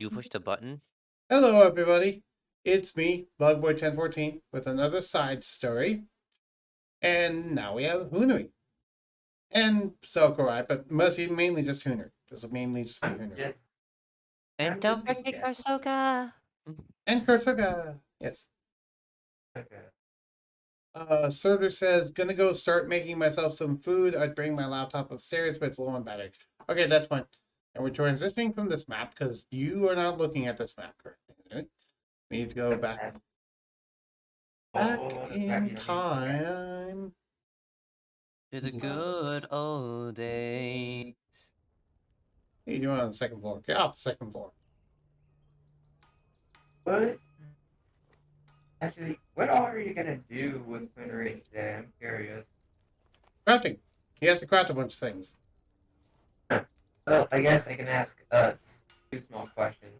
You pushed a button? Hello, everybody. It's me, Bugboy1014, with another side story. And now we have Hoonory and Zokarye, but mainly just Hoonory. Just mainly just I'm Hoonory. just, And I'm just don't a forget guest. Karsoka! And Kursoga. Yes. Okay. Surtur says, gonna go start making myself some food. I'd bring my laptop upstairs, but it's low on battery. Okay, that's fine. And we're transitioning from this map because you are not looking at this map correctly. Right? We need to go back Oh, in you don't need. Okay. time. To the good old days. What are you doing on the second floor? Get off the second floor. What? Actually, what all are you gonna do with Hoonory today? I'm curious. Crafting. He has to craft a bunch of things. Well, I guess I can ask two small questions.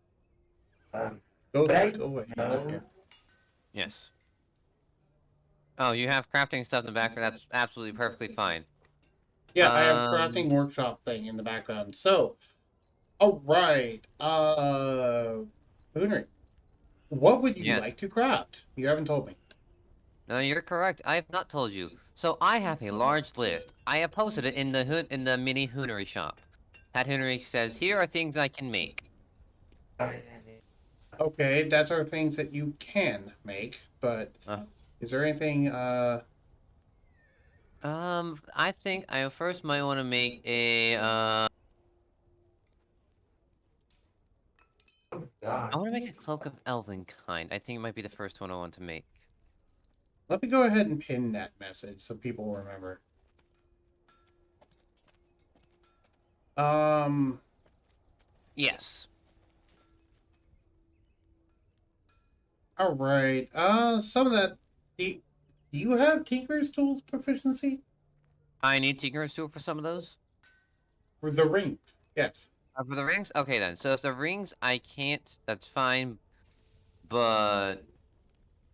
But Ghost I away. know. Okay. Yes. Oh, you have crafting stuff in the background. That's absolutely perfectly fine. Yeah, I have Um, crafting workshop thing in the background. So, all right. Hoonery, what would you yes. like to craft? You haven't told me. No, you're correct. I have not told you. So I have a large list. I have posted it in the mini Hoonery shop. That Hoonery says, here are things I can make. Okay, that's our things that you can make, but Uh, is there anything? I think I first might want to make a, Oh I God. want to make a cloak of elven kind. I think it might be the first one I want to make. Let me go ahead and pin that message so people remember. Um. Yes. All right. Some of that. Do you have Tinker's tools proficiency? I need Tinker's tool for some of those. For the rings, yes. For the rings? Okay then. So if the rings I can't, that's fine. But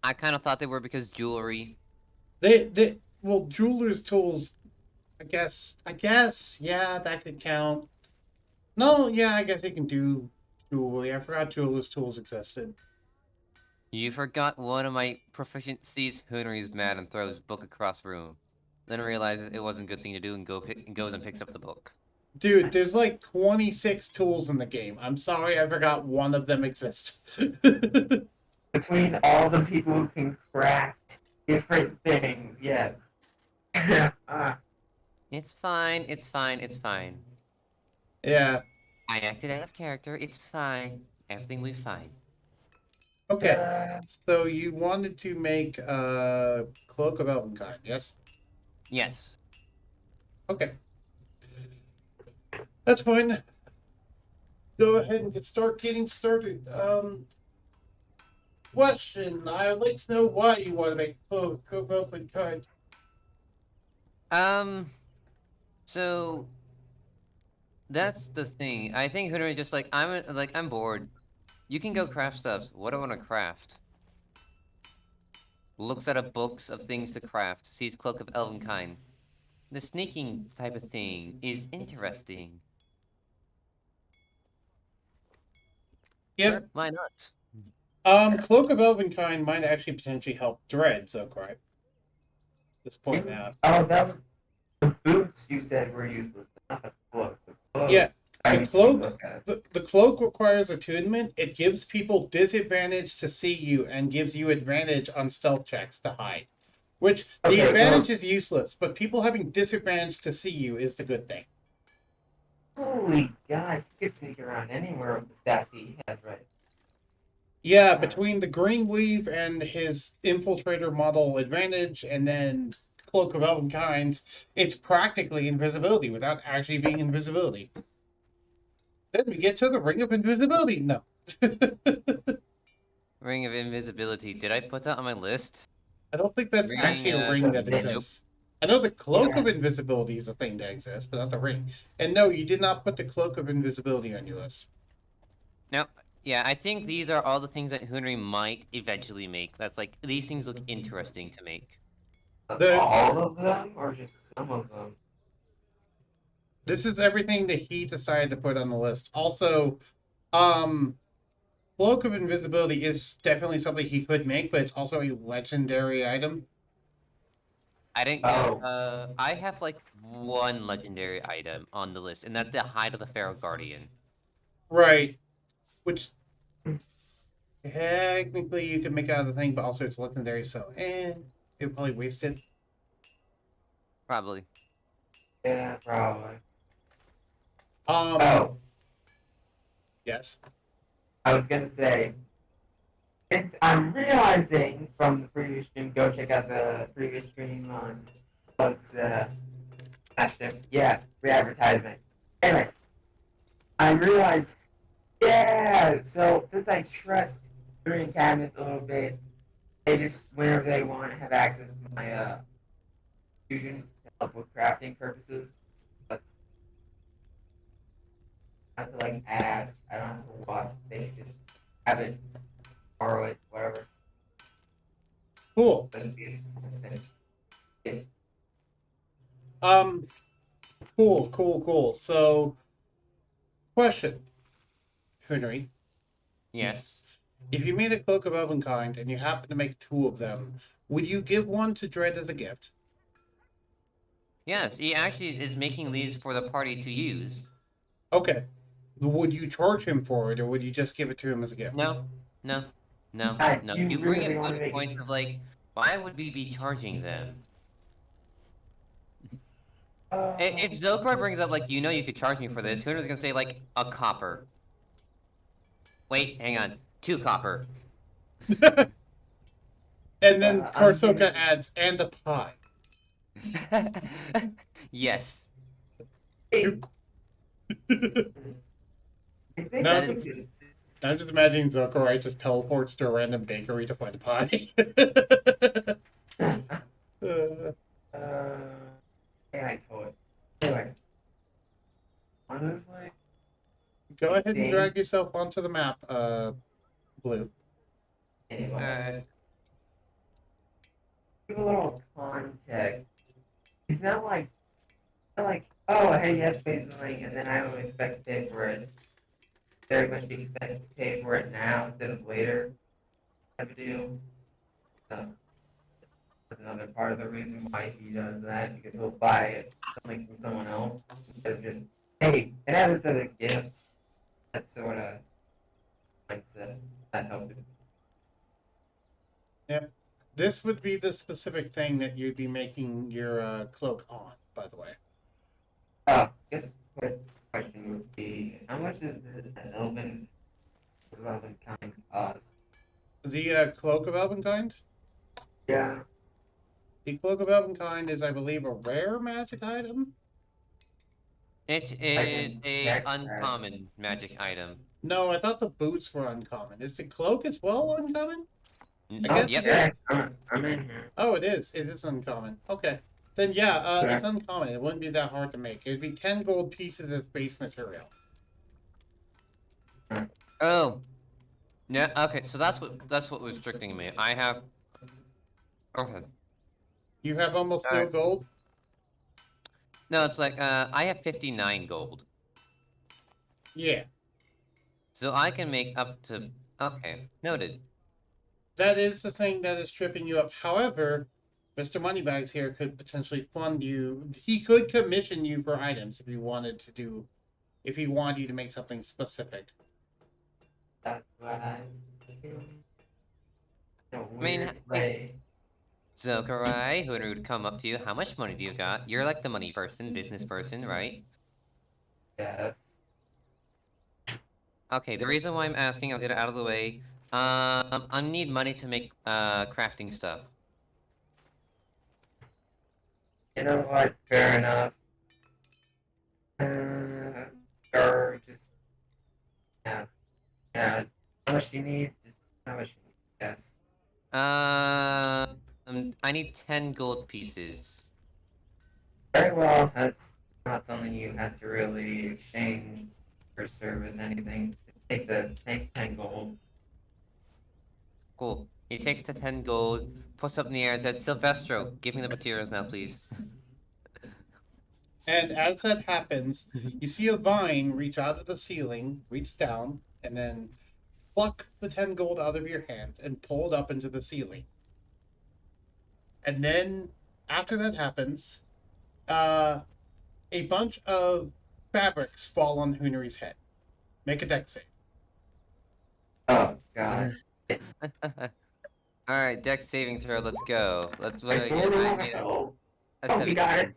I kind of thought they were because jewelry. Well, jeweler's tools. I guess, yeah, that could count. No, yeah, I guess you can do jewelry. I forgot jeweler's tools existed. You forgot one of my proficiencies. Hoonery's mad and throws book across room. Then realizes it wasn't a good thing to do and goes and picks up the book. Dude, there's like 26 tools in the game. I'm sorry, I forgot one of them exists. Between all the people who can craft different things, yes. Ah, It's fine. It's fine. It's fine. Yeah. I acted out of character. It's fine. Everything will be fine. Okay. So you wanted to make a cloak of Elvenkind, yes? Yes. Okay. That's fine. Go ahead and start getting started. Question. I would like to know why you want to make a cloak of Elvenkind. Um. So that's the thing. I think Hoonery just like I'm bored. You can go craft stuff. What do I want to craft? Looks at a books of things to craft. Sees cloak of elven kind. The sneaking type of thing is interesting. Sure, Yep. why not? Cloak of Elvenkind might actually potentially help Dread Zokarye. Just point out. oh, that was the boots you said were useless, not the cloak. The cloak. Yeah, I the need to look cloak. at. The cloak requires attunement. It gives people disadvantage to see you and gives you advantage on stealth checks to hide. Which the Okay, advantage well, is useless, but people having disadvantage to see you is the good thing. holy God, he could sneak around anywhere with the stats he has, right? Yeah, between the Greenweave and his Infiltrator model advantage, and then Cloak of Elvenkind, it's practically invisibility without actually being invisibility. Then we get to the Ring of Invisibility. No. Ring of Invisibility. Did I put that on my list? I don't think that's Ring, actually a ring that nope. exists. I know the Cloak Yeah. of Invisibility is a thing that exists, but not the ring. And no, you did not put the Cloak of Invisibility on your list. No, yeah, I think these are all the things that Hoonery might eventually make. That's like, these things look interesting to make. All of them, or just some of them? This is everything that he decided to put on the list. Also, um, Cloak of Invisibility is definitely something he could make, but it's also a legendary item. I didn't Oh. get. I have like one legendary item on the list, and that's the Hide of the Pharaoh Guardian. Right. Which technically you could make out of the thing, but also it's legendary, so it would probably waste it. Probably. Yeah, probably. Um, Oh, yes. I was gonna say, I'm realizing from the previous stream, go check out the previous stream on Bugs, yeah, re-advertisement. Anyway, I realized, yeah, so since I trust Korean cabinets a little bit, they just, whenever they want, have access to my, fusion to help with crafting purposes. That's, I don't have to, like, ask, I don't have to watch, they just have it, borrow it, whatever. Cool. But it, Um, cool. So, question, Hoonory. Yes. If you made a Cloak of Elvenkind and you happen to make 2 of them, would you give one to Dread as a gift? Yes, he actually is making these for the party to use. Okay. Would you charge him for it, or would you just give it to him as a gift? No, no, no, God, no. you You bring really up want to good make points it. of like, why would we be charging them? If Zokarye brings up like, you could charge me for this, Hooner's gonna say like a copper. Wait, hang on, 2 copper. And then I'm Karsoka gonna- adds, and a pie. Yes. Hey, I think No. That we is should. I'm just imagining Zokarye just teleports to a random bakery to find a pie. Yeah, I told. Anyway, honestly, Go I ahead and think drag yourself onto the map, Blue. anyways, give a little context. It's not like, oh, hey, you have to pay something, and then I don't expect to pay for it. Very much expect to pay for it now instead of later. Type of deal. So, that's another part of the reason why he does that, because he'll buy it something from someone else instead of just, hey, and have this as a gift. That sort of mindset that helps it. Yep. This would be the specific thing that you'd be making your cloak on, by the way. I guess a quick question would be, how much does the elven kind cost? The Cloak of Elvenkind? Yeah. The Cloak of Elvenkind is, I believe, a rare magic item? it is a uncommon magic item. No, I thought the boots were uncommon. Is the cloak as well uncommon? I Oh, guess Yep. it is. I'm in here. Oh, it is. It is uncommon. Okay. Then yeah, Okay. it's uncommon. It wouldn't be that hard to make. It'd be 10 gold pieces as base material. Oh. No, okay, so that's what was restricting me. I have. Okay. You have almost no Alright. gold? No, it's like I have 59 gold, Yeah. so I can make up to. Okay, noted. That is the thing that is tripping you up. However, Mr. Moneybags here could potentially fund you. He could commission you for items if he wanted to do, if he wanted you to make something specific. That's what I was thinking. In a I mean, weird way. Zokarye, who would come up to you? How much money do you got? You're like the money person, business person, right? Yes. Okay, the reason why I'm asking, I'll get it out of the way. I need money to make crafting stuff. You know what? Fair enough. Or just yeah, yeah. How much do you need? Just how much? Yes. I need 10 gold pieces. Very well. That's not something you have to really exchange for service. Anything. Take 10 gold. Cool. He takes the 10 gold, puts up in the air and says, Silvestro, give me the materials now, please. And as that happens, you see a vine reach out of the ceiling, reach down, and then pluck the 10 gold out of your hand and pull it up into the ceiling. And then, after that happens, a bunch of fabrics fall on Hoonory's head. Make a dex save. Oh god. Alright, dex saving throw, let's go. Let's I what do I sort get? of I want to made help. a Oh, he got it.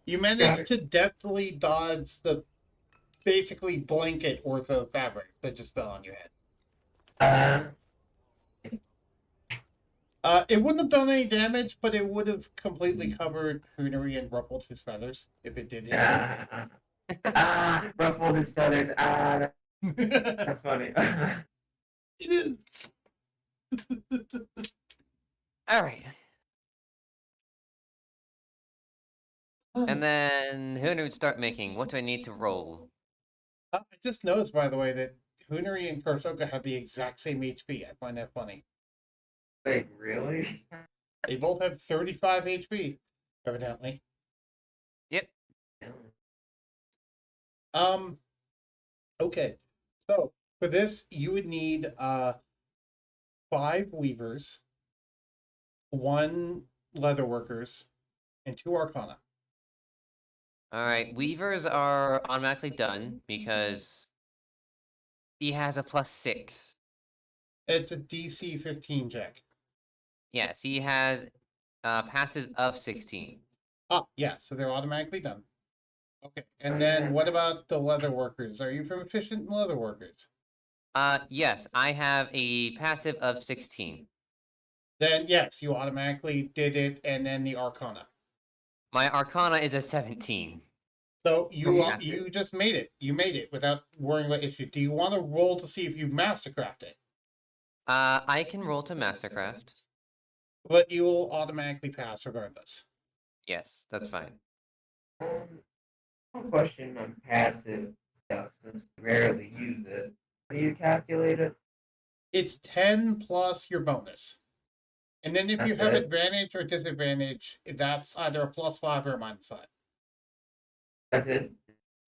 You Got managed it. to deftly dodge the basically blanket worth of fabric that just fell on your head. It wouldn't have done any damage, but it would have completely covered Hoonery and ruffled his feathers if it did hit. Ruffled his feathers. That's funny. It is. Alright. And then Hooner would start making. What do I need to roll? I just noticed, by the way, that Hoonery and Korsoka have the exact same HP. I find that funny. Wait, really? They both have 35 HP, evidently. Yep. Okay. So for this, you would need 5 weavers, 1 leather workers, and 2 arcana. Alright, weavers are automatically done because he has a +6. It's a DC 15 check. Yes, he has passive of 16. Oh, yeah, so they're automatically done. Okay, and then what about the leather workers? Are you proficient in leather workers? Yes, I have a passive of 16. Then yes, you automatically did it, and then the arcana. My arcana is a 17. So Yeah. you just made it. You made it without worrying about issue. Do you want to roll to see if you mastercraft it? I can roll to mastercraft. But you will automatically pass regardless. Yes, that's fine. One question on passive stuff, since we rarely use it. How do you calculate it? It's 10 plus your bonus. And then if you That's have it? advantage or disadvantage, that's either a +5 or a -5. That's it.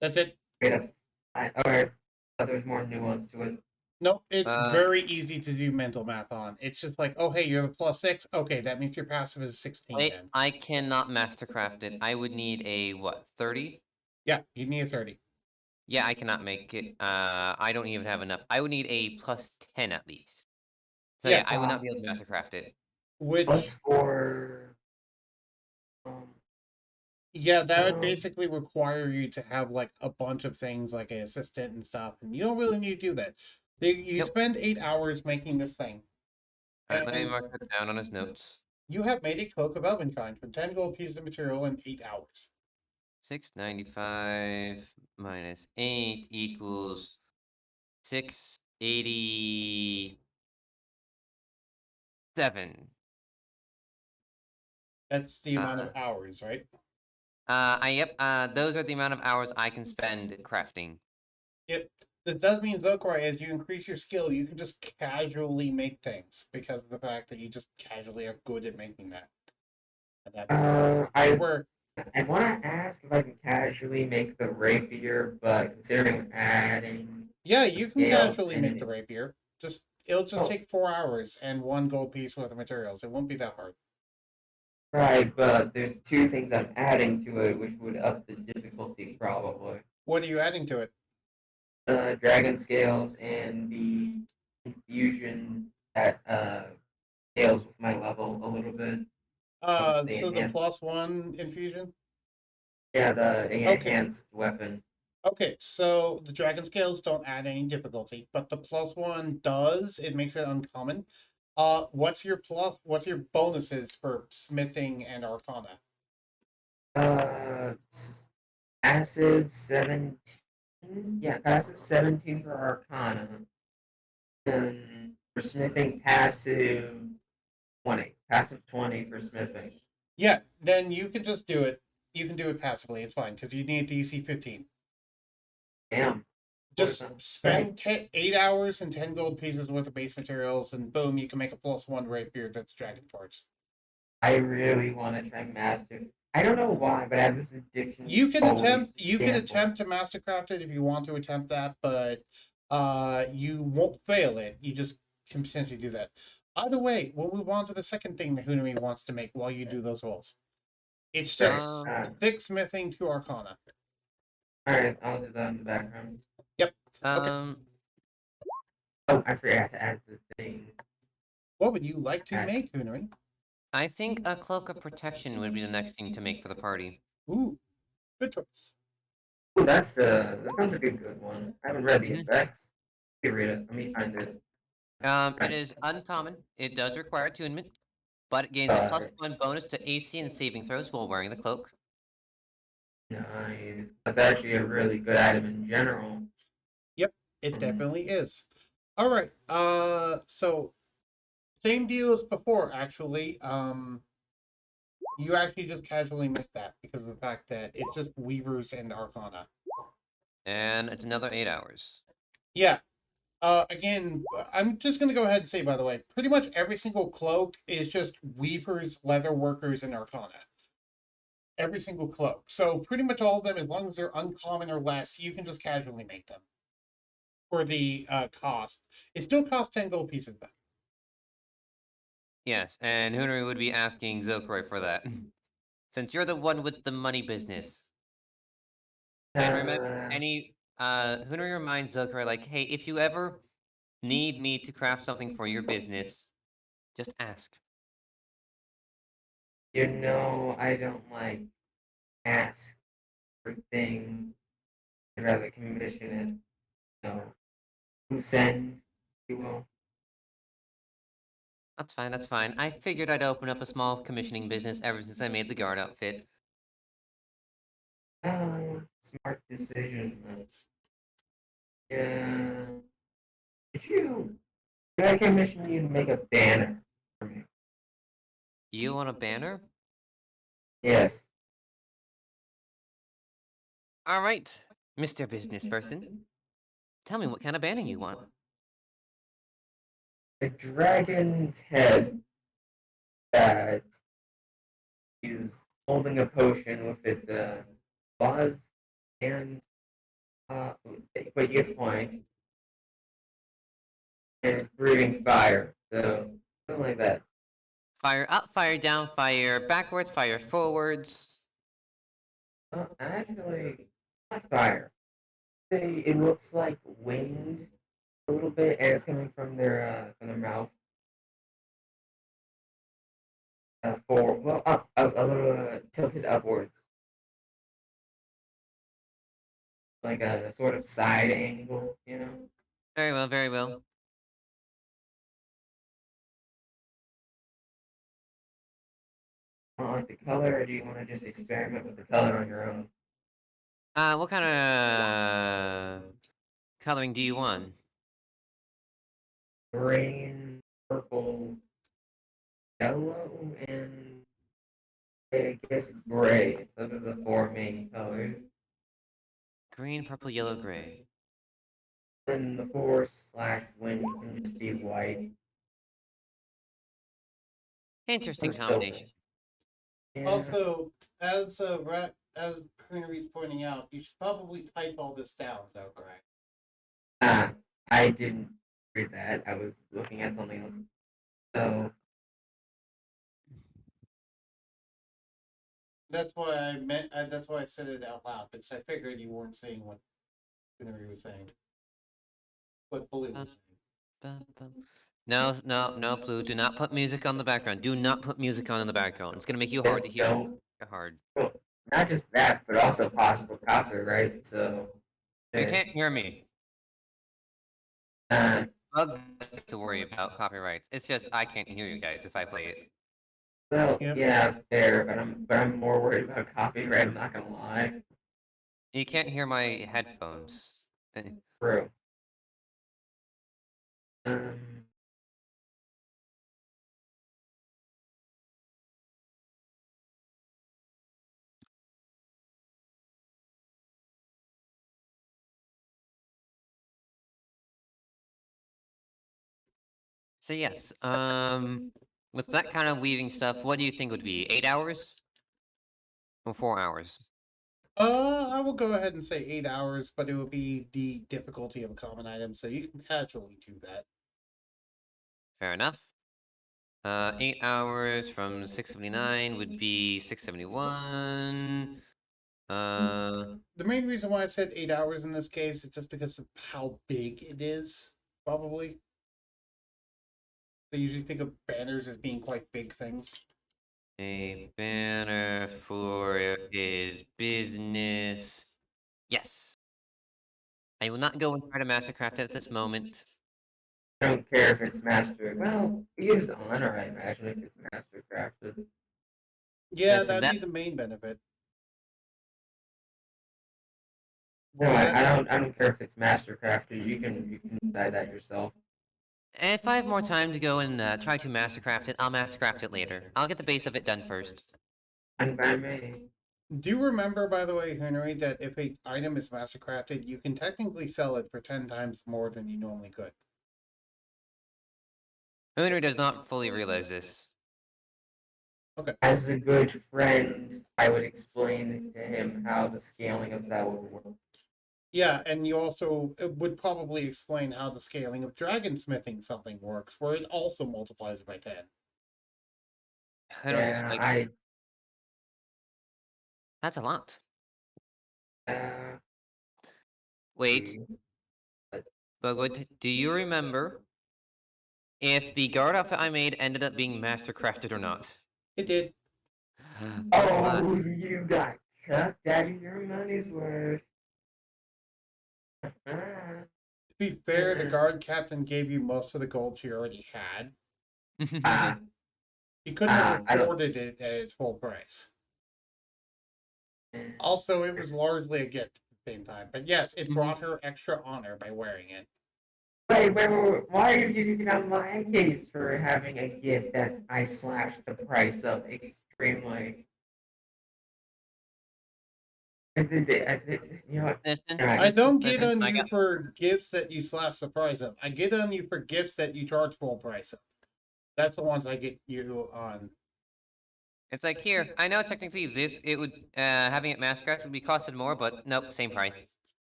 That's it. Straight up. Alright. Thought there was more nuance to it. No, it's Uh, very easy to do mental math on. It's just like, oh, hey, you have a +6. Okay, that means your passive is 16 Wait, then. I cannot mastercraft it. I would need a, what, 30? Yeah, you need a 30. Yeah, I cannot make it. I don't even have enough. I would need a +10 at least. So Yeah. yeah, I would not be able to mastercraft it. Which, Plus for yeah, that would basically require you to have like a bunch of things like an assistant and stuff, and you don't really need to do that. You Nope. spend 8 hours making this thing. Alright, let me And mark that down on his notes. you have made a cloak of Elvenkind from 10 gold pieces of material in 8 hours. 695 minus 8 equals 687. That's the amount of hours, right? Yep, those are the amount of hours I can spend crafting. Yep. This does mean, Zokarye, as you increase your skill, you can just casually make things because of the fact that you just casually are good at making that. I Where want to ask if I can casually make the rapier, but considering adding yeah, you can scales casually and make the rapier. It'll just Oh. take 4 hours and 1 gold piece worth of materials. It won't be that hard. right, but there's 2 things I'm adding to it, which would up the difficulty probably. What are you adding to it? Dragon scales and the infusion that scales with my level a little bit. So the enhanced- +1 infusion? Yeah, the Okay. enhanced weapon. Okay, so the dragon scales don't add any difficulty, but the +1 does. It makes it uncommon. What's your bonuses for smithing and arcana? Passive 17. Yeah, passive 17 for arcana. Then for smithing, passive 20. Passive 20 for smithing. Yeah, then you can just do it. You can do it passively. It's fine because you need DC 15. Damn. Just spend 8 hours and 10 gold pieces worth of base materials, and boom, you can make a +1 rapier that's dragon parts. I really want to try master. I don't know why, but I have this addiction. You can to always attempt. You can gamble. attempt to mastercraft it if you want to attempt that, but you won't fail it. You just can potentially do that. Either way, we'll move on to the second thing that Hoonory wants to make while you do those rolls. It's just Uh, stick smithing to Arcana. Alright, I'll do that in the background. Yep. Okay. Oh, I forgot to add the thing. What would you like to make, Hoonory? I think a cloak of protection would be the next thing to make for the party. Ooh, good choice. Ooh, that sounds like a good one. I haven't read the Mhm. effects. Let me read it. Let me find it. It is uncommon. It does require attunement, but it gains a Uh, +1 bonus to AC and saving throws while wearing the cloak. Nice. That's actually a really good item in general. Yep, it definitely is. All right. So same deal as before. Actually, you actually just casually missed that because of the fact that it's just Weavers and Arcana. And it's another 8 hours. Yeah. Again, I'm just gonna go ahead and say, by the way, pretty much every single cloak is just Weavers, Leather Workers, and Arcana. Every single cloak. So pretty much all of them, as long as they're uncommon or less, you can just casually make them. For the cost, it still costs 10 gold pieces though. Yes, and Hoonery would be asking Zokarye for that. Since you're the one with the money business. And remember, Uh, Hoonery reminds Zokarye, like, hey, if you ever need me to craft something for your business, just ask. I don't like ask for things. I'd rather commission it. No. Who send, if you will. That's fine, that's fine. I figured I'd open up a small commissioning business ever since I made the guard outfit. Smart decision. Yeah. Could you, could I commission you to make a banner for me? You want a banner? Yes. Alright, Mr. Business Person. Tell me what kind of banner you want. A dragon's head that is holding a potion with its claws and wait, you have a point. And it's breathing fire. So something like that. Fire up, fire down, fire backwards, fire forwards. Actually, not fire. Say it looks like wind a little bit, and it's coming from their mouth. Forward, well, up, a little tilted upwards, like a sort of side angle, you know. Very well, very well. Want like the color, or do you want to just experiment with the color on your own? What kind of coloring do you want? Green, purple, yellow, and I guess gray. Those are the four main colors. Green, purple, yellow, gray. Then the force/wind can just be white or Interesting silver. combination. Yeah. Also, as Henry's pointing out, you should probably type all this down, though, correct? Ah, I didn't read that. I was looking at something else. So, That's why I meant. That's why I said it out loud because I figured you weren't saying what Henry was saying. What Blue was saying. No, no, no, Blue. Do not put music on the background. Do not put music on in the background. It's gonna make you hard to hear. don't. Hard. Well, not just that, but also possible copyright. So, You can't hear me. uh, Bug to worry about copyrights. It's just I can't hear you guys if I play it. well, Yep. yeah, fair, but I'm more worried about copyright. I'm not gonna lie. You can't hear my headphones. True. Um, So yes, with that kind of weaving stuff, what do you think would be 8 hours or 4 hours? I will go ahead and say 8 hours, but it would be the difficulty of a common item, so you can casually do that. Fair enough. 8 hours from 679 would be 671. The main reason why I said 8 hours in this case is just because of how big it is, probably. They usually think of banners as being quite big things. A banner for his business. Yes. I will not go and try to mastercraft it at this moment. I don't care if it's master. Well, use honor, I imagine, if it's master crafted. Yeah, Listen, that'd that be the main benefit. No, What was that? I don't care if it's master crafted. You can decide that yourself. if I have more time to go and try to mastercraft it, I'll mastercraft it later. I'll get the base of it done first. And by me. Do you remember, by the way, Henry, that if a item is mastercrafted, you can technically sell it for 10 times more than you normally could? Hoonory does not fully realize this. Okay. As a good friend, I would explain to him how the scaling of that would work. Yeah, and you also would probably explain how the scaling of dragonsmithing something works, where it also multiplies it by 10. Hoonory just Yeah, like, that's a lot. uh, Wait, but do you remember if the guard outfit I made ended up being mastercrafted or not? It did. What? oh, you got cucked out of your money's worth. To be fair, the guard captain gave you most of the gold she already had. Ah, He couldn't have I don't. afforded it at its full price. Also, it was largely a gift at the same time. But yes, it brought her extra honor by wearing it. Wait. Why are you getting on my case for having a gift that I slashed the price up extremely? You know what? Listen, Alright. I don't get listen, on I you got. for gifts that you slash the price of. I get on you for gifts that you charge full price of. That's the ones I get you on. It's like here. I know technically this it would having it mastercraft would be costed more, but nope, same price.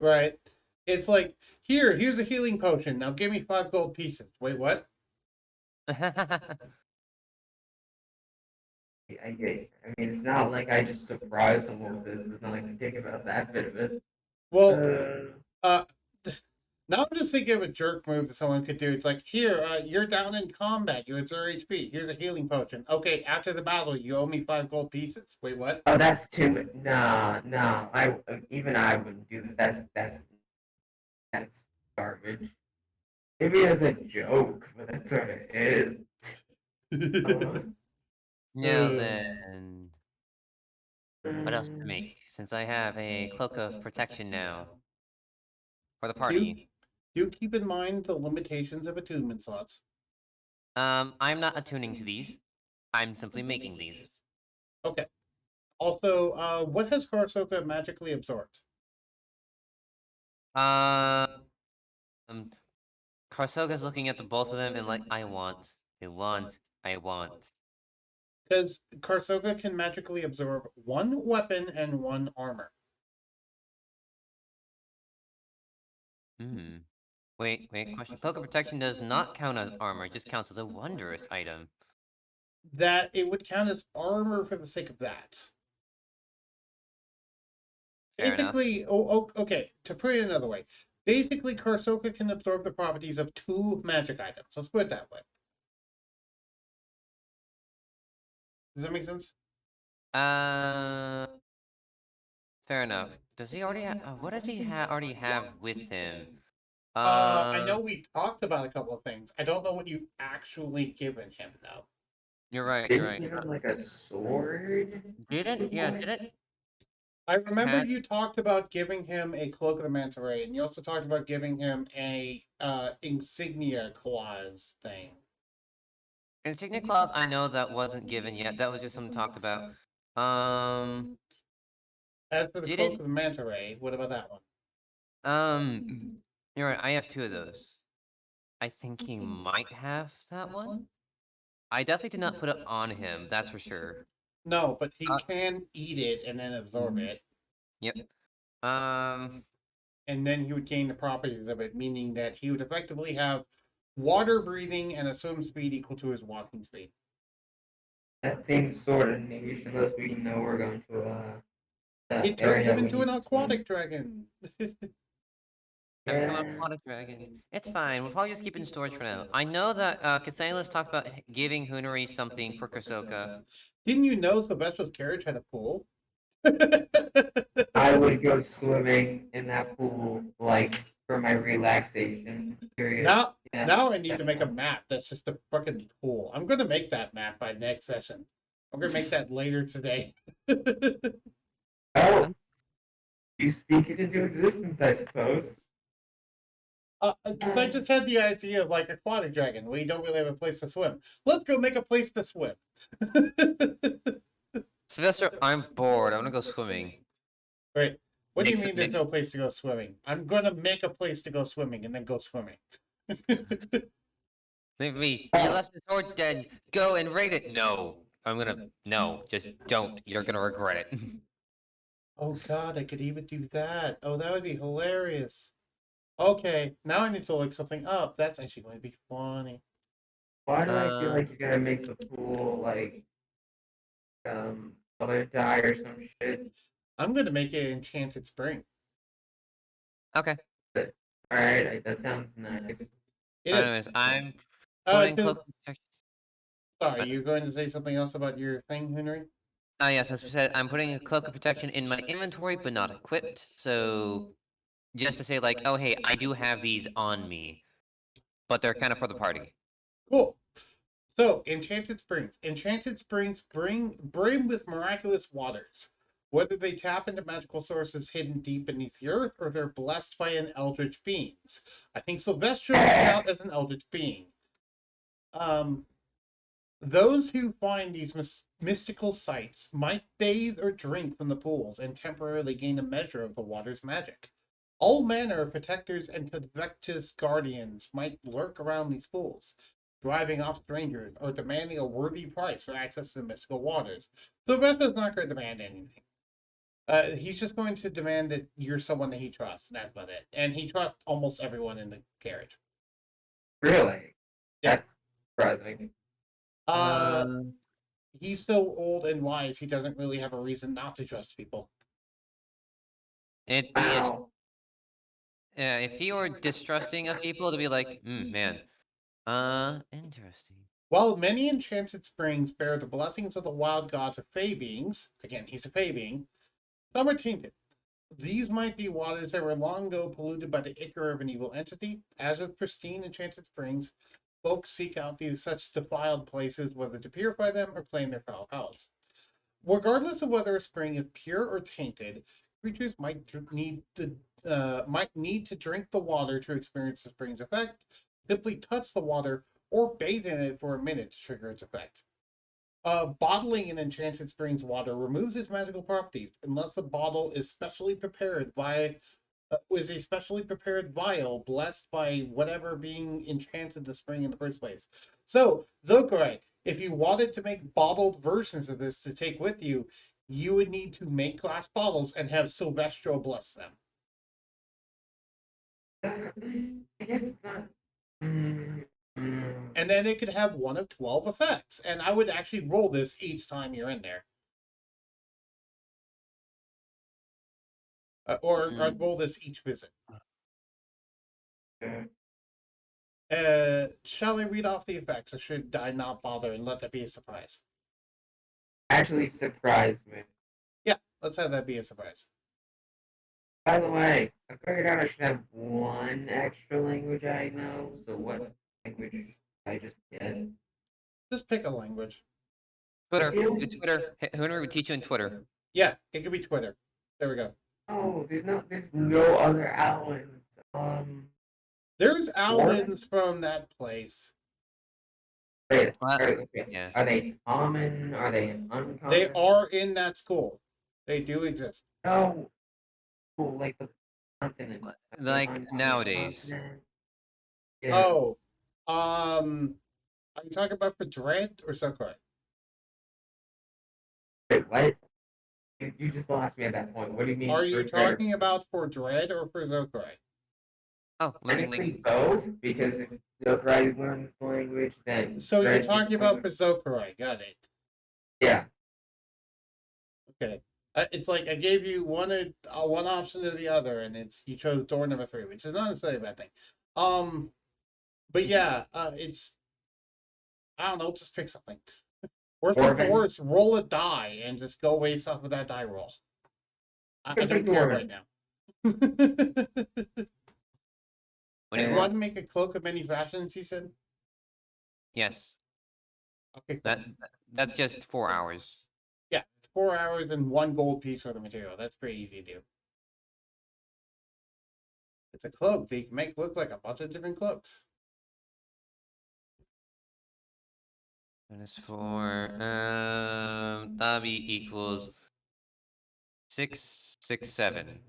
Right? It's like, here's a healing potion. Now give me 5 gold pieces. Wait, what? I mean, it's not like I just surprised someone with it. It's not like a dick about that bit of it. Well, Uh, uh, now I'm just thinking of a jerk move that someone could do. It's like, here, you're down in combat. You had 0 HP. Here's a healing potion. Okay, after the battle, you owe me 5 gold pieces. Wait, what? oh, that's too much. Nah. Even I wouldn't do that. That's garbage. Maybe as a joke, but that's what it is. Now then, what else to Um, make? Since I have a cloak of protection now for the do, party. do keep in mind the limitations of attunement slots. I'm not attuning to these. I'm simply making these. Okay. Also, what has Karasoka magically absorbed? Um, Karsoga's looking at the both of them and like, I want. Because Karasoka can magically absorb 1 weapon and 1 armor. Hmm. Wait, question. Cloak of protection does not count as armor, it just counts as a wondrous item. That it would count as armor for the sake of that. Fair enough. Basically, okay, to put it another way, basically Karasoka can absorb the properties of 2 magic items. Let's put it that way. Does that make sense? Uh, fair enough. Does he already have? What does he already have with him? I know we talked about a couple of things. I don't know what you've actually given him, though. You're right. You're didn't right. give him like a sword? Didn't? Yeah, didn't? I remember Had you talked about giving him a Cloak of the Manta Ray, and you also talked about giving him a insignia clause thing. insignia clause? I know that wasn't given yet. That was just something talked about. Um, As for the Cloak didn't. of the Manta Ray, what about that one? Um, you're right. I have 2 of those. I think he might have that one. I definitely did not put it on him. That's for sure. No, but he Uh, can eat it and then absorb it. Yep. Um. And then he would gain the properties of it, meaning that he would effectively have water breathing and a swim speed equal to his walking speed. That seems sort of niche unless we know we're going to the It turns area him we into need an to swim. aquatic dragon. I become a Yeah. water dragon. It's fine. We'll probably just keep it in storage for now. I know that Cassandra talked about giving Hoonory something for Kasoka. Didn't you know Sylvester's carriage had a pool? I would go swimming in that pool like for my relaxation period. now, Yeah. now I need to make a map that's just a fucking pool. I'm gonna make that map by next session. I'm gonna make that later today. Oh, you speak it into existence, I suppose. Because I just had the idea of like aquatic dragon. We don't really have a place to swim. Let's go make a place to swim. Sylvester, I'm bored. I want to go swimming. Wait, what do you Makes mean it there's make no place to go swimming? I'm gonna make a place to go swimming and then go swimming. me. You left the sword dead. Go and raid it. No. I'm gonna. No. Just don't. You're gonna regret it. Oh god, I could even do that. Oh, that would be hilarious. Okay, now I need to look something up. That's actually going to be funny. Why do I feel Uh, like you're gonna make the pool like color dye or some shit? I'm gonna make it Enchanted Spring. okay. Alright, that sounds nice. It is. Anyways, I'm putting 'Cause cloak protection. sorry, What? you're going to say something else about your thing, Henry? Ah, yes, as we said, I'm putting a cloak of protection in my inventory, but not equipped. So, just to say, like, oh hey, I do have these on me, but they're kind of for the party. Cool. So, Enchanted Springs. Enchanted Springs brim with miraculous waters. Whether they tap into magical sources hidden deep beneath the earth or they're blessed by an eldritch beings. I think Sylvester would count as an eldritch being. Um, those who find these mystical sites might bathe or drink from the pools and temporarily gain a measure of the water's magic. All manner of protectors and convectus guardians might lurk around these pools, driving off strangers or demanding a worthy price for access to the mystical waters. Sylvester's not going to demand anything. He's just going to demand that you're someone that he trusts. That's about it. And he trusts almost everyone in the carriage. Really? Yeah. That's surprising. Um, He's so old and wise, he doesn't really have a reason not to trust people. it'd be Wow. if you were distrusting of people, to be like, man, interesting. While many enchanted springs bear the blessings of the wild gods of fey beings, again, he's a fey being, some are tainted. These might be waters that were long ago polluted by the ichor of an evil entity. As with pristine enchanted springs, folks seek out these such defiled places whether to purify them or claim their foul powers. Regardless of whether a spring is pure or tainted, creatures might need to drink the water to experience the spring's effect, simply touch the water, or bathe in it for a minute to trigger its effect. Bottling an enchanted spring's water removes its magical properties unless the bottle is specially prepared by was a specially prepared vial blessed by whatever being enchanted the spring in the first place. So, Zokarye, if you wanted to make bottled versions of this to take with you, you would need to make glass bottles and have Silvestro bless them. I guess it's not. And then it could have one of 12 effects. And I would actually roll this each time you're in there. Or I'd roll this each visit. Shall I read off the effects, or should I not bother and let that be a surprise? Actually surprised me. Yeah, let's have that be a surprise. By the way, I figured out I should have one extra language I know. So what language did I just get? Just pick a language. Twitter. feel- Do Twitter. Whoever would teach you in Twitter. Yeah, it could be Twitter. There we go. Oh, there's no other Allens. There's Alwins from that place. Wait, What? okay. Are they common? Are they uncommon? They are in that school. They do exist. No. Oh, like the continent. Like Uncommon nowadays. continent. Yeah. Oh, are you talking about for Dread or Zokarye? Wait, what? You just lost me at that point. What do you mean? Are you for Dread? talking about for Dread or for Zokarye? Oh, learning Technically language. both, because if Zokarye learns the language, then So you're Dread gets talking the about for language. Zokarye. Got it. Yeah. Okay. It's like I gave you one option or the other, and you chose door number 3, which is not necessarily a bad thing. But yeah, it's I don't know, just pick something. Worst Or for worst, roll a die and just go based off of that die roll. I don't care right now. What do you You want? want to make a cloak of many fashions, he said? Yes. Okay, cool. That's just 4 hours. Yeah, it's 4 hours and 1 gold piece for the material. That's pretty easy to do. It's a cloak that you can make look like a bunch of different cloaks. -4. That'll be equals 6, 6, 7.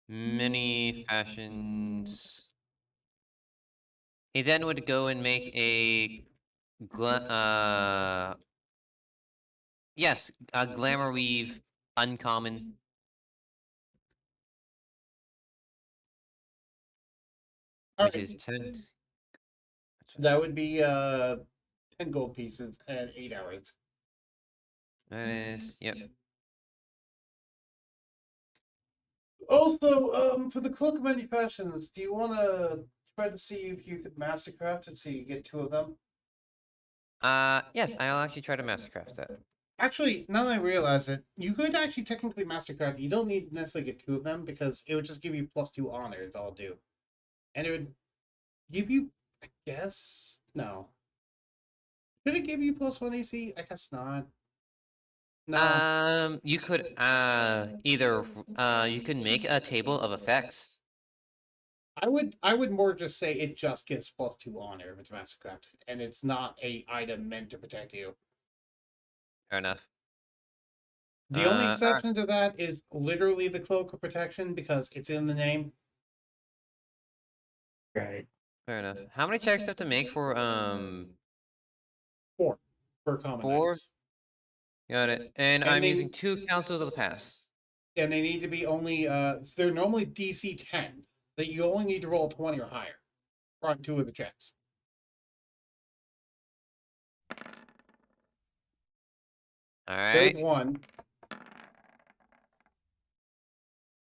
Many fashions. He then would go and make a yes, a glamour weave uncommon. Which is 10. That would be 10 gold pieces and 8 hours. That is, yep. Also, for the cloak of many fashions, do you want to try to see if you could mastercraft it so you get 2 of them? Yes, I'll actually try to mastercraft that. Actually, now that I realize it, you could actually technically mastercraft. You don't need to necessarily get 2 of them because it would just give you +2 honor. It's all do, and it would give you, I guess, no. Could it give you +1 AC? I guess not. No. You could either you can make a table of effects. I would more just say it just gives +2 honor if it's mastercrafted, and it's not a item meant to protect you. Fair enough. The only alright. exception to that is literally the cloak of protection because it's in the name. Right. Fair enough. How many checks do I have to make for 4 for common 4? items. Got it. And And I'm they- using 2 councils of the past. And they need to be only they're normally DC 10. That you only need to roll 20 or higher on 2 of the checks. There's Alright. 1.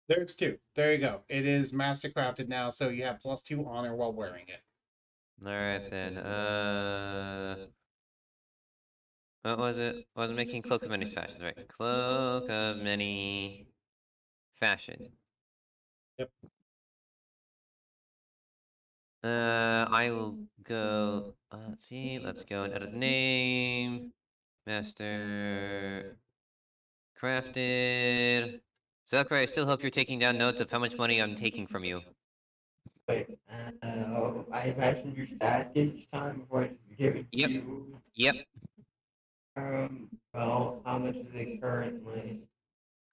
There's 2. There you go. It is mastercrafted now, so you have +2 honor while wearing it. Alright then. What was it? I was making cloak of many fashions, right? Cloak of many fashion. Yep. I will go. Let's see. Let's go and edit name. Master. Crafted. Zokarye, I still hope you're taking down notes of how much money I'm taking from you. Wait, I imagine you should ask each time before I just give it to Yep. you. Yep. Well, how much is it currently?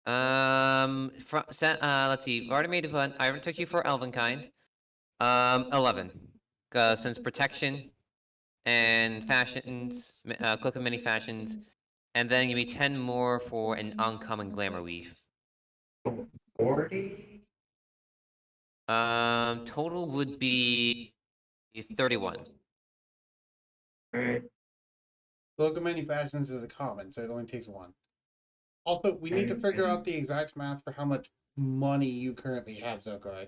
Let's see. Already made one. I already took you for Elvenkind. 11. Since protection and fashions, cloak of many fashions, and then give me 10 more for an uncommon glamour weave. 40? Total would be 31. Alright. Cloak of many fashions is a common, so it only takes 1. Also, we need to figure out the exact math for how much money you currently have, Zokarye.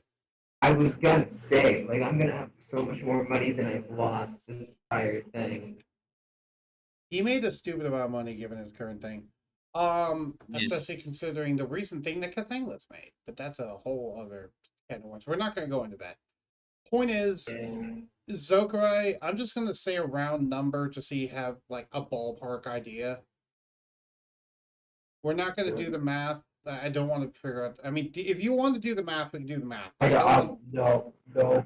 I was gonna say, like, I'm gonna have so much more money than I've lost this entire thing. He made a stupid amount of money given his current thing. Especially considering the recent thing that Cathanglis made. But that's a whole other can of worms. We're not going to go into that. Point is, Zokarye, I'm just going to say a round number just so you have like a ballpark idea. We're not going to do the math. I don't want to figure out. I mean, if you want to do the math, we can do the math. No,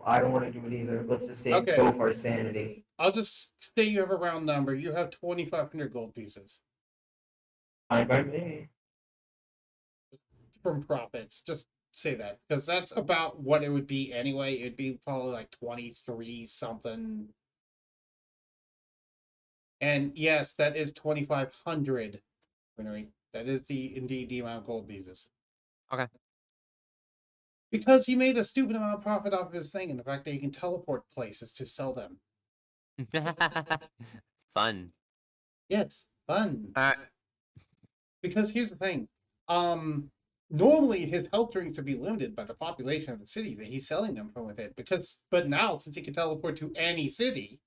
I don't want to do it either. Let's just say Okay. go for sanity. I'll just say you have a round number. You have 2,500 gold pieces. Fine by me. From profits. Just say that because that's about what it would be anyway. It'd be probably like 23 something. And yes, that is 2,500. That is indeed the amount of gold pieces. Okay. Because he made a stupid amount of profit off of his thing, and the fact that he can teleport places to sell them. Fun. Yes, fun. Alright. Because here's the thing. Normally his health drinks would be limited by the population of the city that he's selling them from within. But now, since he can teleport to any city,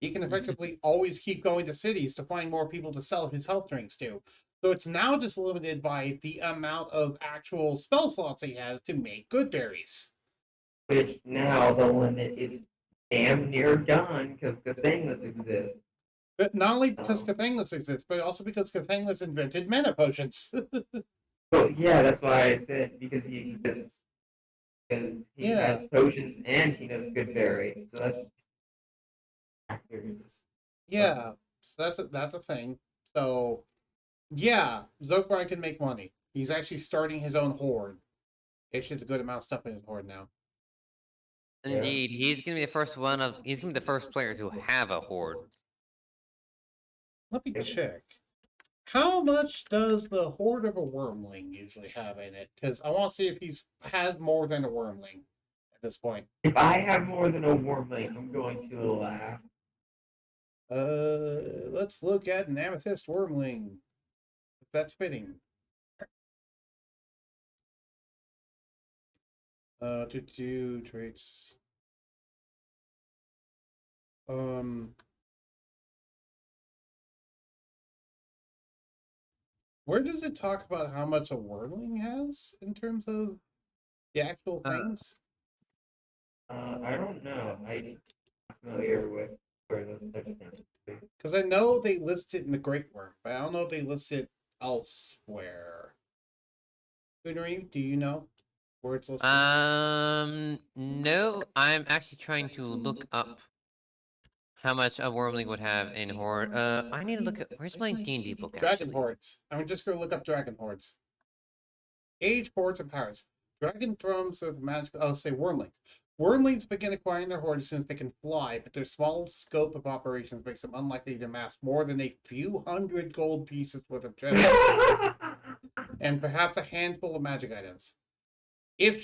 he can effectively always keep going to cities to find more people to sell his health drinks to. So it's now just limited by the amount of actual spell slots he has to make good berries. Which now the limit is damn near done because the Thingless exists. But not only because Cathangless exists, but also because Cathangless invented mana potions. Well, yeah, that's why I said because he exists. Because he has potions and he knows good berry. So that's factors. Yeah, so that's a thing. So yeah, Zokarye can make money. He's actually starting his own horde. He has a good amount of stuff in his horde now. Indeed, he's gonna be the first one of. He's gonna be the first player to have a horde. Let me check. How much does the horde of a wormling usually have in it? Because I want to see if he has more than a wormling at this point. If I have more than a wormling, I'm going to laugh. Let's look at an amethyst wormling. If that's fitting. To do traits. Where does it talk about how much a wormling has in terms of the actual things? I don't know. I'm not familiar with where those types of things. Because I know they list it in the Great Worm, but I don't know if they list it elsewhere. Hoonory, do you know where it's listed? No, I'm actually trying to look up how much a wormling would have in horde. I need to look at where's my D&D book Dragon actually. hordes. I'm just going to look up dragon hordes. Age, hordes, and powers. Dragon thrones with magical. I'll say wormlings. Wormlings begin acquiring their hordes since they can fly, but their small scope of operations makes them unlikely to amass more than a few hundred gold pieces worth of treasure, and perhaps a handful of magic items. If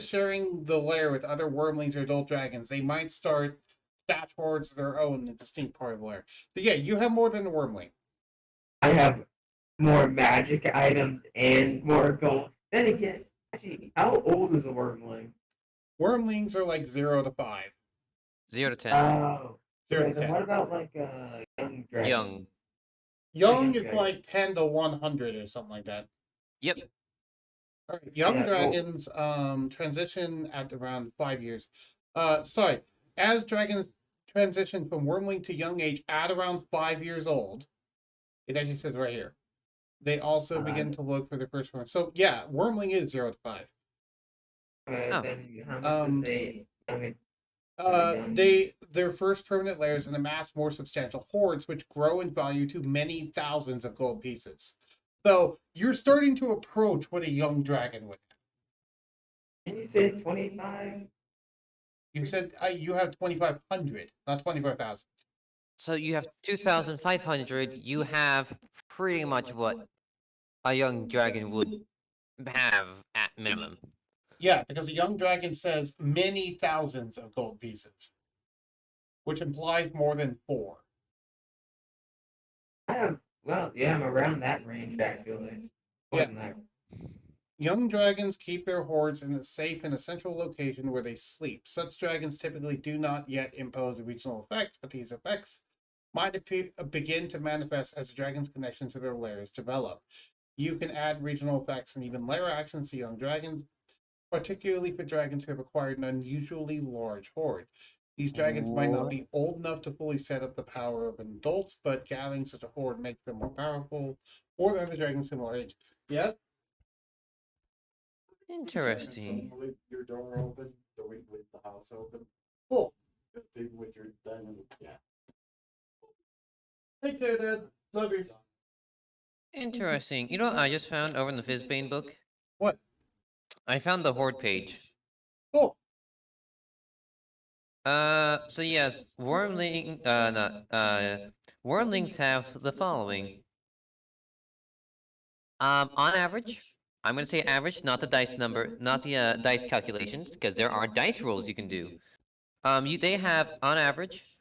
sharing the lair with other wormlings or adult dragons, they might start stat hordes of their own in a distinct part of the lair. So yeah, you have more than a wormling. I have more magic items and more gold. Then again, actually, how old is a wormling? Wormlings are like 0 to 5. 0 to 10. Oh. 0 Okay, to then 10. what about like young dragon? Young. Young is like 10 to 100 or something like that. Yep. All right, young dragons transition at around 5 years. As dragons transition from wormling to young age at around 5 years old, it actually says right here, they also begin to look for their first worm. So yeah, wormling is 0 to 5. Then how much does their first permanent lairs and amass more substantial hordes, which grow in value to many thousands of gold pieces. So you're starting to approach what a young dragon would have. Can you say 25? You said you have 2,500, not 25,000. So you have 2,500. You have pretty much what a young dragon would have at minimum. Yeah, because a young dragon says many thousands of gold pieces, which implies more than 4. I'm around that range actually. Yeah. Young dragons keep their hordes in a safe and a central location where they sleep. Such dragons typically do not yet impose regional effects, but these effects might begin to manifest as the dragon's connections to their lairs develop. You can add regional effects and even lair actions to young dragons, particularly for dragons who have acquired an unusually large horde. These dragons might not be old enough to fully set up the power of adults, but gathering such a horde makes them more powerful or than the dragons similar age. Yes? Interesting. So leave your door open, so we leave the house open. Cool. Even with your diamond, yeah. Take care, Dad. Love you. Interesting. You know what I just found over in the Fizzbane book? What? I found the horde page. Cool. So yes, wormlings have the following. On average, I'm gonna say average, not the dice number, not the dice calculations, because there are dice rolls you can do. They have on average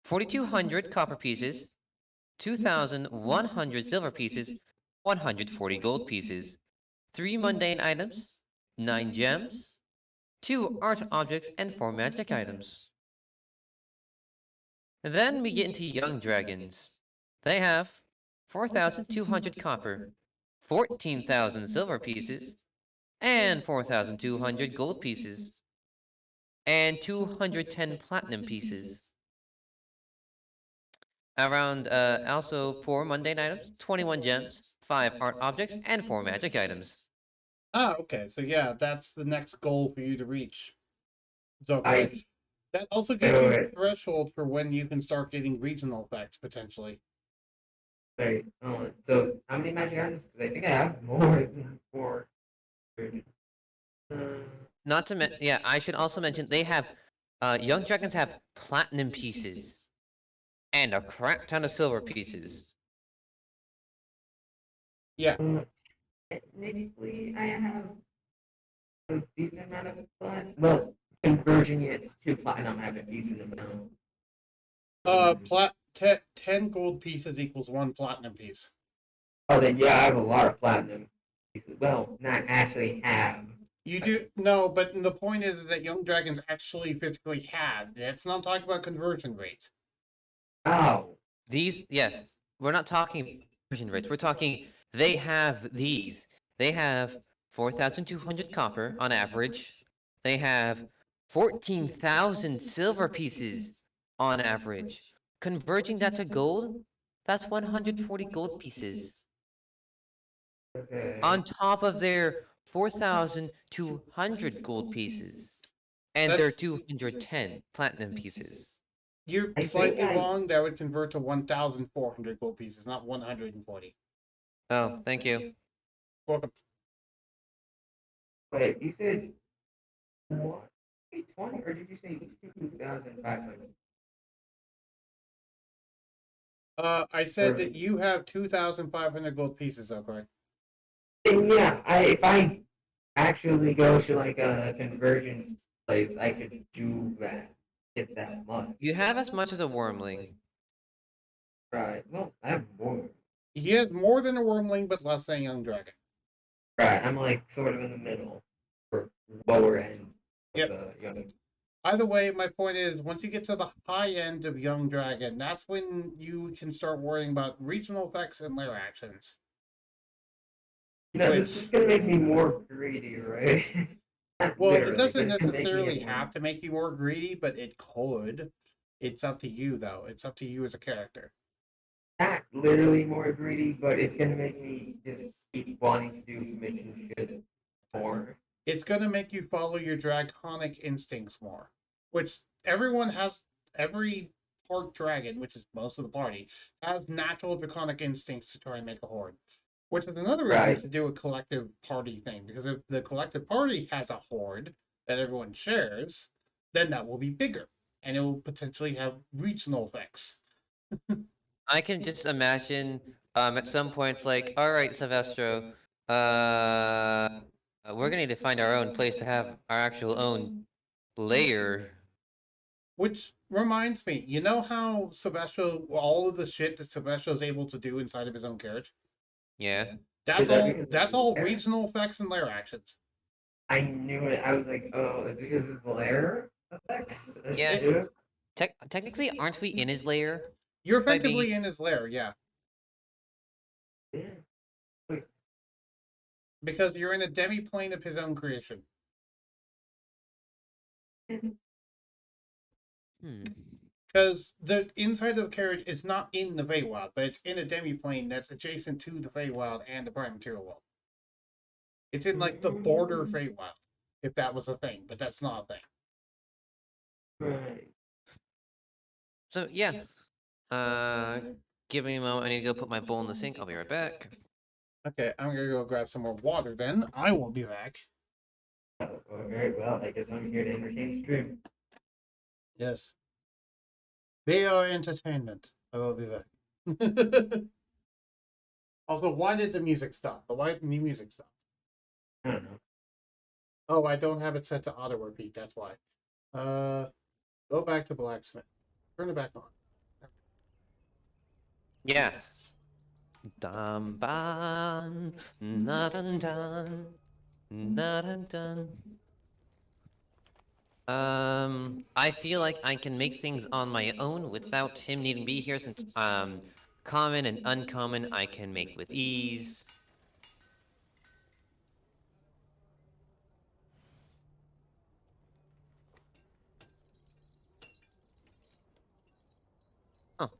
4,200 copper pieces, 2,100 silver pieces, 140 gold pieces, 3 mundane items, 9 gems, 2 art objects, and 4 magic items. Then we get into young dragons. They have 4,200 copper, 14,000 silver pieces, and 4,200 gold pieces, and 210 platinum pieces. Around also 4 mundane items, 21 gems, 5 art objects, and 4 magic items. Ah, okay. So yeah, that's the next goal for you to reach, Zokarye. I That also wait, gives you wait, a wait, threshold for when you can start getting regional effects potentially. wait. So how many magic items? Because I think I have more than four. Uh, Not to yeah, I should also mention they have young dragons have platinum pieces and a crap ton of silver pieces. Yeah. technically, I have a decent amount of platinum. Well, converging it to platinum, I have a decent amount. 10 gold pieces equals 1 platinum piece. Oh, then yeah, I have a lot of platinum pieces. Well, not actually have. You do no, but the point is that young dragons actually physically have. It's not talking about conversion rate. Oh. Yes, we're not talking conversion rates. We're talking they have these. They have 4,200 copper on average. They have 14,000 silver pieces on average. Converging that to gold, that's 140 gold pieces. Okay. On top of their 4,200 gold pieces and their That's 210 platinum pieces. you're I think slightly I. wrong. That would convert to 1,400 gold pieces, not 140. Oh, thank you. Welcome. Wait, you said what? 20 or did you say 2,500? I said that you have 2,500 gold pieces, okay? And yeah, if I actually go to like a conversion place, I could do that. Get that much. You have as much as a wormling. Right. Well, I have more. He has more than a wormling, but less than a young dragon. Right. I'm like sort of in the middle, or lower end of Yep. the young. Either way, my point is, once you get to the high end of young dragon, that's when you can start worrying about regional effects and lair actions. You know, this is gonna make me more greedy, right? Not Well, it literally, but doesn't it's gonna make me necessarily more. have to make you more greedy, but it could. It's up to you, though. It's up to you as a character. Not literally more greedy, but it's gonna make me just keep wanting to do mission shit more. It's going to make you follow your draconic instincts more, which everyone has. Every part dragon, which is most of the party, has natural draconic instincts to try and make a horde. Which is another reason Right. to do a collective party thing, because if the collective party has a horde that everyone shares, then that will be bigger, and it will potentially have regional effects. I can just imagine at some points like, all right, Silvestro, uh, we're gonna need to find our own place to have our actual own layer. Which reminds me, you know how Sebastian, all of the shit that Sebastian is able to do inside of his own carriage? Yeah. That's Is that all. because That's of all the lair? regional effects and lair actions. I knew it. I was like, oh, it's because of the lair effects. Yeah. It, Technically, aren't we in his layer? you're By being effectively in his lair, yeah, Yeah. Wait, because you're in a demi plane of his own creation. Hmm. Because the inside of the carriage is not in the Feywild, but it's in a demi plane that's adjacent to the Feywild and the Prime Material World. It's in like the border Feywild, if that was a thing, but that's not a thing. Right. So yeah. Give me a moment. I need to go put my bowl in the sink. I'll be right back. Okay, I'm gonna go grab some more water then. I will be back. Oh, all right. Well, I guess I'm here to entertain the stream. Yes. VR entertainment. I will be back. Also, why did the music stop? Why didn't the music stop? I don't know. Oh, I don't have it set to auto repeat. That's why. Go back to blacksmith. Turn it back on. Yes. Dun ban, na dun dun, na dun dun. I feel like I can make things on my own without him needing to be here, since common and uncommon I can make with ease. Oh,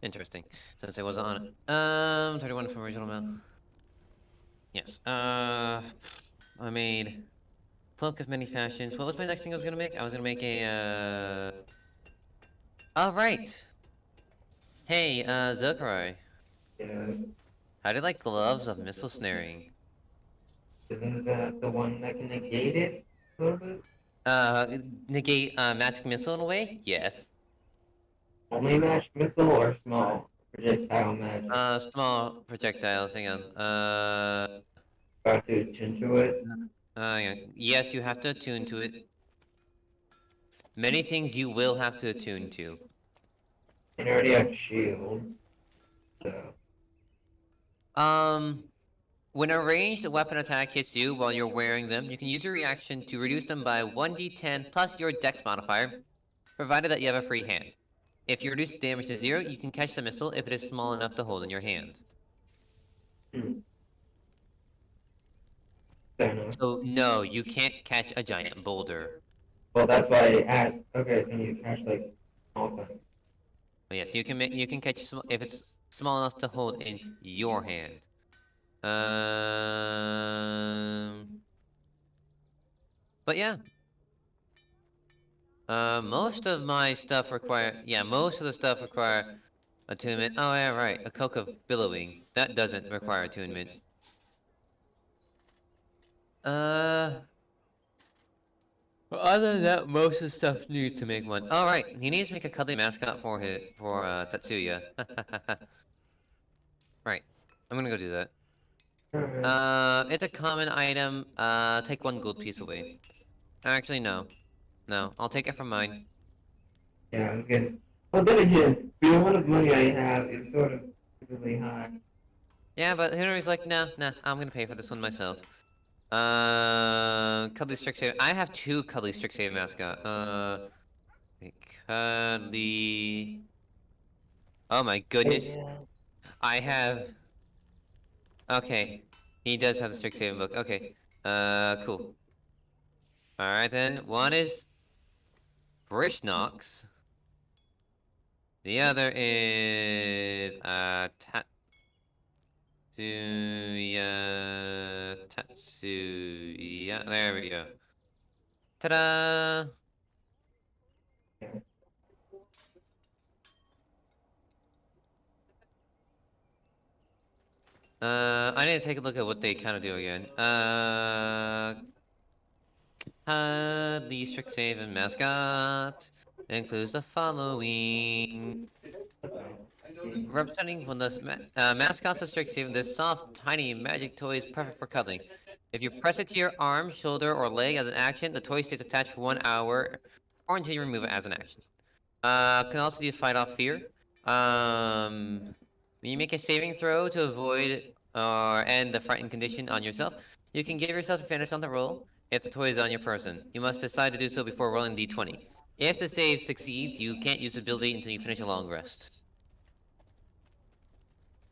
interesting. Since I wasn't on it. 31 from original mail. Yes. I made cloak of many fashions. What was my next thing I was gonna make? I was gonna make a All right. Hey, Zokarye. Yes. How do you like gloves of missile snaring? Isn't that the one that can negate it a little bit? Negate magic missile in a way? Yes. Only magic missile or small projectile magic? Small projectiles. Hang on. Got to attune to it. Yeah. Yes, you have to attune to it. Many things you will have to attune to. And I already have shield. So When a ranged weapon attack hits you while you're wearing them, you can use your reaction to reduce them by 1d10 plus your dex modifier, provided that you have a free hand. If you reduce the damage to 0, you can catch the missile if it is small enough to hold in your hand. fair enough. So no, you can't catch a giant boulder. Well, that's why I asked. Okay, can you catch like small things? But yes, you can catch if it's small enough to hold in your hand. But yeah. Most of my stuff most of the stuff require attunement. Oh yeah, right. A Coke of Billowing. That doesn't require attunement. Other than that, most of the stuff needs to make one. All right, he needs to make a cuddly mascot for Tatsuya. Right, I'm gonna go do that. Alright. It's a common item. Take 1 gold piece away. Actually, no, I'll take it from mine. Yeah, I was gonna. Well, then again, the amount of money I have is sort of really high. Yeah, but Hoonory's like, nah, I'm gonna pay for this one myself. Cuddly Strixhaven. I have 2 Cuddly Strixhaven mascot. Cuddly. Oh my goodness. Yeah. I have. Okay. He does have the Strixhaven book. Okay. Cool. Alright then. One is Brishnox. The other is, Tatsuya. There we go. Ta-da! I need to take a look at what they kind of do again. The Strixhaven mascot includes the following. Representing one of the mascots of Strixhaven, this soft, tiny magic toy is perfect for cuddling. If you press it to your arm, shoulder, or leg as an action, the toy stays attached for 1 hour, or until you remove it as an action. Can also be a fight off fear. When you make a saving throw to avoid or end the frightened condition on yourself, you can give yourself advantage on the roll if the toy is on your person. You must decide to do so before rolling d20. If the save succeeds, you can't use the ability until you finish a long rest.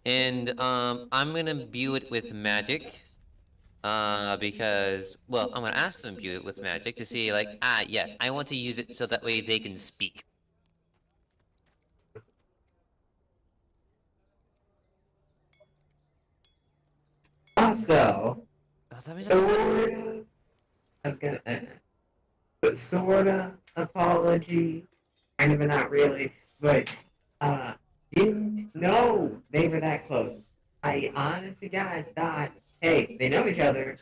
And I'm gonna imbue it with magic. Because, well, I'm gonna ask them to imbue it with magic to see, like, yes, I want to use it so that way they can speak. Also, Oh, that means sorta. I was gonna. But sorta apology, kind of, but not really. But didn't know they were that close. I honest to God thought, hey, they know each other.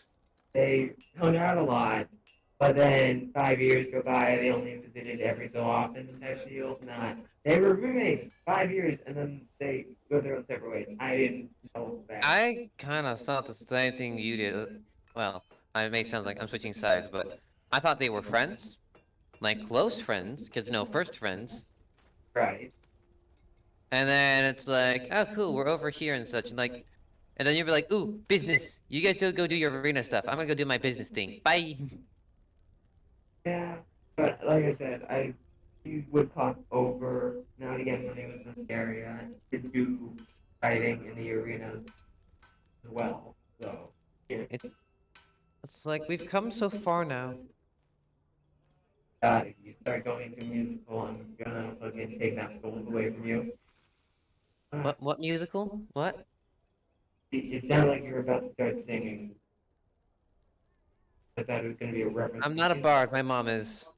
They hung out a lot. But then 5 years go by, they only visited every so often type deal. Not they were roommates 5 years, and then they go their own separate ways. I didn't know that. I kind of thought the same thing you did. Well, it may sound like I'm switching sides, but I thought they were friends, like close friends, because first friends. Right. And then it's like, oh cool, we're over here and such, and then you'll be like, ooh, business. You guys go do your arena stuff. I'm gonna go do my business thing. Bye. Yeah, but like I said, you would pop over now and again when he was in the area to do fighting in the arenas as well. So yeah, It's like we've come so far now. God, if you start going to musical, I'm gonna fucking take that gold away from you. What musical? What? It sounded like you were about to start singing. I thought it was gonna be a reference. I'm to not a music. bard. My mom is.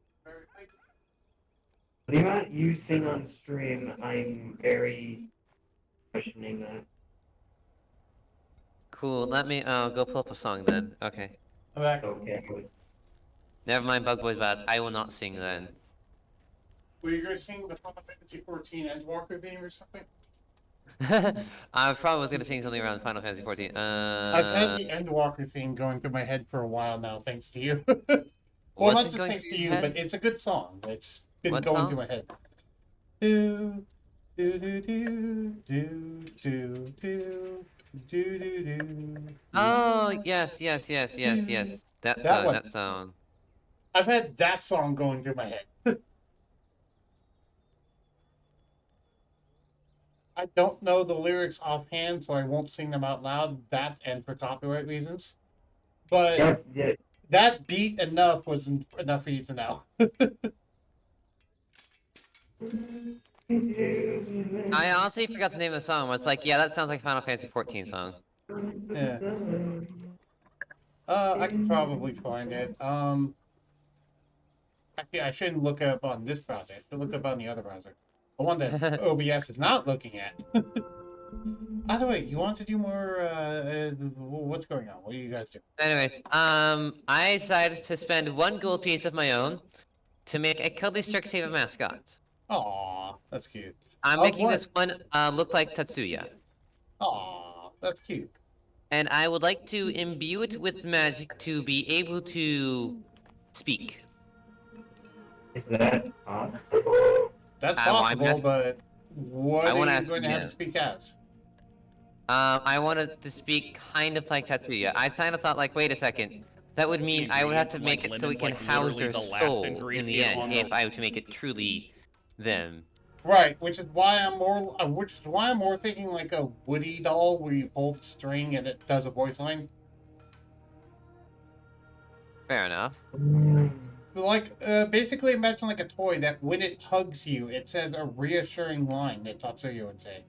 The amount you sing on stream, I'm very questioning that. Cool. Let me go pull up a song then. Okay. I'm back. Okay. Never mind, Bug Boy's bad. I will not sing then. Were you guys sing the Final Fantasy 14 Endwalker theme or something? I probably was gonna sing something around Final Fantasy 14. I've had the Endwalker theme going through my head for a while now, thanks to you. what's Well, not it just going thanks through to your you, head? but it's a good song. It's been What going song? through my head. Do do do do do do do do do do. Oh yes. That That song. one. That song. I've had that song going through my head. I don't know the lyrics offhand, so I won't sing them out loud. That and for copyright reasons. But Yeah. that beat enough was enough for you to know. I honestly forgot the name of the song. It's like, yeah, that sounds like Final Fantasy 14 song. Yeah. I can probably find it. Actually, I shouldn't look up on this browser. I should look up on the other browser. The one that OBS is not looking at. By the way, you want to do more, what's going on? What do you guys do? Anyways, I decided to spend one gold piece of my own to make a cuddly Strixhaven mascot. Aw, that's cute. I'm Of making what? this one look like Tatsuya. Aw, that's cute. And I would like to imbue it with magic to be able to speak. Is that possible? That's well, I'm possible, ask- but what I are wanna you ask going to have to again. speak as? I wanted to speak kind of like Tatsuya. I kind of thought, like, wait a second. That would mean I would have to make it so it can house their soul in the end, if I were to make it truly them. Right, which is why I'm more thinking like a Woody doll where you pull the string and it does a voice line. Fair enough. Like, basically imagine like a toy that when it hugs you, it says a reassuring line that Tatsuya would say.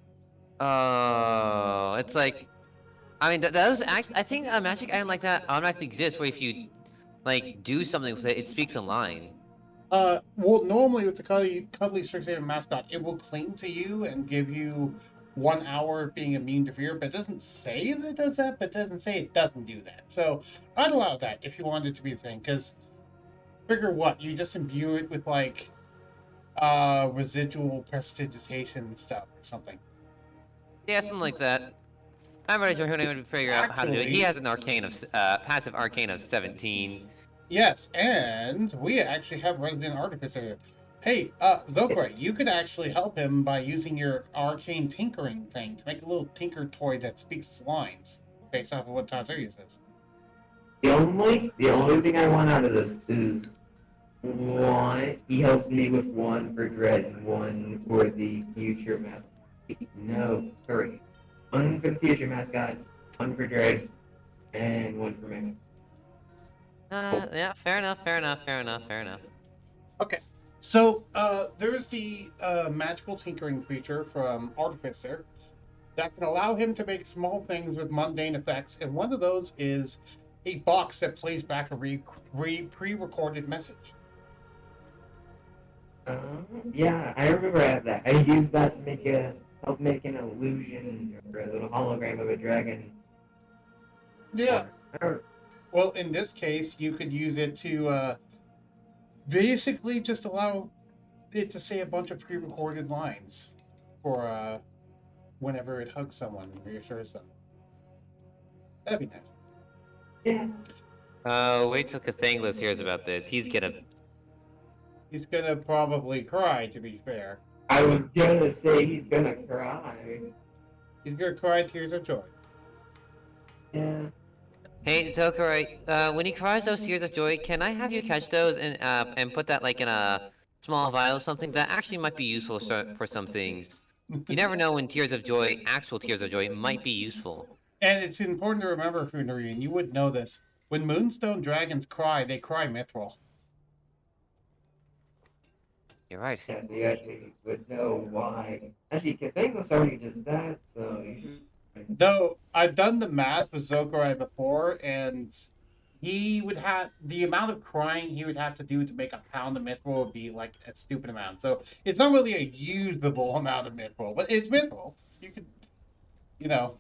Oh, it's like, I mean, that was actually, I think a magic item like that automatically exists, where if you, like, do something with it, it speaks a line. Well, normally with the cuddly Strixhaven mascot, it will cling to you and give you 1 hour of being immune to fear, but it doesn't say that it does that, but it doesn't say it doesn't do that. So I'd allow that if you wanted it to be a thing, because figure what, you just imbue it with like residual prestidigitation stuff or something. Yeah, something like that. I'm ready for Hoonory to figure out how to do it. He Actually- has an arcane of, passive arcane of 17. Yes, and we actually have Resident Artificer. Hey, Zokarye, you could actually help him by using your arcane tinkering thing to make a little tinker toy that speaks lines based off of what Tatsuya says. The only thing I want out of this is one. He helps me with one for Dread and one for the future mascot. No, 3. One for the future mascot, one for Dread, and one for me. Yeah, fair enough. Okay, so there's the magical tinkering creature from Artificer that can allow him to make small things with mundane effects, and one of those is a box that plays back a pre-recorded message. Yeah, I remember I had that. I used that to help make an illusion or a little hologram of a dragon. Yeah. Well, in this case, you could use it to basically just allow it to say a bunch of pre-recorded lines for whenever it hugs someone and reassures them. That'd be nice. Yeah. Wait till Cathanglis hears about this. He's gonna. He's gonna probably cry, to be fair. I was gonna say he's gonna cry. He's gonna cry tears of joy. Yeah. Hey, Zokarye, when he cries those tears of joy, can I have you catch those and put that like in a small vial or something? That actually might be useful for some things. You never know when tears of joy, actual tears of joy, might be useful. And it's important to remember, Hoonory, and you would know this. When Moonstone dragons cry, they cry mithril. You're right. Yeah, so you actually would know why. Actually, Cathanglis already does that, so you should. No, I've done the math with Zokarye before, and he would have the amount of crying he would have to do to make a pound of mithril would be like a stupid amount. So it's not really a usable amount of mithril, but it's mithril. You could, you know,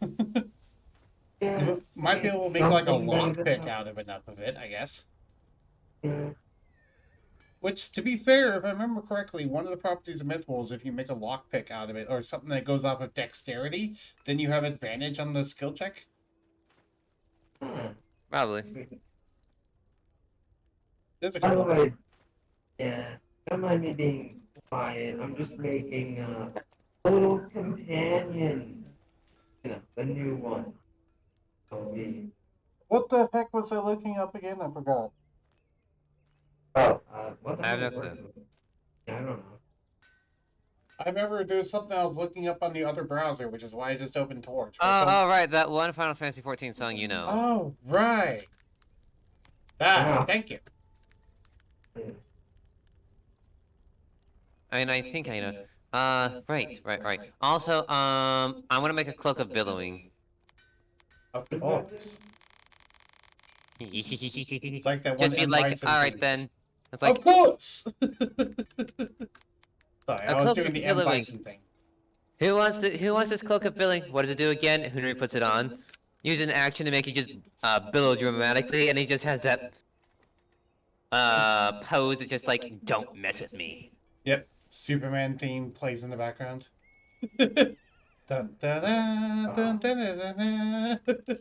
Yeah. might be able to make like a lockpick out of enough of it, I guess. Yeah. Which, to be fair, if I remember correctly, one of the properties of mithril is if you make a lockpick out of it or something that goes off of dexterity, then you have advantage on the skill check. Huh. Probably. There's a By the couple. way, yeah, don't mind me being quiet. I'm just making a little companion. You know, the new one. Oh, me. What the heck was I looking up again? I forgot. Oh, what the I have hell no was clue. it? Yeah, I don't know. I remember there was something I was looking up on the other browser, which is why I just opened Torch. Oh, right, that one Final Fantasy XIV song you know. Oh, right. That, Wow. thank you. Yeah. I mean, I think I know. Right. Also, I want to make a cloak of billowing. Of Is course. It's like that one Just be M. like, Bison alright thing. then. It's Of like, course! Sorry, a I was cloak doing of the M. billowing. Bison thing. Who wants this cloak of billing? What does it do again? Hoonory puts it on. Use an action to make it just billow dramatically, and he just has that pose that's just like, don't mess with me. Yep. Superman theme plays in the background. Dun, dun, dun, dun, dun, dun, dun.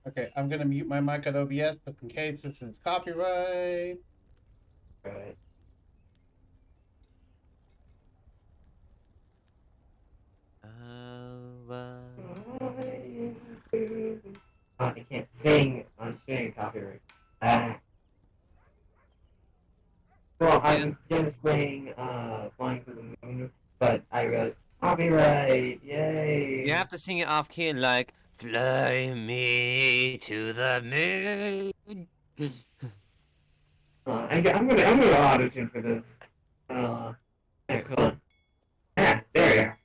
Okay, I'm gonna mute my mic on OBS, but in case this is copyright. Right. I can't sing on stream copyright. Ah. Well, I was gonna sing Flying to the Moon, but I realized copyright, yay! You have to sing it off key like, fly me to the moon. I'm gonna auto-tune for this. Yeah, hold on. Ah, there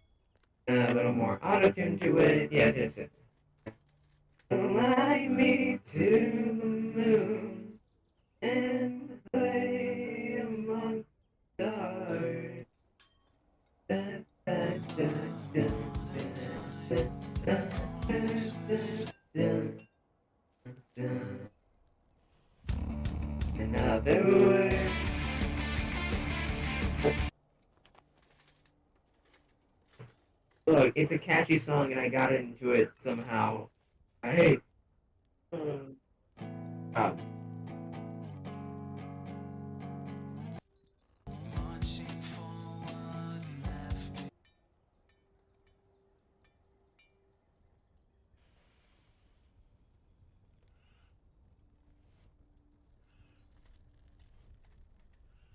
we are. A little more auto-tune to it. Yes. Fly me to the moon and play among stars. Dun, dun, dun, dun, dun, dun, dun, dun, dun. Another word. Look, it's a catchy song, and I got into it somehow. Hey. Oh.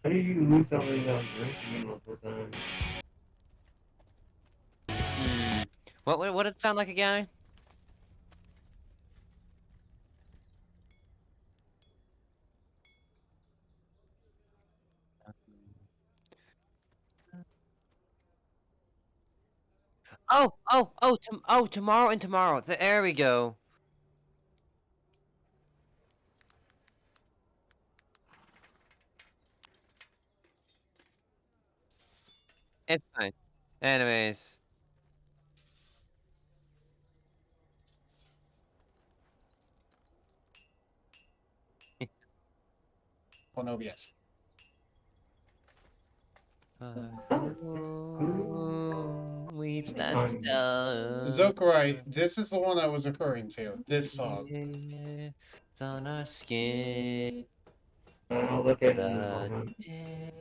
How do you lose something that was drinking multiple times? What did it sound like again? Tomorrow and tomorrow. There we go. It's fine. Anyways. on OBS. Weeps that stuff. Zokarye, this is the one I was referring to. This song. It's on our skin. Oh, look at The me. day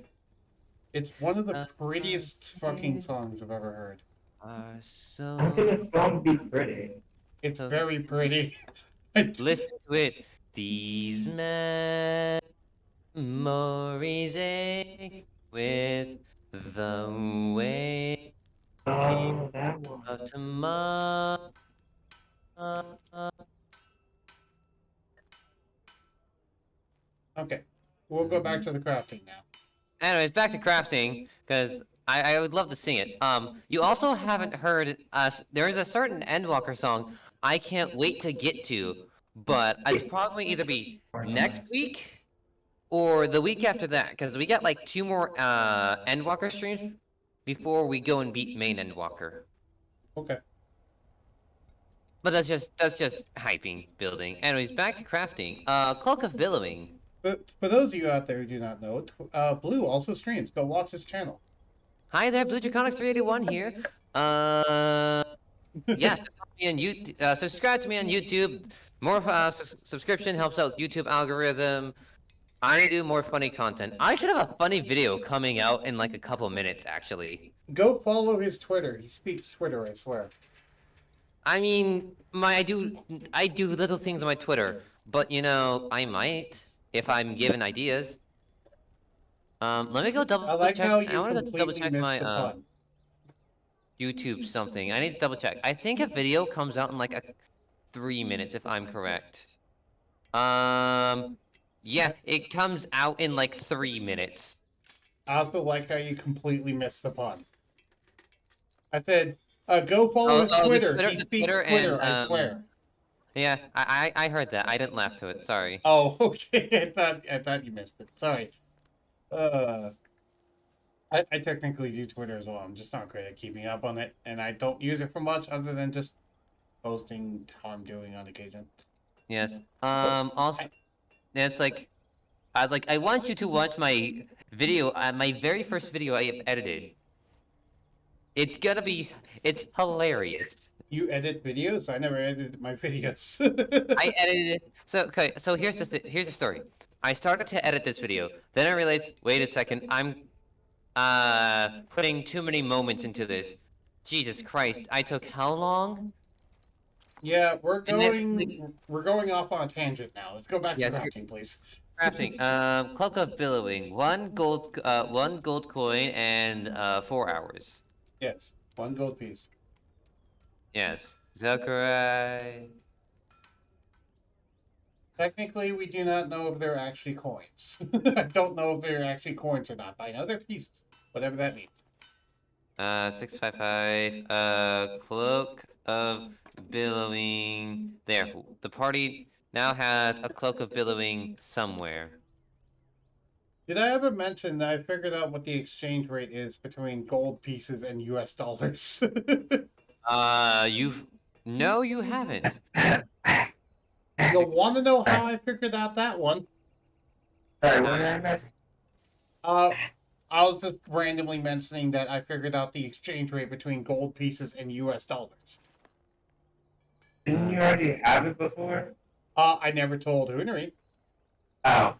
It's one of the prettiest fucking songs I've ever heard. are How can so. a song be pretty? It's So- very pretty. Listen to it. These memories ache with the way Oh, that one. of tomorrow. Okay, we'll go back to the crafting now. Anyways, back to crafting, because I would love to sing it. You also haven't heard us. There is a certain Endwalker song I can't wait to get to, but it's probably either be next week or the week after that, because we got like 2 more Endwalker streams before we go and beat main Endwalker. Okay. But that's just hyping, building. Anyways, back to crafting. Cloak of Billowing. But for those of you out there who do not know, Blue also streams. Go watch his channel. Hi there, Blue Draconics 381 here. Yes, subscribe to me on YouTube. More subscription helps out YouTube algorithm. I need to do more funny content. I should have a funny video coming out in like a couple minutes, actually. Go follow his Twitter. He speaks Twitter, I swear. I mean, I do little things on my Twitter, but you know, I might if I'm given ideas. Let me go double I like check. how I you want to double completely check missed my the pun. YouTube something. I need to double check. I think a video comes out in like 3 minutes if I'm correct. Yeah, it comes out in like 3 minutes. I also like how you completely missed the pun. I said, go follow his Twitter. He speaks Twitter, I swear. Yeah, I heard that. I didn't laugh to it. Sorry. Oh, okay. I thought you missed it. Sorry. I technically do Twitter as well. I'm just not great at keeping up on it, and I don't use it for much other than just posting how I'm doing on occasion. Yes. Also, it's like, I was like, I want you to watch my video, my very first video I edited. It's hilarious. You edit videos? I never edited my videos. I edited it. So okay, so here's the story. I started to edit this video, then I realized, wait a second, I'm putting too many moments into this. Jesus Christ, I took how long? Yeah, we're And then- going off on a tangent now. Let's go back Yes, to crafting, please. Crafting. Cloak of Billowing. One gold coin and 4 hours. Yes, 1 gold piece. Yes. Zokarye. Technically, we do not know if they're actually coins. I don't know if they're actually coins or not, but I know they're pieces. Whatever that means. 655. Cloak of Billowing. There. The party now has a Cloak of Billowing somewhere. Did I ever mention that I figured out what the exchange rate is between gold pieces and US dollars? No, you haven't. You'll want to know how I figured out that one. Sorry, what did I miss? I was just randomly mentioning that I figured out the exchange rate between gold pieces and US dollars. Didn't you already have it before? I never told Hoonory. Oh.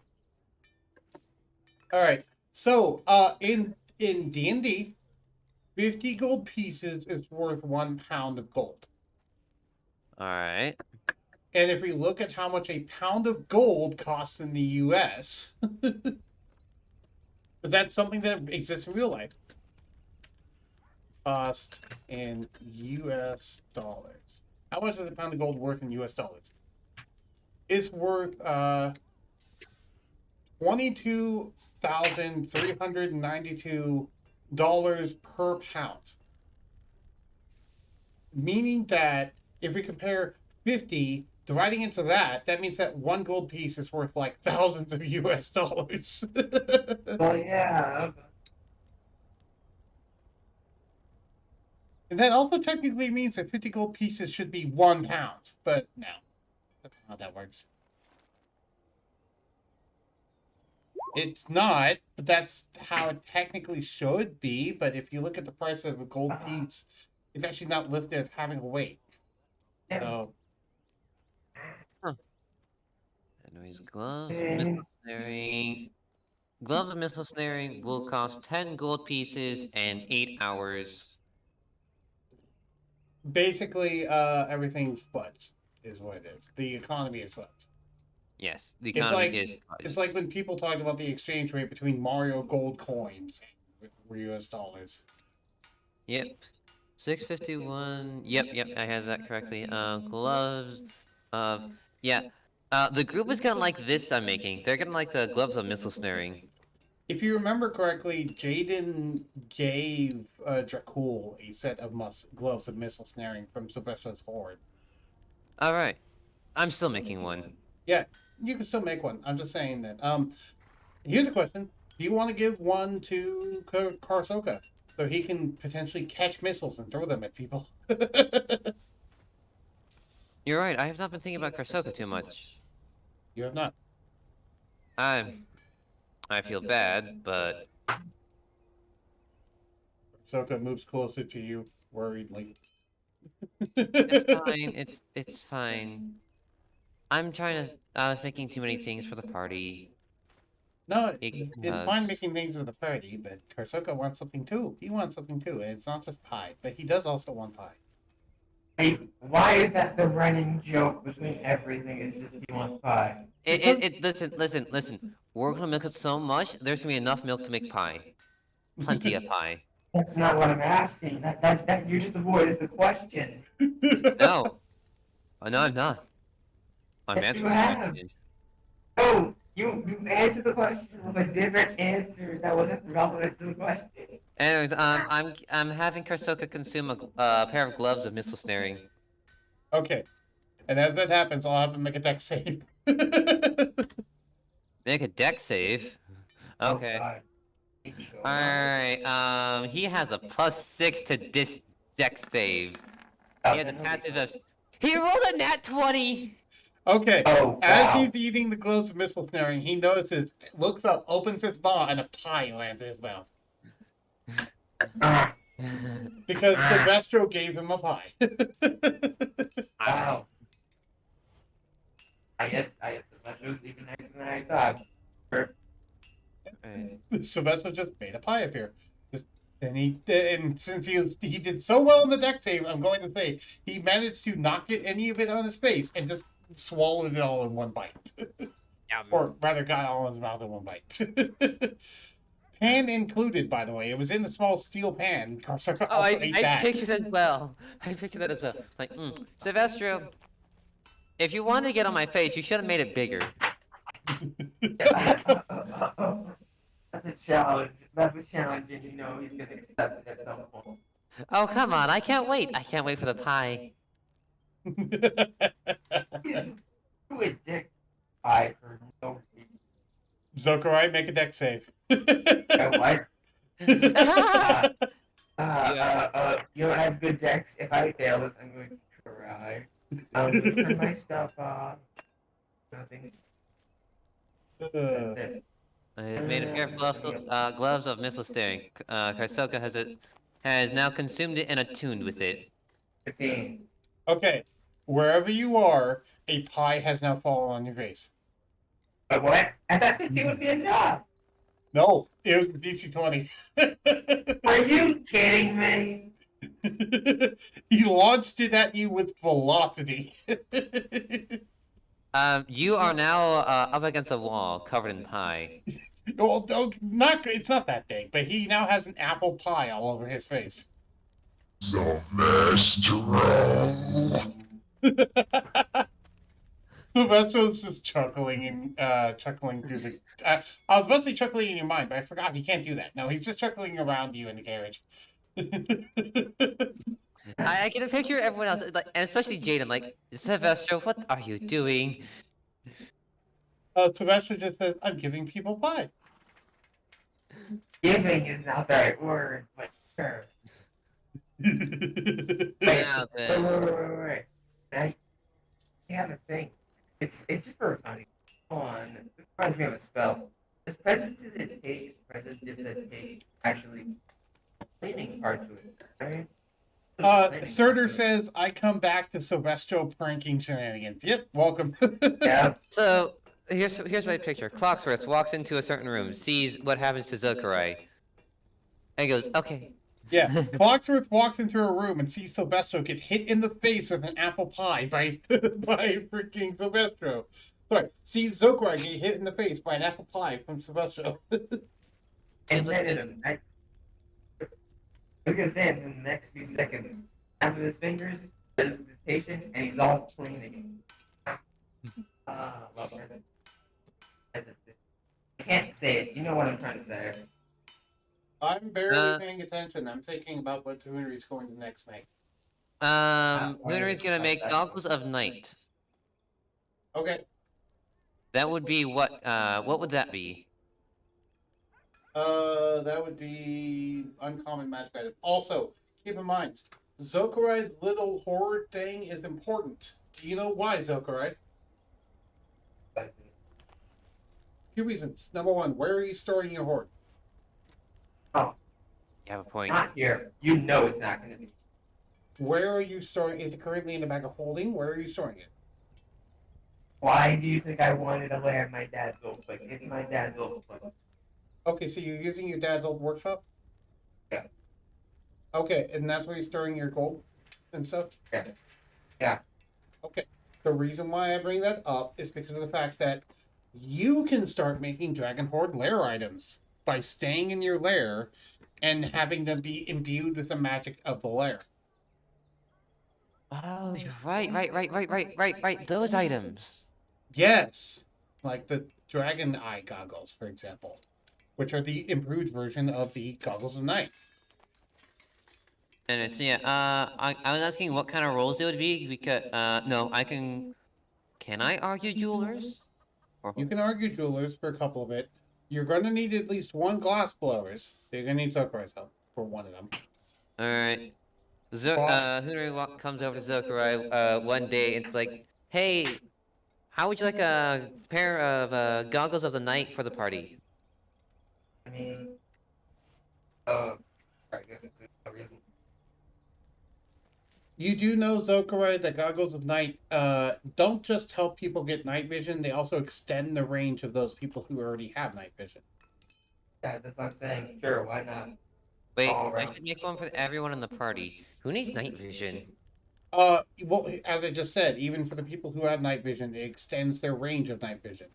Alright, so, in D&D, 50 gold pieces is worth 1 pound of gold. Alright. And if we look at how much a pound of gold costs in the US, that's something that exists in real life. Cost in US dollars. How much is a pound of gold worth in US dollars? It's worth $22,392 per pound. Meaning that if we compare 50 dividing into that means that 1 gold piece is worth like thousands of US dollars. Well, yeah. And that also technically means that 50 gold pieces should be 1 pound. But no, that's not how that works. It's not, but that's how it technically should be. But if you look at the price of a gold piece, it's actually not listed as having a weight. So Huh. Anyways, gloves, missile snaring. Gloves of missile snaring will cost 10 gold pieces and 8 hours. basically, everything's fudged, is what it is. The economy is fudged. Yes, the It's economy like is it's fudged. like when people talked about the exchange rate between Mario gold coins and US dollars. Yep. 651. Yep, I have that correctly. Gloves of yeah. The group is gonna like this I'm making. They're gonna like the gloves of missile snaring. If you remember correctly, Jaden gave Dracul a set of gloves of missile snaring from Sylvester's Horde. Alright. I'm still making one. Yeah, you can still make one. I'm just saying that. Here's a question: do you want to give one to Karsoka so he can potentially catch missiles and throw them at people? You're right, I have not been thinking about Karsoka too much. You have not. I feel bad, but Karsoka moves closer to you worriedly. it's fine. It's fine. I was making too many things for the party. No, It it's fine has. making things with the party, but Karsoka wants something too. He wants something too, and it's not just pie, but he does also want pie. Hey, why is that the running joke between everything? Is just he wants pie. Listen. We're gonna milk it so much, there's gonna be enough milk to make pie. Plenty of pie. That's not what I'm asking. That you just avoided the question. No. Oh, no, I'm not. I'm Yes, you answering the have. question. Oh, you answered the question with a different answer that wasn't relevant to the question. Anyways, I'm having Karsoka consume a pair of gloves of missile snaring. Okay, and as that happens, I'll have him make a deck save. Make a deck save. Okay. Alright, he has a +6 to this deck save. He has a passive of... He rolled a nat 20! Okay, Oh, as wow. he's eating the gloves of missile snaring, he notices, looks up, opens his maw, and a pie lands in his mouth. Because Silvestro gave him a pie. Wow. I guess the message was even nicer than I thought. Right. Silvestro just made a pie appear. And since he did so well in the deck save, I'm going to say he managed to not get any of it on his face and just swallowed it all in one bite. Or rather, got all in his mouth in one bite. Pan included, by the way. It was in the small steel pan. Karsoka Oh, also I ate that. pictured as well. I pictured that as well. Like, Silvestro, if you wanted to get on my face, you should have made it bigger. That's a challenge. That's a challenge, and you know he's gonna accept it at some point. Oh, come on, I can't wait. I can't wait for the pie. He's too addicted pie for no reason. Zokarye, make a deck save. What? Yeah. You don't have good decks. If I fail this, I'm going to cry. I'm going to turn my stuff off. Nothing. I have made a pair of gloves of missile staring. Karsoka has now consumed it and attuned with it. 15. Okay, wherever you are, a pie has now fallen on your face. But what? I thought 15 would be enough. No, it was DC 20. Are you kidding me? He launched it at you with velocity. You are now up against a wall, covered in pie. Well, it's not that big, but he now has an apple pie all over his face. Sylvester's just chuckling and chuckling through the. I was about to say chuckling in your mind, but I forgot he can't do that. No, he's just chuckling around you in the carriage. I can picture everyone else, like, and especially Jaden, like, Sylvester, what are you doing? Sylvester just says, "I'm giving people pie." Giving is not the right word, but sure. Now then. Wait. I have a thing. It's just for funny. Hold on. This reminds me of a spell. This presentation, presentation, actually cleaning part to it, right? Surtur says, I come back to Silvestro pranking shenanigans. Yep, welcome. Yeah. So here's my picture. Clocksworth walks into a certain room, sees what happens to Zokarye, and goes, "Okay." Yeah, Clocksworth walks into a room and sees Silvestro get hit in the face with an apple pie by by freaking Silvestro. Sorry, sees Zokarye get hit in the face by an apple pie from Silvestro. And then in the next, because then in the next few seconds, snap of his fingers, presentation, and he's all cleaning. Love present. I can't say it. You know what I'm trying to say. I'm barely paying attention. I'm thinking about what Hoonory's going to next make. Hoonory's gonna make Goggles of Night. Okay. That would be what would that be? That would be uncommon magic item. Also, keep in mind, Zokarye's little hoard thing is important. Do you know why, Zokarye? Two reasons. Number one, where are you storing your hoard? Oh, You have a point. not here. You know it's not going to be. Where are you storing? Is it currently in the bag of holding? Where are you storing it? Why do you think I wanted to wear my dad's old book? It's my dad's old book. Okay, so you're using your dad's old workshop? Yeah. Okay, and that's where you're storing your gold and stuff? Yeah. Yeah. Okay. The reason why I bring that up is because of the fact that you can start making Dragon Horde lair items by staying in your lair and having them be imbued with the magic of the lair. Oh, you're right. Those items. Yes. Like the Dragon Eye goggles, for example, which are the improved version of the Goggles of Night. And it's I was asking what kind of rolls it would be because no, can I argue jewelers? You can argue jewelers for a couple of it. You're going to need at least one glass blowers. So you're going to need Zokarye's help for one of them. Alright. Hoonory comes over to Zokarye one day and it's like, "Hey, how would you like a pair of goggles of the night for the party?" I mean, I guess it's a reason. You do know, Zokarye, that Goggles of Night don't just help people get night vision, they also extend the range of those people who already have night vision. Yeah, that's what I'm saying. Sure, why not? Wait, All I around. should make one for everyone in the party. Who needs night vision? Well, as I just said, even for the people who have night vision, it extends their range of night vision.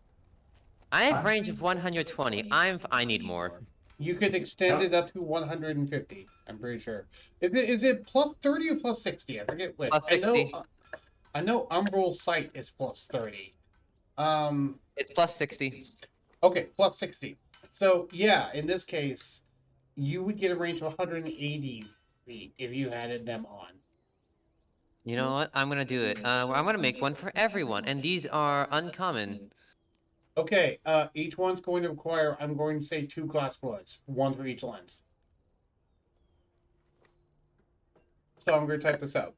I have range of 120. I need more. You could extend it up to 150. I'm pretty sure. Is it plus 30 or plus 60? I forget which. Plus 60. I know Umbral Sight is plus 30. It's plus 60. Okay, plus 60. So yeah, in this case, you would get a range of 180 feet if you had them on. You know what? I'm gonna do it. I'm gonna make one for everyone, and these are uncommon. Okay, each one's going to require, I'm going to say 2 glass bloods, one for each lens. So I'm going to type this out.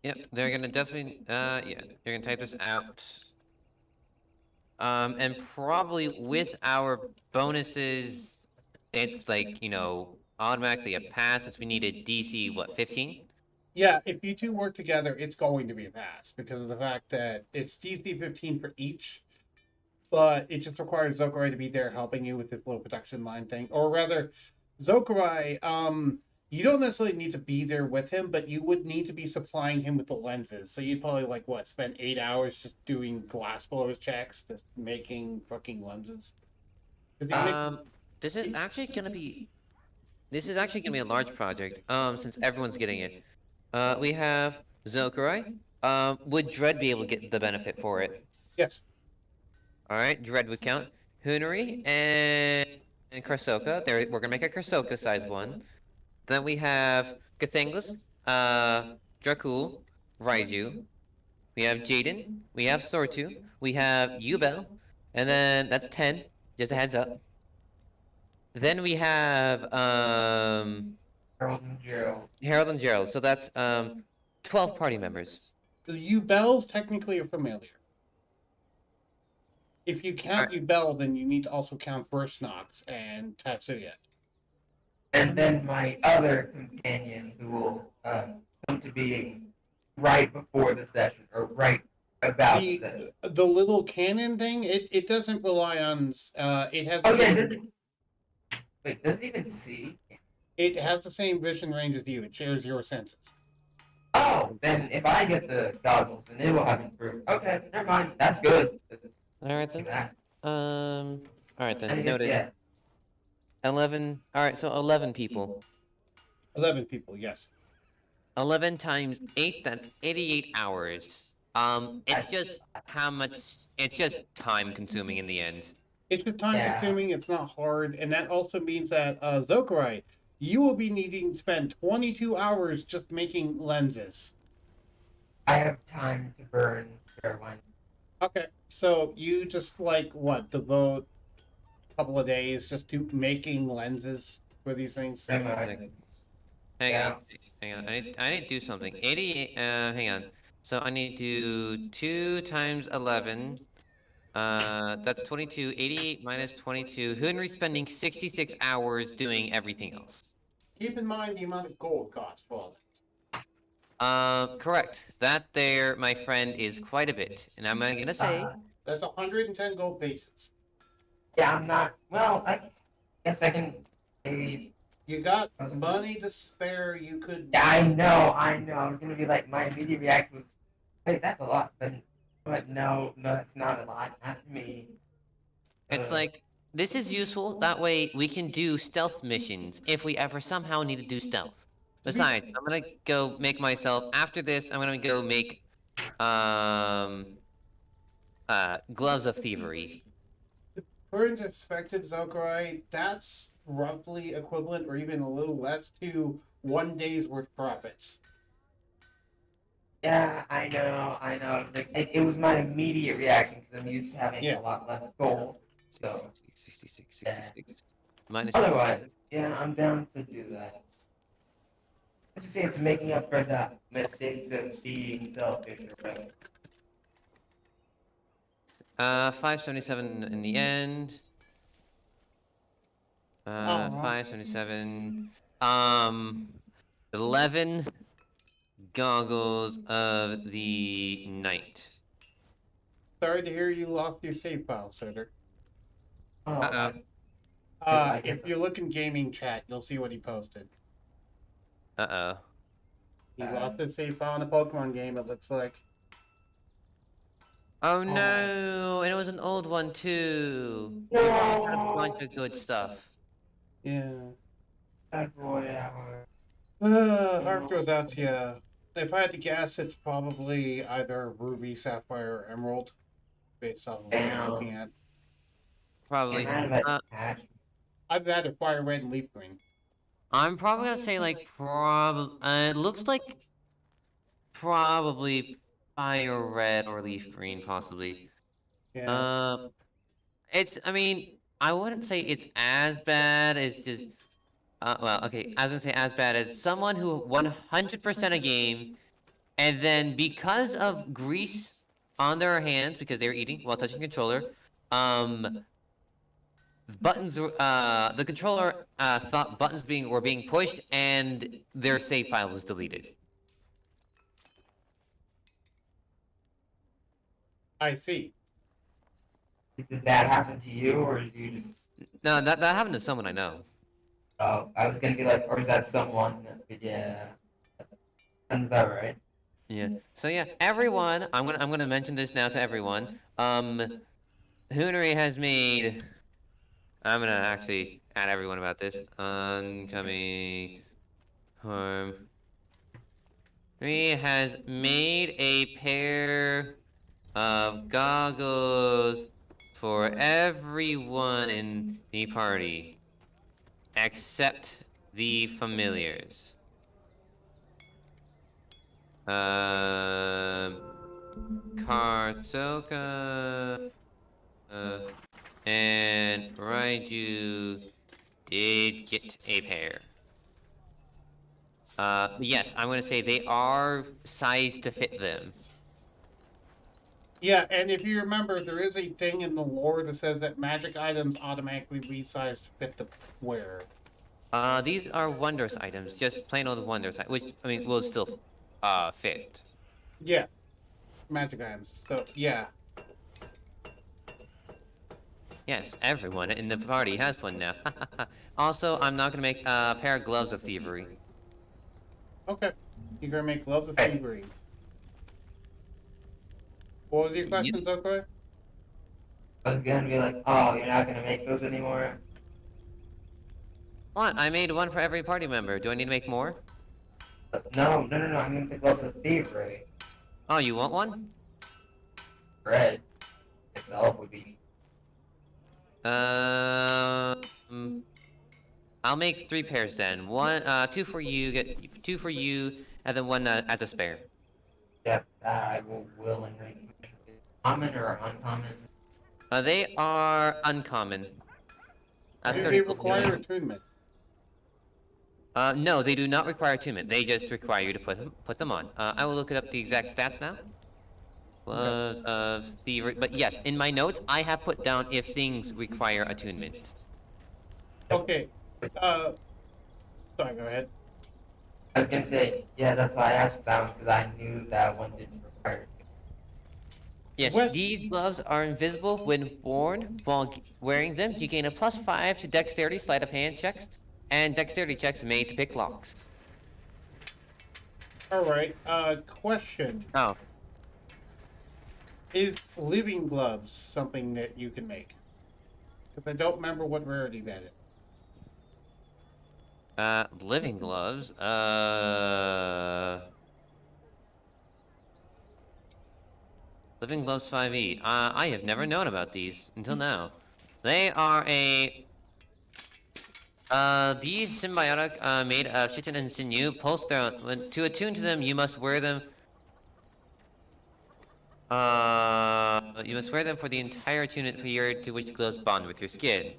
Yep, they're gonna definitely, yeah, you're gonna type this out. And probably with our bonuses, it's like, automatically a pass since we needed DC, what, 15? Yeah, if you two work together, it's going to be a pass because of the fact that it's DC 15 for each, but it just requires Zokarye to be there helping you with this low production line thing. Or rather, Zokarye, you don't necessarily need to be there with him, but you would need to be supplying him with the lenses. So you'd probably spend 8 hours just doing glass blowers checks, just making fucking lenses. This is actually gonna be a large project, since everyone's getting it. We have Zokarye. Would Dread be able to get the benefit for it? Yes. Alright, Dread would count. Hoonory and Karsoka. We're gonna make a Karsoka size one. Then we have Cathanglis, Dracul, Raiju. We have Jaden. We have Sortu. We have Yubel. And then that's 10. Just a heads up. Then we have Harold and Gerald. So that's 12 party members. The Ubels technically are familiar. If you count Yubel, then you need to also count Burstnox and Tatsuya. And then my other companion who will come to being right before the session, or right about the session. The little cannon thing, it doesn't rely on. It has. Oh, yes. Wait, does it even see? It has the same vision range as you. It shares your senses. Oh, then if I get the goggles, then it will have improved. Okay, never mind. That's good. Alright then. Alright then. And I guess, Noted. yeah. 11. Alright, so 11 people. 11 people, yes. 11 times 8, that's 88 hours. It's just how much. It's just time consuming in the end. It's just time consuming, it's not hard, and that also means that, Zokarye, you will be needing to spend 22 hours just making lenses. I have time to burn fair one. Okay, so you just, devote a couple of days just to making lenses for these things? Hang on. I need to do something. 88, hang on. So I need to do 2 times 11. That's 22. 88 minus 22. Hoonory's spending 66 hours doing everything else. Keep in mind the amount of gold cost for all that. Correct. That there, my friend, is quite a bit. And I'm gonna say... That's 110 gold bases. Yeah, I'm not... Well, I guess I can... Maybe... You got money to spare, you could... Yeah, I know. I was gonna be like, my immediate reaction was, wait, that's a lot, but no, that's not a lot, not to me. It's like, this is useful, that way we can do stealth missions if we ever somehow need to do stealth. Besides, I'm gonna go make myself, after this, I'm gonna go make, gloves of thievery. Current perspective, Zokarye, that's roughly equivalent or even a little less to 1 day's worth profits. Yeah, I know. It was my immediate reaction because I'm used to having a lot less gold. So, 66. Minus otherwise, yeah, I'm down to do that. Let's just say it's making up for the mistakes of being selfish or whatever. 577 in the end. 577. 11 goggles of the night. Sorry to hear you lost your save file, Soder. Uh-oh. If you look in gaming chat, you'll see what he posted. Uh-oh. He lost his save file in a Pokemon game, it looks like. Oh no! And it was an old one too! No! We all had a bunch of good stuff. Yeah. That boy, Heart goes out to you. If I had to guess, it's probably either Ruby, Sapphire, or Emerald, based on what I'm looking at. Probably. I've had a Fire Red and Leaf Green. I'm probably gonna say like it looks like probably Fire Red or Leaf Green, possibly. Yeah. I mean, I wouldn't say it's as bad as just, well, okay, I was gonna say as bad as someone who 100% a game, and then because of grease on their hands, because they were eating while touching controller, buttons, the controller, thought buttons were being pushed, and their save file was deleted. I see. Did that happen to you, or did you just... No, that happened to someone I know. Oh, I was gonna be like, or is that someone? Yeah, sounds about right. Yeah. So yeah, everyone. I'm gonna mention this now to everyone. Hoonory has made. I'm gonna actually add everyone about this. Oncoming home. He has made a pair of goggles for everyone in the party, except the familiars. Kartoka, and Raiju did get a pair. Yes, I'm gonna say they are sized to fit them. Yeah, and if you remember, there is a thing in the lore that says that magic items automatically resize to fit the wearer. These are wondrous items, just plain old wondrous, which I mean will still fit. Yeah, magic items. So yeah. Yes, everyone in the party has one now. Also, I'm not gonna make a pair of gloves of thievery. Okay. You're gonna make gloves of Hey. thievery. What was your Yep. question, Zokarye? I was gonna be like, oh, you're not gonna make those anymore? What? I made one for every party member. Do I need to make more? No, no, no, no. I mean the gloves of thievery. Oh, you want one? Red itself would be. Um, I'll make 3 pairs then. One, 2 for you, get 2 for you, and then one as a spare. Yep, that I will willingly. Common or uncommon? They are uncommon. Do Sturdy they gold require tools. attunement? No, they do not require attunement. They just require you to put them on. I will look it up the exact stats now. Was of thievery, but yes, in my notes I have put down if things require attunement. Okay. Uh, sorry. Go ahead. I was gonna say, yeah, that's why I asked for that one because I knew that one didn't require. Yes, What? these gloves are invisible when worn. While wearing them, you gain a +5 to dexterity sleight of hand checks and dexterity checks made to pick locks. All right. Question: Oh, is living gloves something that you can make? Because I don't remember what rarity that is. living gloves. Living gloves 5e. I have never known about these until now. They are these symbiotic, made of chitin and sinew, pulse their. To attune to them, you must wear them. You must wear them for the entire attunement period to which the gloves bond with your skin.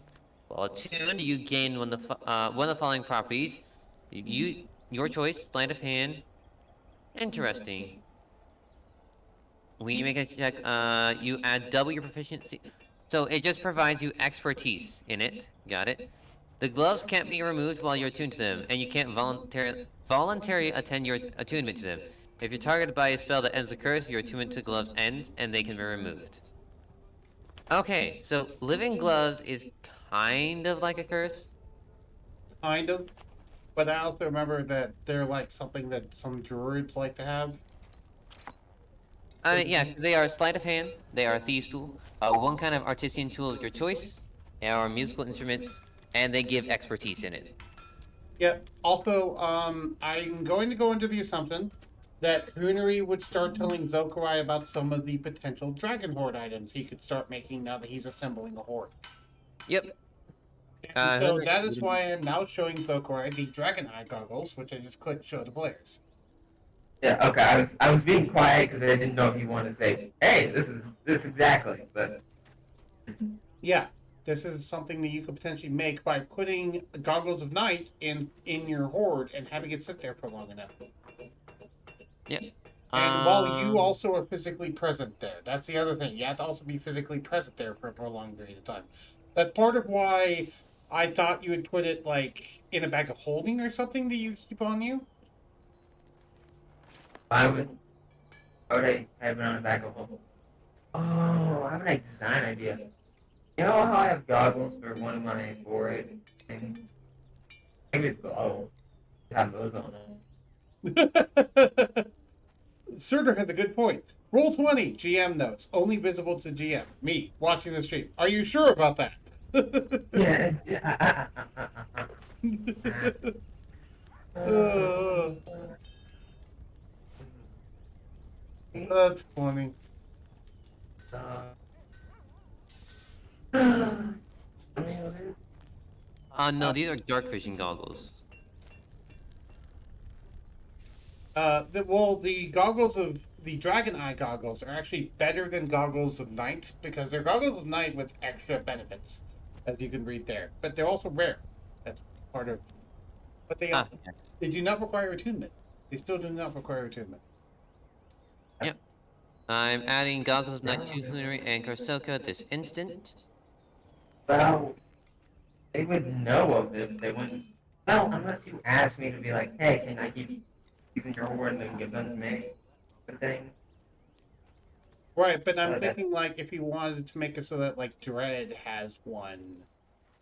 While attuned, you gain one of the following properties. Your choice, sleight of hand. Interesting. When you make a check, you add double your proficiency. So it just provides you expertise in it. Got it? The gloves can't be removed while you're attuned to them, and you can't voluntarily attend your attunement to them. If you're targeted by a spell that ends the curse, your attunement to gloves ends, and they can be removed. Okay, so living gloves is kind of like a curse. Kind of. But I also remember that they're like something that some druids like to have. I mean, yeah, they are sleight of hand, they are a thieves tool, one kind of artisan tool of your choice, or a musical instrument, and they give expertise in it. Yeah. Also, I'm going to go into the assumption that Hoonory would start telling Zokarye about some of the potential Dragon Horde items he could start making now that he's assembling a horde. Yep. And so that is why I'm now showing Zokarye the Dragon Eye goggles, which I just clicked show to players. Yeah, okay. I was being quiet because I didn't know if you wanted to say, "Hey, this exactly." But Yeah, this is something that you could potentially make by putting goggles of night in your horde and having it sit there for long enough. Yeah. And while you also are physically present there, that's the other thing. You have to also be physically present there for a prolonged period of time. That's part of why I thought you would put it like in a bag of holding or something that you keep on you. I would I have it on the back of home. Oh, I have a design idea. You know how I have goggles for one of my board things? Maybe it's goggles. Have those on it. Surtur has a good point. Roll 20, GM notes, only visible to GM. Me, watching the stream. Are you sure about that? Yeah. That's funny. No, these are dark vision goggles. The goggles of the Dragon Eye goggles are actually better than goggles of night because they're goggles of night with extra benefits, as you can read there. But they're also rare. That's part of. But they do not require attunement. They still do not require attunement. Yep. I'm adding Goggles of Night to Hoonory and Karsoka this instant. Well, they would know of it, but they wouldn't. Well, unless you ask me to be like, hey, can I keep using your horde and then give them to me? The thing. Right, but I'm That- thinking like if you wanted to make it so that like Dread has one,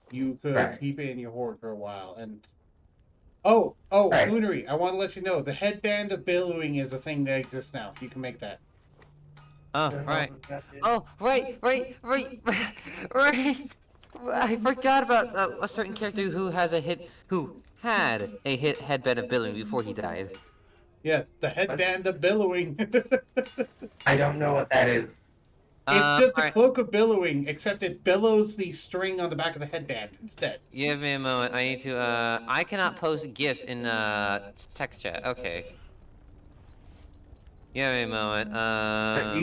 you could Right. keep it in your horde for a while. And Right. Hoonery, I want to let you know the headband of billowing is a thing that exists now. You can make that. Oh, the hell right. does that do? Oh, right. Right. I forgot about a certain character who had a hit headband of billowing before he died. Yes, the headband of billowing. I don't know what that is. It's just a Alright. cloak of billowing, except it billows the string on the back of the headband instead. Give me a moment. I need to. I cannot post gifs in text chat. Okay. Give me a moment. But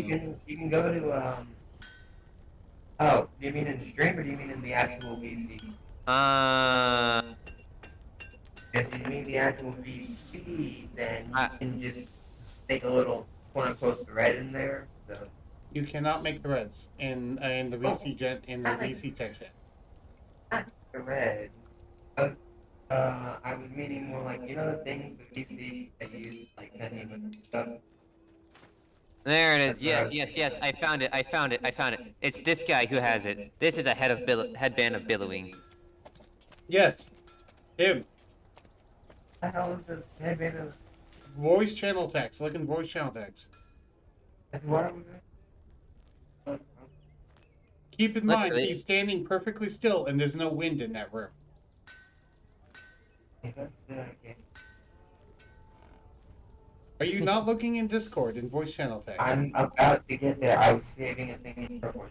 you can go to Oh, do you mean in stream or do you mean in the actual VC? Uh. If you mean the actual VC, then you I, can just take a little quote unquote thread in there. So You cannot make threads in the VC text chat. not thread. I was meaning more like the thing the VC that you use like sending with stuff. there it is. That's what I Yes, was yes, thinking. yes. I found it. I found it. I found it. It's this guy who has it. This is a headband of billowing. Yes, him. What the hell is the headband of? Voice channel text. Look in voice channel text. That's what I was. Keep in mind, Literally. he's standing perfectly still, and there's no wind in that room. Are you not looking in Discord in voice channel text? I'm about to get there. I was saving a thing in Discord.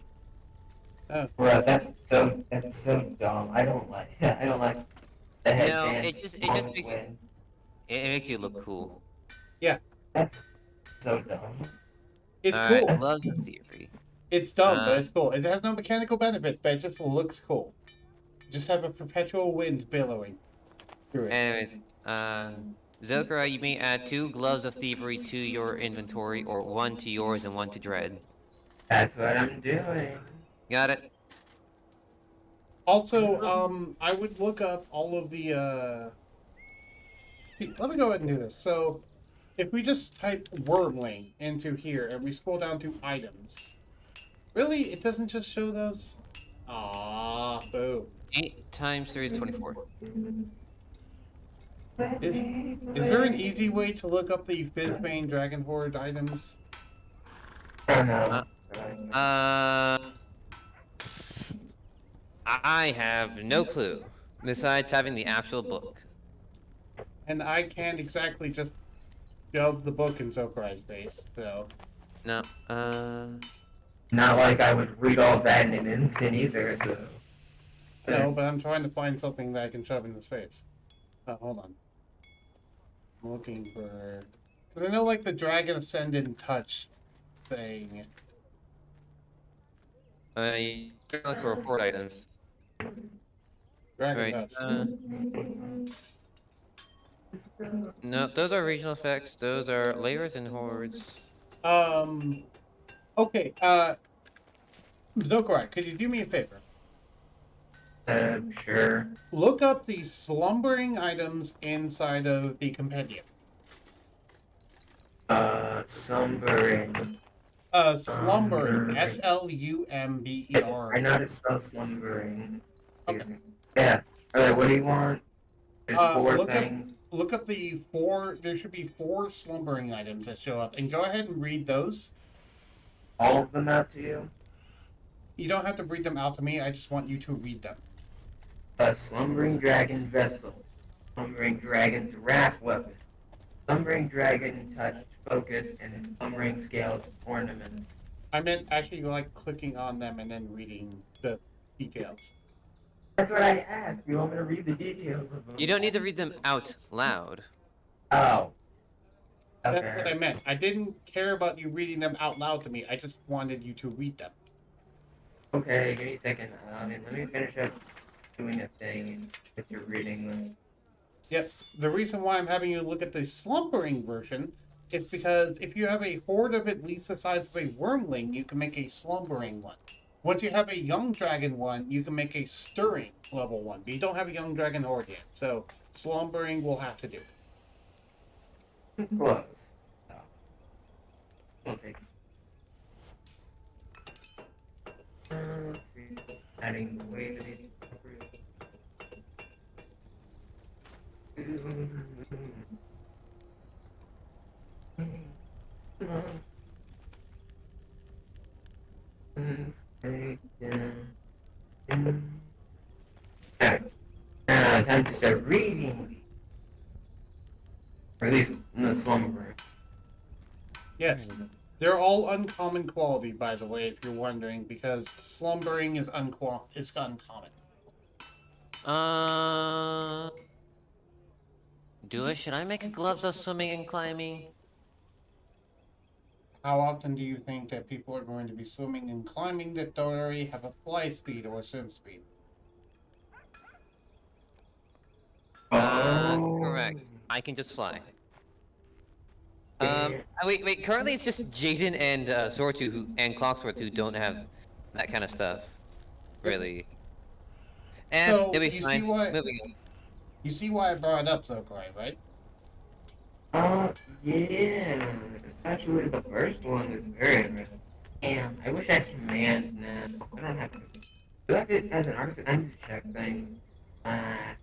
Oh. Bro, that's so dumb. I don't like I don't like the No, headband. it just on makes the you, wind. it makes you look cool. That's so dumb. It's Alright, cool. loves the theory. It's dumb, but Uh, it's cool. It has no mechanical benefit, but it just looks cool. Just have a perpetual wind billowing through it. Anyways, Zokarye, you may add 2 gloves of thievery to your inventory, or 1 to yours and 1 to Dread. That's what I'm doing. Got it? Also, I would look up all of the let me go ahead and do this. So if we just type Wormling into here and we scroll down to items, really, it doesn't just show those? Ah, boo. 8 times 3 is 24. Is there an easy way to look up the Fizzbane Dragon Horde items? Oh no. I have no clue, besides having the actual book. And I can't exactly just shove the book in Zokarye's face, so... No, Not like I would read all that in an instant either, so. No, but I'm trying to find something that I can shove in his face. Hold on. I'm looking for... Because I know, like, the Dragon Ascendant Touch thing. you can look for report items. Dragon Right, Touch. no, those are regional effects, those are layers and hordes. Okay, Zokarye, could you do me a favor? Sure. Look up the slumbering items inside of the compendium. Slumbering. Slumbering. S-L-U-M-B-E-R. I know how to spell slumbering. Okay. Yeah. Alright, what do you want? There's 4 look up- things. Look up the 4, there should be 4 slumbering items that show up, and go ahead and read those. All of them out to you? You don't have to read them out to me, I just want you to read them. A slumbering dragon vessel. Slumbering dragon giraffe weapon. Slumbering dragon touched focus and slumbering scaled ornament. I meant actually like clicking on them and then reading the details. That's what I asked. You want me to read the details of them? You don't need to read them out loud. Oh. Okay. That's what I meant. I didn't care about you reading them out loud to me, I just wanted you to read them. Okay, give me a second. Let me finish up doing a thing that you're reading them. Yep. The reason why I'm having you look at the slumbering version It's because if you have a horde of at least the size of a wormling, you can make a slumbering one. Once you have a young dragon one, you can make a stirring level one. But you don't have a young dragon horde yet, so slumbering will have to do. Close. So, won't take. Let's see. Adding the way to the Alright. Now time to start reading. Or at least in the slumber. Yes, they're all uncommon quality, by the way, if you're wondering, because slumbering is uncommon. Should I make gloves of swimming and climbing? How often do you think that people are going to be swimming and climbing that don't already have a fly speed or a swim speed? Correct. I can just fly. Wait. Currently, it's just Jaden and Sortu and Clocksworth who don't have that kind of stuff. Really. And So, it'll be you fine. see why- Moving on. You see why I brought it up, Zokarye, right? Yeah. Actually, the first one is very interesting. Damn, I wish I had command now. I don't have to. Do I have it as an artifact? I need to check things. I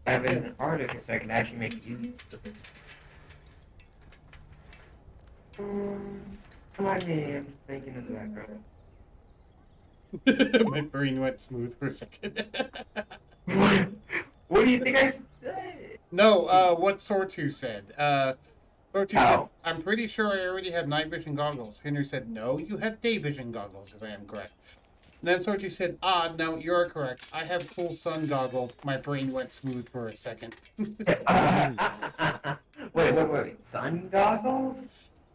have it as an artifact so I can actually make use of this. Come on, I'm just thinking in the background. My brain went smooth for a second. What do you think I said? No, what Sortu said. Sortu said, Oh. I'm pretty sure I already have night vision goggles. Henry said, no, you have day vision goggles, if I am correct. And then Sortu said, no, you're correct. I have full sun goggles. My brain went smooth for a second. Wait. Sun goggles?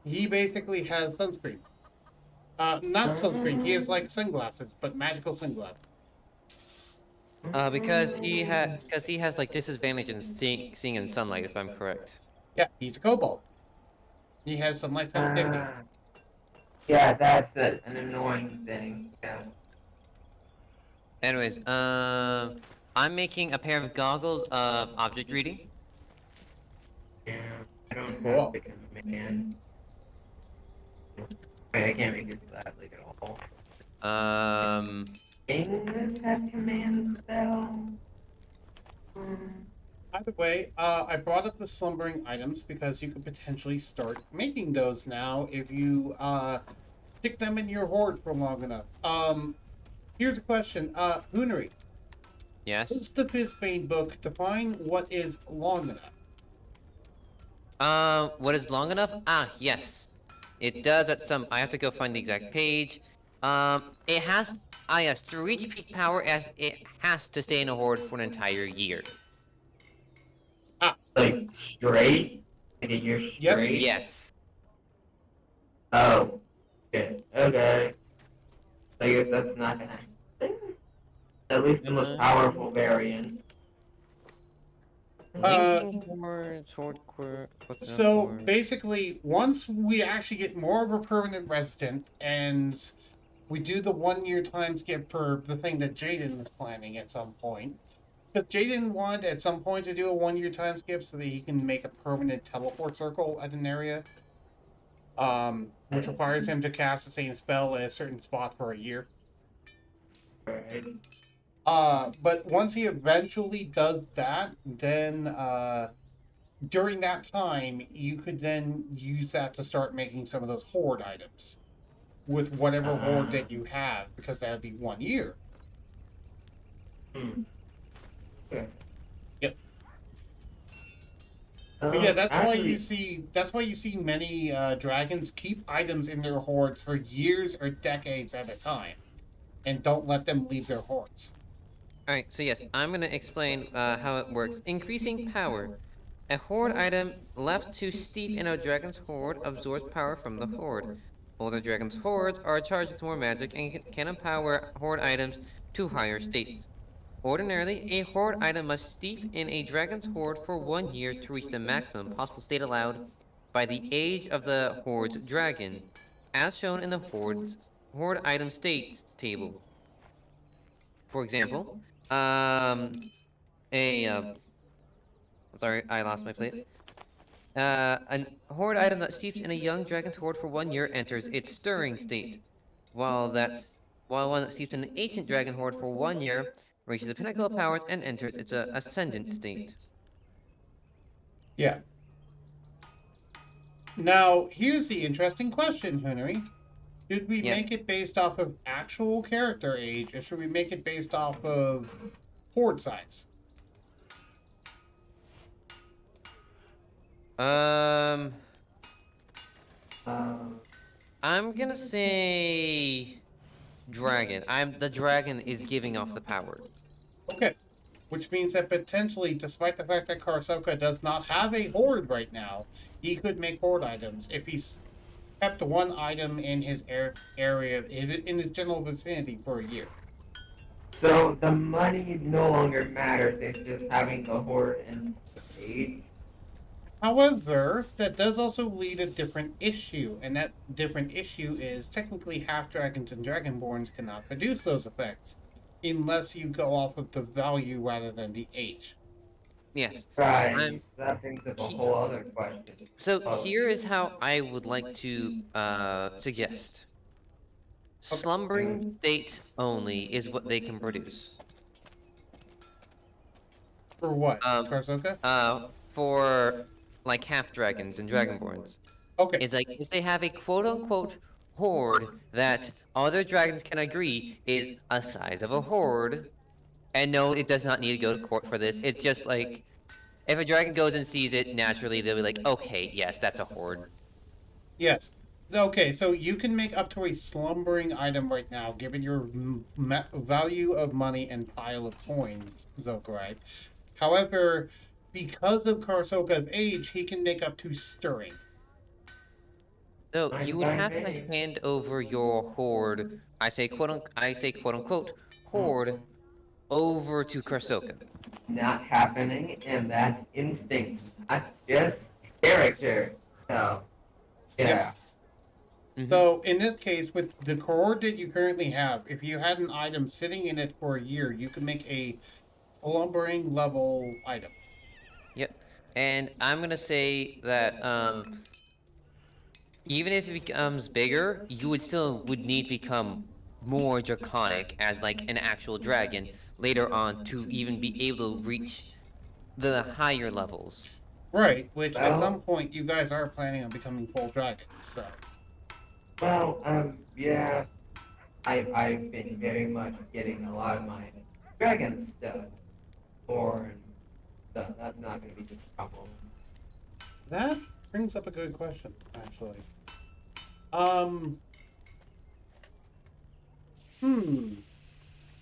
He basically has sunscreen. Not sunscreen, he has like sunglasses, but magical sunglasses. Because he has like disadvantage in seeing in sunlight, if I'm correct. Yeah, he's a kobold. He has sunlight sensitivity. Yeah, that's an annoying thing. Yeah. Anyways, I'm making a pair of goggles of object reading. Yeah, I don't Cool. have the command. Wait, I can't make this like at all. English have command spell. Either way, I brought up the slumbering items because you could potentially start making those now if you stick them in your horde for long enough. Here's a question. Hoonory, Yes. does the Fizbane book define what is long enough? What is long enough? Yes. It does at some. I have to go find the exact page. It has. Yes. To reach peak power, as it has to stay in a horde for an entire year. Like straight? Like a year straight? Yes. Oh. Okay. I guess that's not gonna happen. At least the most powerful variant. Linking hordes, horde quirk. What's a So horde? basically, once we actually get more of a permanent resident and we do the 1 year time skip for the thing that Jaden was planning at some point, because Jaden wanted at some point to do a 1 year time skip so that he can make a permanent teleport circle at an area, which requires him to cast the same spell at a certain spot for a year. Right. But once he eventually does that, then during that time, you could then use that to start making some of those horde items with whatever horde that you have, because that would be 1 year. Hmm. Okay. Yep. But yeah, that's why actually, you see. That's why you see many dragons keep items in their hordes for years or decades at a time, and don't let them leave their hordes. Alright, so yes, I'm gonna explain how it works. Increasing power. A horde item left too steep in a dragon's horde absorbs power from the horde. Older dragon's hordes are charged with more magic and can empower horde items to higher states. Ordinarily, a horde item must steep in a dragon's horde for 1 year to reach the maximum possible state allowed by the age of the horde's dragon, as shown in the horde item states table. For example, a sorry, I lost my place. An horde item that steeps in a young dragon's horde for 1 year enters its stirring state, while one that steeps in an ancient dragon horde for 1 year reaches the pinnacle of powers and enters its ascendant state. Yeah. Now, here's the interesting question, Hoonory. Should we Yes. make it based off of actual character age, or should we make it based off of horde size? Um, Um, I'm gonna say dragon. The dragon is giving off the power. Okay. Which means that potentially, despite the fact that Karsoka does not have a horde right now, he could make horde items if he's kept one item in his area, in his general vicinity for a year. so the money no longer matters. It's just having the horde and the age. However, that does also lead a different issue, and that different issue is technically half dragons and dragonborns cannot produce those effects unless you go off of the value rather than the age. Yes. Right. That brings up a whole other question. So Oh. here is how I would like to suggest. Slumbering state only is what they can produce. For what? Um, Karsoka? For like half dragons and dragonborns. Okay. It's like if they have a quote unquote horde that other dragons can agree is a size of a horde. And no, it does not need to go to court for this. It's just like if a dragon goes and sees it, naturally they'll be like, okay, yes, that's a horde. Yes. Okay, so you can make up to a slumbering item right now, given your value of money and pile of coins, Zokarye. However, because of Karsoka's age, he can make up to stirring. So you would have to hand over your horde. I say quote unquote horde over to Karsoka. Not happening, and that's instincts, not just character. So, yeah. So, in this case, with the coordinate you currently have, if you had an item sitting in it for a year, you can make a slumbering level item. Yep. And I'm gonna say that even if it becomes bigger, you would need to become more draconic as like an actual dragon later on to even be able to reach the higher levels. Right, which at Well- some point you guys are planning on becoming full dragons, so. Well, yeah. I've been very much getting a lot of my dragon stuff, or stuff. That's not going to be the problem. That brings up a good question, actually.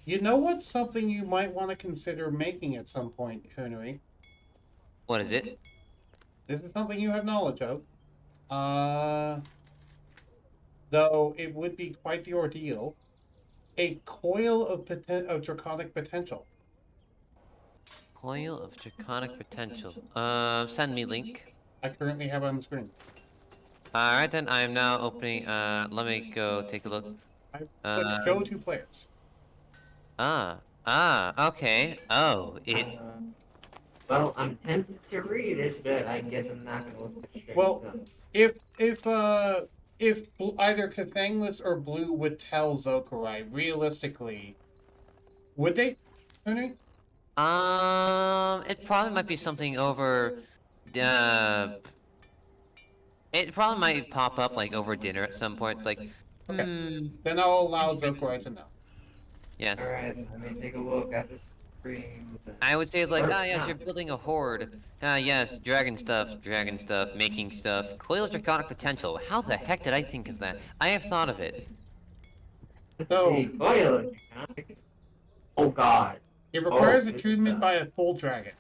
You know what's something you might want to consider making at some point, Hoonory? What is it? This is something you have knowledge of. Though it would be quite the ordeal. A coil of draconic potential. Coil of draconic potential. Send me link. I currently have on the screen. Alright then, I am now opening, let me go take a look. I show to players. Okay. Oh, Well, I'm tempted to read it, but I guess I'm not going to look at the straight Well, stuff. if either Cathanglis or Blue would tell Zokarye, realistically, would they, Hoonory? it probably might be something over, it probably might pop up, like, over dinner at some point, it's like, Then I'll allow Zokarye to know. Yes. Alright, let me take a look at the screen. I would say, like, Or yes, not. you're building a horde. Yes, dragon stuff, making stuff. Coil of draconic potential. How the heck did I think of that? I have thought of it. Let's So- see. Coil. Oh god. It requires this attunement stuff. by a full dragon.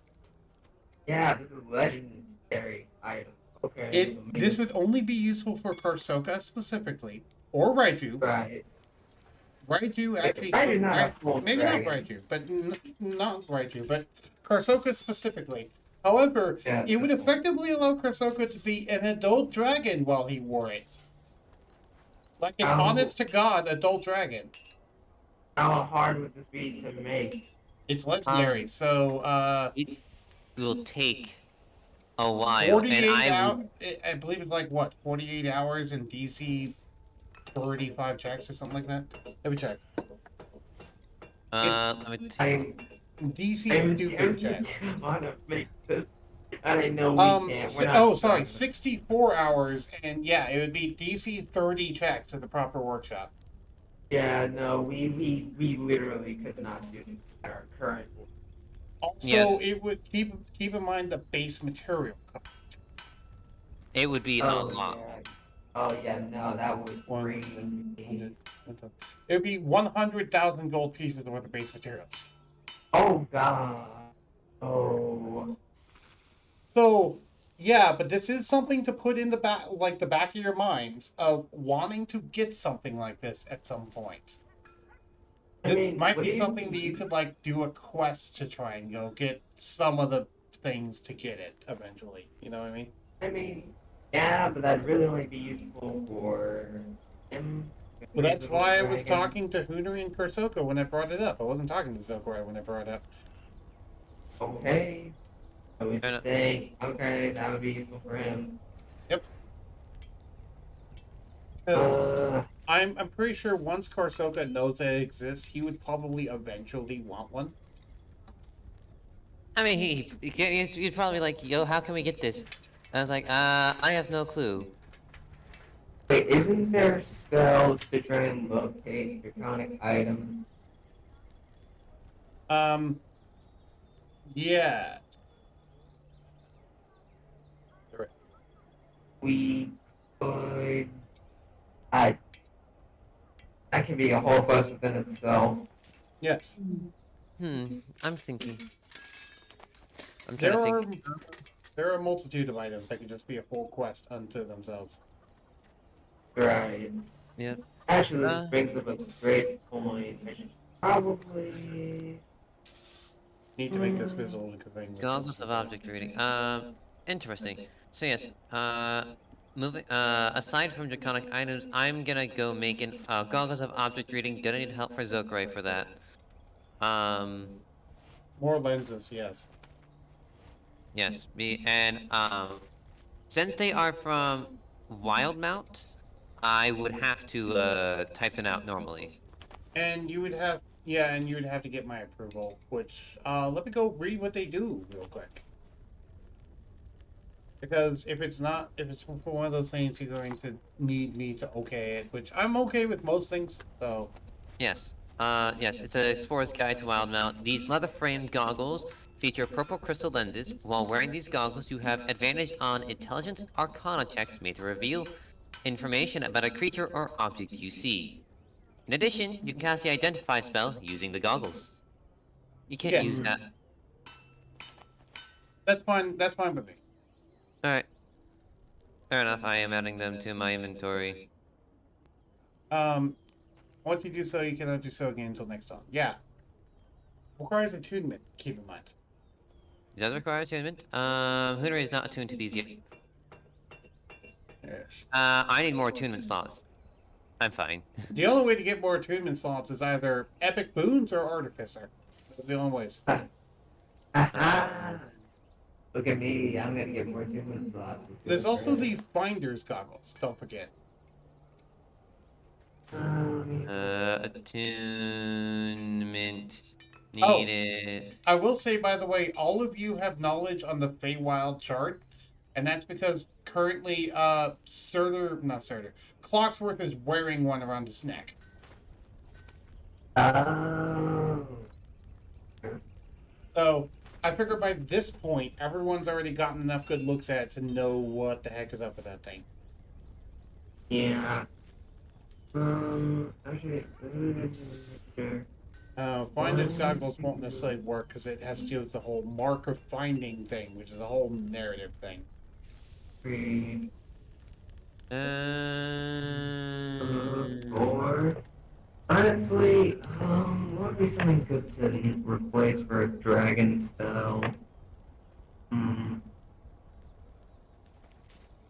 Yeah, this is legendary item. Okay. This would only be useful for Karsoka specifically, or Raiju, Right. Raiju actually Raiju's not a full maybe dragon. not Raiju, but not Raiju, but Karsoka specifically. However, Yeah, it would that's- effectively allow Karsoka to be an adult dragon while he wore it. Like an Oh. honest to God adult dragon. How hard would this be to make? It's legendary, so It will take a while, and 48 I out. would. I believe it's like what 48 hours in DC 35 checks or something like that. Let me check. Let me I'm DC I'm stupid tempted checks. to want to make this, and I know we can't. We're not sorry, strong. 64 hours, and yeah, it would be DC 30 checks at the proper workshop. Yeah, no, we literally could not do it at our current. Also, Yeah. it would keep in mind the base material. It would be a lot. Yeah. Oh yeah, no, that would bring me. It would be 100,000 gold pieces worth of base materials. Oh god. Oh. So, yeah, but this is something to put in the back, like the back of your minds of wanting to get something like this at some point. I It mean, might what be do you something that you mean? could like do a quest to try and get some of the things to get it eventually. You know what I mean? I mean, yeah, but that'd really only be useful for him. Well, that's why I was Dragon. talking to Hoonory and Karsoka when I brought it up. I wasn't talking to Zokarye when I brought it up. Okay. I would Fair enough. say, okay, that would be useful for him. Yep. I'm pretty sure once Karsoka knows that it exists, he would probably eventually want one. I mean, he'd probably like, yo, how can we get this? I was like, I have no clue. Wait, isn't there spells to try and locate draconic items? Yeah. We could. That could be a whole quest within itself. Yes. I'm thinking. I'm trying to think. There are a multitude of items that could just be a full quest unto themselves. Right. Yeah. Actually, this brings up a great point. I should probably. Need to make this visual thing. Goggles of object reading. Interesting. So yes, moving. Aside from draconic items, I'm gonna go making goggles of object reading. Gonna need help for Zokarye for that. More lenses, yes. Yes. Since they are from Wildmount, I would have to type them out normally. And you would have, yeah, and you would have to get my approval. Which, let me go read what they do real quick. Because if it's for one of those things, you're going to need me to okay it, which I'm okay with most things. So. Yes. Yes, it's a Explorer's Guide to Wildmount. These leather-framed goggles feature purple crystal lenses. While wearing these goggles, you have advantage on intelligence arcana checks made to reveal information about a creature or object you see. In addition, you can cast the Identify spell using the goggles. You can't use that. That's fine. That's fine with me. Alright. Fair enough, I am adding them to my inventory. Once you do so, you cannot do so again until next time. Yeah. Requires attunement, keep in mind. It does require attunement. Hoonory is not attuned to these yet. Yes. I need more attunement slots. I'm fine. The only way to get more attunement slots is either Epic Boons or Artificer. Those are the only ways. Look at me, I'm gonna get more attunement slots. There's also the Finder's Goggles, don't forget. Attunement needed. I will say, by the way, all of you have knowledge on the Feywild chart, and that's because currently, Clocksworth is wearing one around his neck. So, I figure by this point, everyone's already gotten enough good looks at it to know what the heck is up with that thing. Yeah. Actually, Finder's Goggles won't necessarily work because it has to do with the whole mark of finding thing, which is a whole narrative thing. or I Honestly, what would be something good to replace for a dragon spell?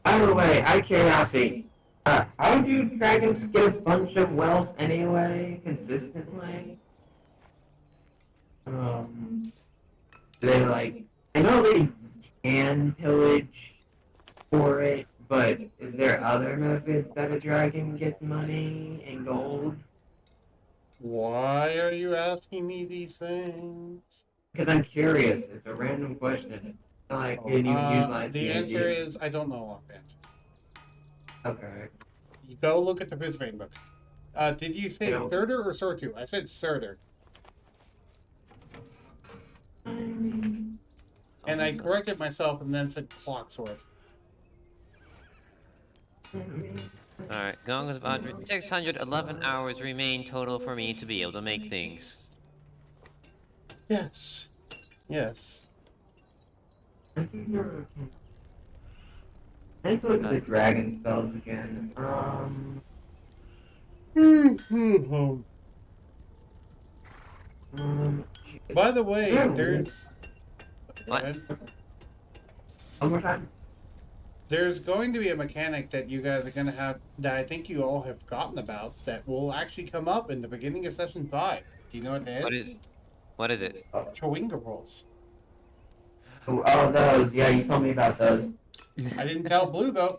By the way, out of curiosity, how do dragons get a bunch of wealth anyway, consistently? They like, I know they can pillage for it, but is there other methods that a dragon gets money and gold? Why are you asking me these things? Because I'm curious. It's a random question. It's not like can you utilize The the answer idea? is I don't know offhand. Okay. You go look at the Brisbane book. Did you say don't- Surtur or Surtu? I said Surtur. And I corrected myself and then said Clocksworth. Alright, Gong is about 611 hours remain total for me to be able to make things. Yes. Yes. I need to look at the dragon spells again. By the way, Yeah, there's. Go What? ahead. One more time. There's going to be a mechanic that you guys are going to have that I think you all have forgotten about that will actually come up in the beginning of session 5. Do you know what that is? What is it? Chewinga rolls. Oh, those. Yeah, you told me about those. I didn't tell Blue though.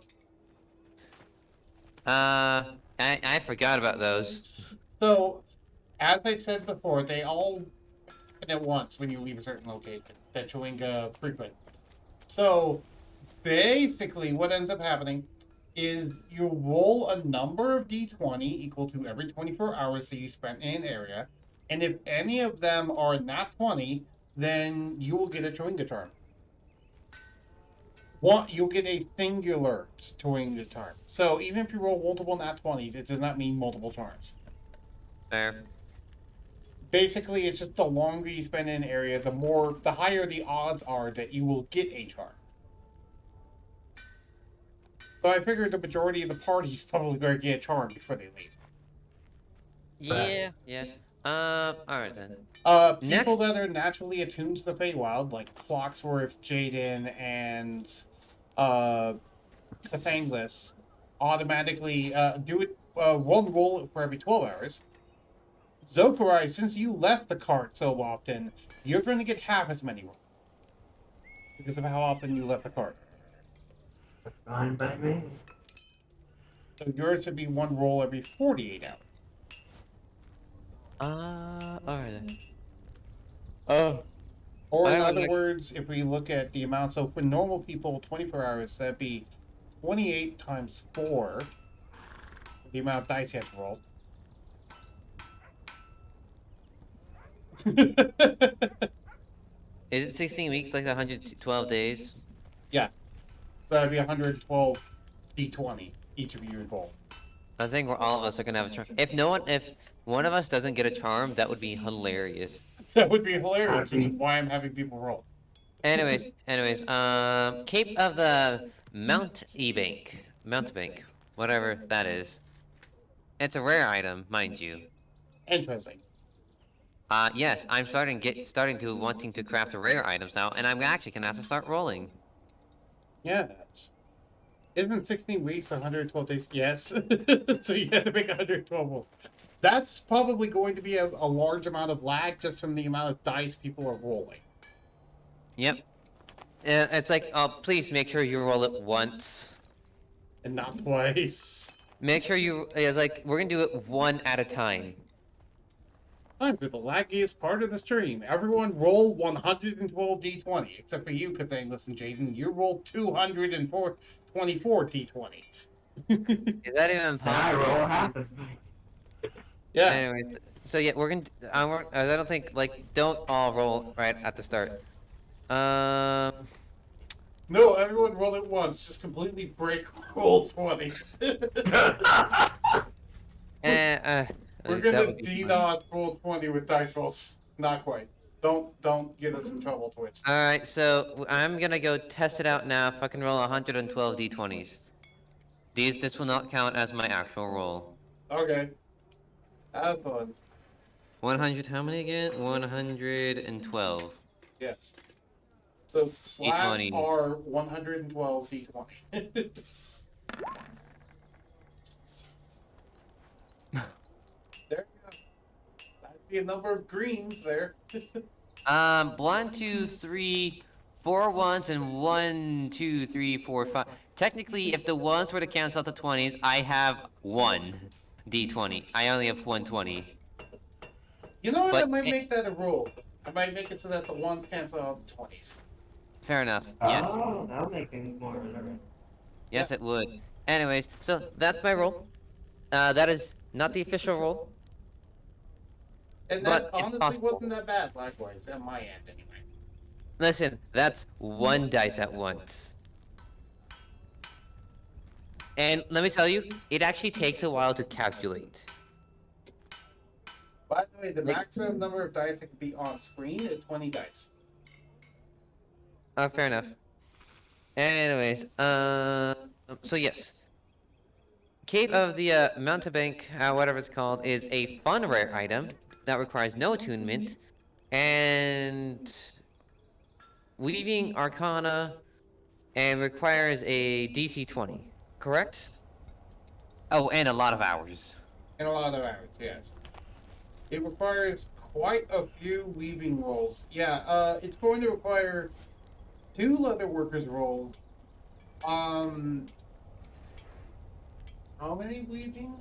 I forgot about those. So, as I said before, they all happen at once when you leave a certain location that Chewinga frequent. So, basically, what ends up happening is you roll a number of d20 equal to every 24 hours that you spent in an area, and if any of them are not 20, then you will get a Chewinga charm. You'll get a singular Chewinga charm. So even if you roll multiple nat 20s, it does not mean multiple charms. Fair. Basically, it's just the longer you spend in an area, the higher the odds are that you will get a charm. So I figured the majority of the party's probably going to get a charm before they leave. Yeah. Alright then. People Next- that are naturally attuned to the Feywild, like Clocksworth, Jaden, and Cathangless, automatically do it one roll for every 12 hours. Zokarye, since you left the cart so often, you're going to get half as many rolls because of how often you left the cart. That's fine by me. So yours should be one roll every 48 hours. Alright then. Oh. Or in I other would- words, if we look at the amount, so for normal people, 24 hours, that'd be 28 times 4, the amount of dice you have to roll. Is it 16 weeks like 112 days? Yeah. So that'd be 112 d20, each of you involved. I think all of us are gonna have a charm. If one of us doesn't get a charm, that would be hilarious. That would be hilarious, which is why I'm having people roll. Anyways, Cape of the Mountebank, whatever that is. It's a rare item, mind you. Interesting. Yes, I'm starting to wanting to craft rare items now, and I'm actually gonna have to start rolling. Yeah. Isn't 16 weeks 112 days? Yes. So you have to make 112 rolls. That's probably going to be a large amount of lag just from the amount of dice people are rolling. Yep. It's like, please make sure you roll it once. And not twice. Make sure it's like, we're gonna do it one at a time. Time for the laggiest part of the stream. Everyone roll 112 d20, except for you, Cathangless and Jaden. You roll 224 d20. Is that even I possible? roll half as much. Yeah. Anyways, so yeah, we're gonna. I don't think don't all roll right at the start. No, everyone roll it once. Just completely break roll 20. We're that gonna would be fun. D-dot roll 20 with dice rolls. Not quite. Don't get us in trouble, Twitch. Alright, so I'm gonna go test it out now. If I can roll 112 d20s. This will not count as my actual roll. Okay. Have fun. 100 how many again? 112. Yes. So slats D20. are 112 d20. There you go. That'd be a number of greens there. 1, 2, 3, 4 ones and 1, 2, 3, 4, 5. Technically, if the ones were to cancel out the 20s, I have 1 d20. I only have 120. You know what? I But might make that a rule. I might make it so that the ones cancel out the 20s. fair enough. Yeah. Oh, that'll make things more interesting. Yes, it would. Anyways, so that's my roll. That is not the official roll, And that but it's honestly possible. wasn't that bad, likewise, at my end anyway. Listen, that's 1 dice at once. And let me tell you, it actually takes a while to calculate. By the way, the Like- maximum number of dice that can be on screen is 20 dice. Fair enough. Anyways, so yes. Cape of the Mountebank, whatever it's called, is a fun rare item that requires no attunement, and Weaving Arcana, and requires a DC 20, correct? Oh, and a lot of hours. And a lot of hours, yes. It requires quite a few weaving rolls. Yeah, it's going to require 2 leatherworkers rolls. How many weaving?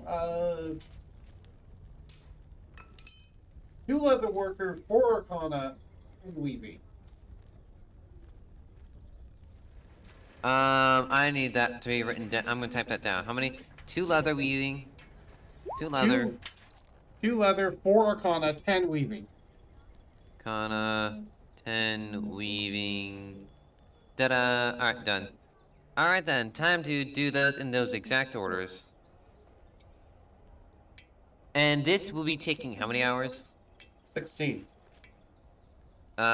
2 leatherworker, 4 arcana, and weaving. I need that to be written down. I'm gonna type that down. How many? 2 leather weaving. 2 leather. 2 leather, 4 arcana, 10 weaving. Arcana. 10 weaving. Ta-da! Alright, done. Alright then, time to do those in those exact orders. And this will be taking how many hours? 16.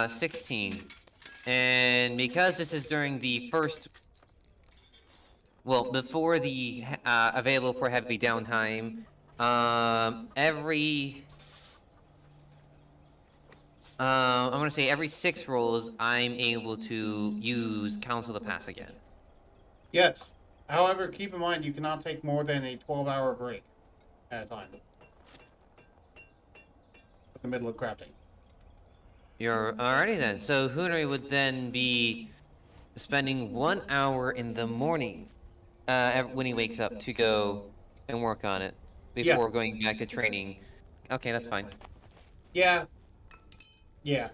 16. And because this is during the first, well, before the available for heavy downtime, I'm gonna say every 6 rolls, I'm able to use Council to Pass again. Yes. However, keep in mind you cannot take more than a 12-hour break at a time. In the middle of crafting. You're alrighty then. So Hoonory would then be spending 1 hour in the morning, when he wakes up to go and work on it before going back to training. Okay, that's fine. Yeah. Yeah.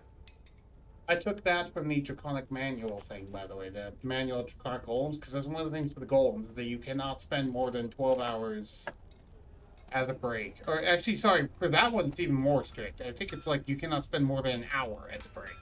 I took that from the Draconic Manual thing, by the way, the Manual of Draconic Golems, because that's one of the things for the Golems, that you cannot spend more than 12 hours as a break. Or actually, sorry, for that one, it's even more strict. I think it's like you cannot spend more than an hour as a break.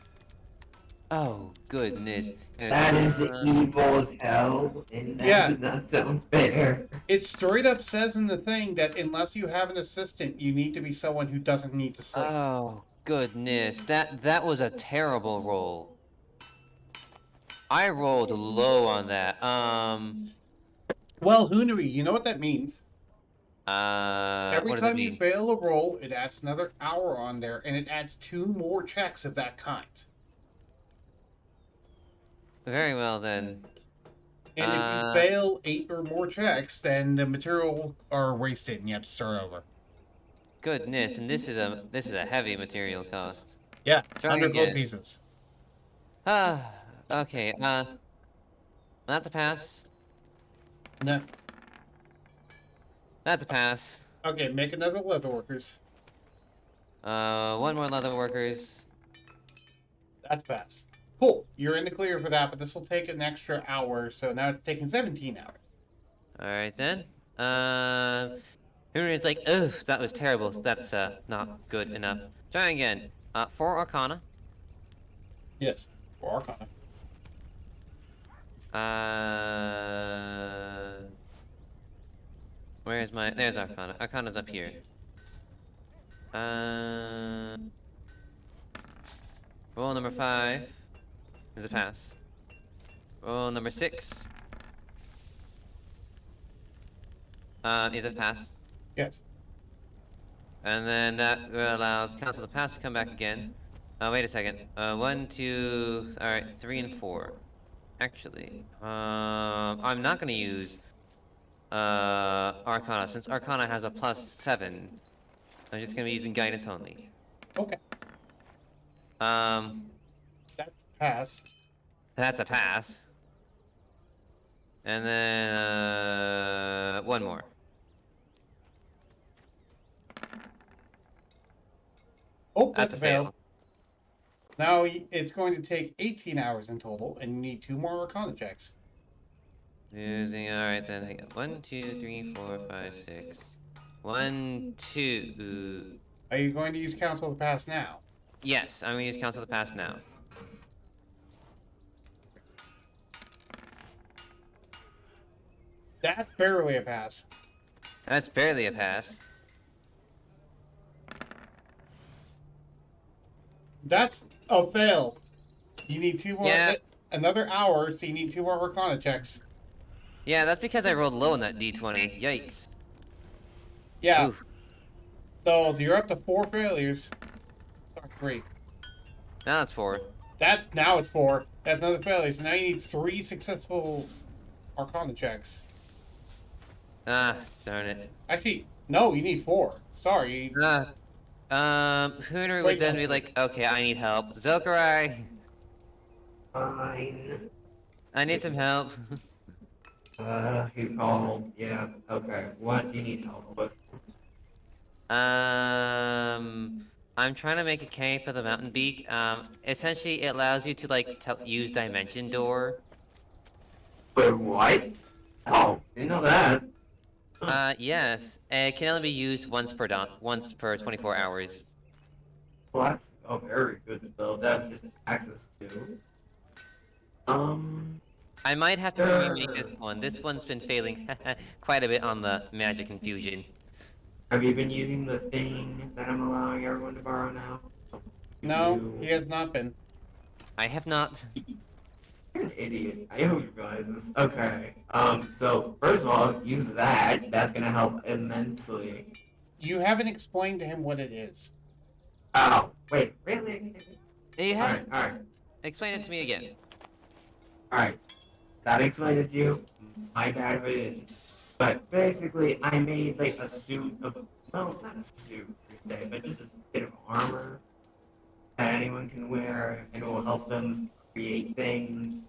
Oh goodness. That is evil as hell, and that does not sound fair. It straight up says in the thing that unless you have an assistant, you need to be someone who doesn't need to sleep. Oh goodness, that was a terrible roll. I rolled low on that. Well, Hoonery, you know what that means? Every Every time you fail a roll, it adds another hour on there, and it adds 2 more checks of that kind. Very well then. And if you fail 8 or more checks, then the material are wasted, and you have to start over. Goodness, and this is a heavy material cost. Yeah, Try 100 gold again. pieces. Okay. That's a pass. No. That's a pass. Okay, make another leatherworkers. 1 more leather workers. That's pass. Cool. You're in the clear for that, but this will take an extra hour, so now it's taking 17 hours. Alright then. Henry's like, ugh, that was terrible. That's not good enough. Try again. 4 Arcana. Yes. For Arcana. Where's my? There's Arcana. Arcana's up here. Roll number 5 is a pass. Roll number 6 is a pass. Yes. And then that allows Council of the Past to come back again. Wait a second. 1, 2, alright, 3 and 4. Actually, I'm not gonna use Arcana, since Arcana has a +7. I'm just gonna be using guidance only. Okay, Um, that's a pass. that's a pass. And then, one more. Oh, That's that's a a fail. fail. Now it's going to take 18 hours in total, and you need 2 more Arcana checks. Using, alright then, hang on. 1, 2, 3, 4, 5, 6. 1, 2. Are you going to use Council of the Past now? Yes, I'm gonna use Council of the Past now. That's barely a pass. That's barely a pass. That's a fail. You need 2 more. Yeah. Another hour, so you need 2 more Arcana checks. Yeah, that's because I rolled low on that d20. Yikes. Yeah. Oof. So you're up to 4 failures. Or 3. Now it's 4. Now it's 4. That's another failure. So now you need 3 successful Arcana checks. Ah, darn it. Actually, no, you need 4. Sorry. Hoonory would then be like, okay, I need help. Zokarye, Fine. I need some help. You called. Yeah. Okay. What do you need help with? I'm trying to make a cave for the mountain beak. Essentially, it allows you to, like, use Dimension Door. Wait, what? Oh, didn't know that. Yes. It can only be used once per 24 hours. Well, that's a very good spell to have just access to. I might have to remake this one. This one's been failing quite a bit on the magic infusion. Have you been using the thing that I'm allowing everyone to borrow now? No, he has not been. I have not. You're an idiot. I hope you realize this. Okay. So first of all, use that. That's gonna help immensely. You haven't explained to him what it is. Oh, wait, really? You have Alright. Explain it to me again. Alright. That explained it to you. My bad if I didn't. But basically, I made like a suit of, well, not a suit per se, but just a bit of armor that anyone can wear, and it will help them create things.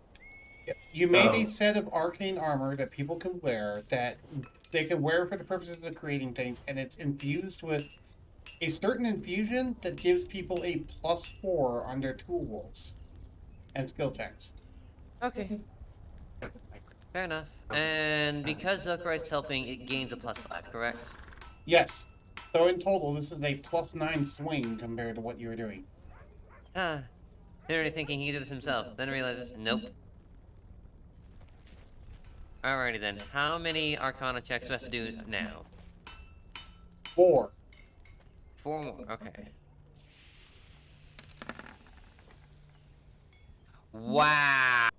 You made a set of arcane armor that people can wear, that they can wear for the purposes of creating things, and it's infused with a certain infusion that gives people a +4 on their tool rolls and skill checks. Okay. Fair enough. And because Zokarye's helping, it gains a +5, correct? Yes. So in total, this is a +9 swing compared to what you were doing. Ah. Hoonory thinking he can do this himself, then realizes, nope. Alrighty then. How many Arcana checks do I have to do now? 4. 4 more. Okay. Wow.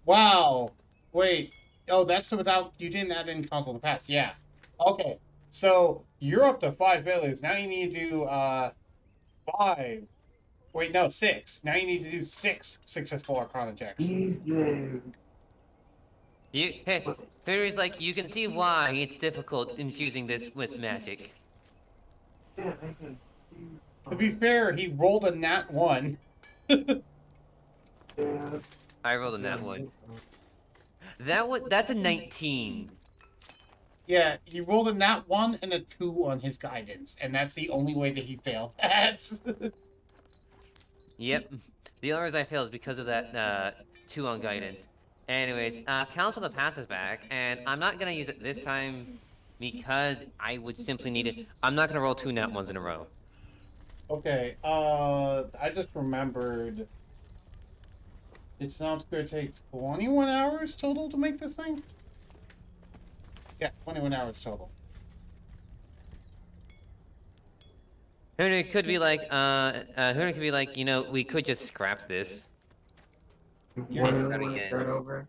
Wow. Wait. Oh, that's without, you didn't add in Council of the Past. Yeah. Okay. So you're up to 5 failures. Now you need to do 5. Wait, no, 6. Now you need to do 6 successful Arcana checks. Jesus. Hoonory's like, you can see why it's difficult infusing this with magic. Yeah, I can. To be fair, he rolled a nat 1. Yeah. I rolled a nat 1. That's a 19. Yeah, he rolled a nat 1 and a 2 on his guidance, and that's the only way that he failed that. Yep. The only reason I failed is because of that 2 on guidance. Anyways, Council of the Past is back, and I'm not gonna use it this time because I would simply need it. I'm not gonna roll 2 nat 1s in a row. Okay, I just remembered. It's not going to take 21 hours total to make this thing? Yeah, 21 hours total. Hoonory could be like, Hoonory could be like, you know, we could just scrap this. You You're really starting want to in. start over?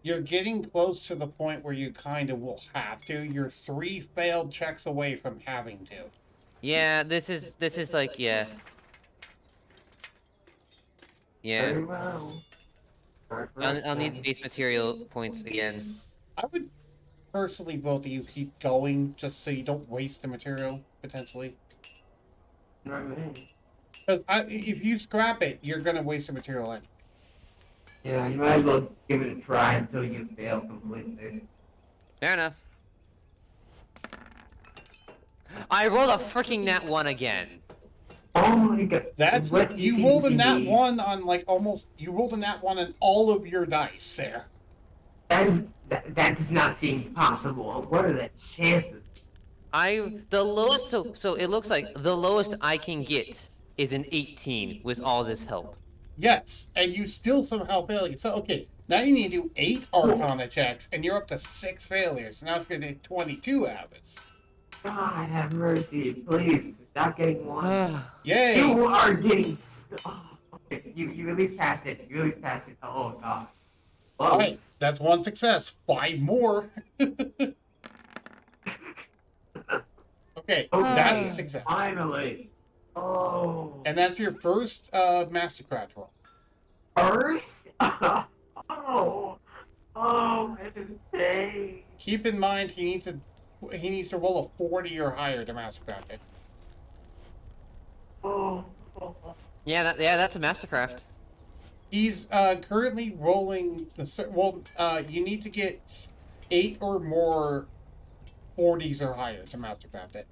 You're getting close to the point where you kind of will have to. You're 3 failed checks away from having to. Yeah, this is like, yeah. Yeah. Very well. I'll need base material points again. I would personally vote that you keep going just so you don't waste the material, potentially. Because if you scrap it, you're going to waste the material anyway. Yeah, you might as well give it a try until you fail completely. Fair enough. I rolled a freaking nat 1 again. Oh my god. That's what you rolled a nat 1 on like almost. You rolled a nat 1 on all of your dice there. That does not seem possible. What are the chances? The lowest, so it looks like the lowest I can get is an 18 with all this help. Yes, and you still somehow fail. So okay, now you need to do 8 Arcana checks, and you're up to 6 failures. So now it's going to take 22 habits. God have mercy, please stop getting one. Yay! You are getting okay, you at least passed it. You at least passed it. Oh god. Close. Right, that's 1 success. 5 more. Okay, that's a success. Finally. Oh. And that's your first Mastercraft roll. First? Oh. Oh, it is pain. Keep in mind he needs to roll a 40 or higher to Mastercraft it. Oh. Yeah, that's a Mastercraft. He's currently rolling you need to get 8 or more 40s or higher to Mastercraft it.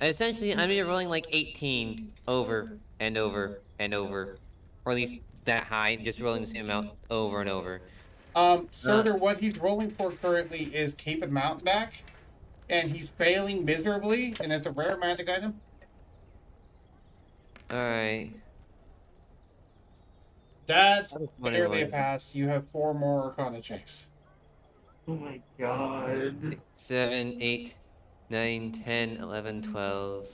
Essentially, I'm gonna be rolling like 18 over and over and over, or at least that high, just rolling the same amount over and over. Surtur, what he's rolling for currently is Cape and Mountainback, and he's failing miserably, and it's a rare magic item. Alright. That's barely a pass. You have 4 more Arcana checks. Oh my god. 6, 7, 8, 9, 10, 11, 12.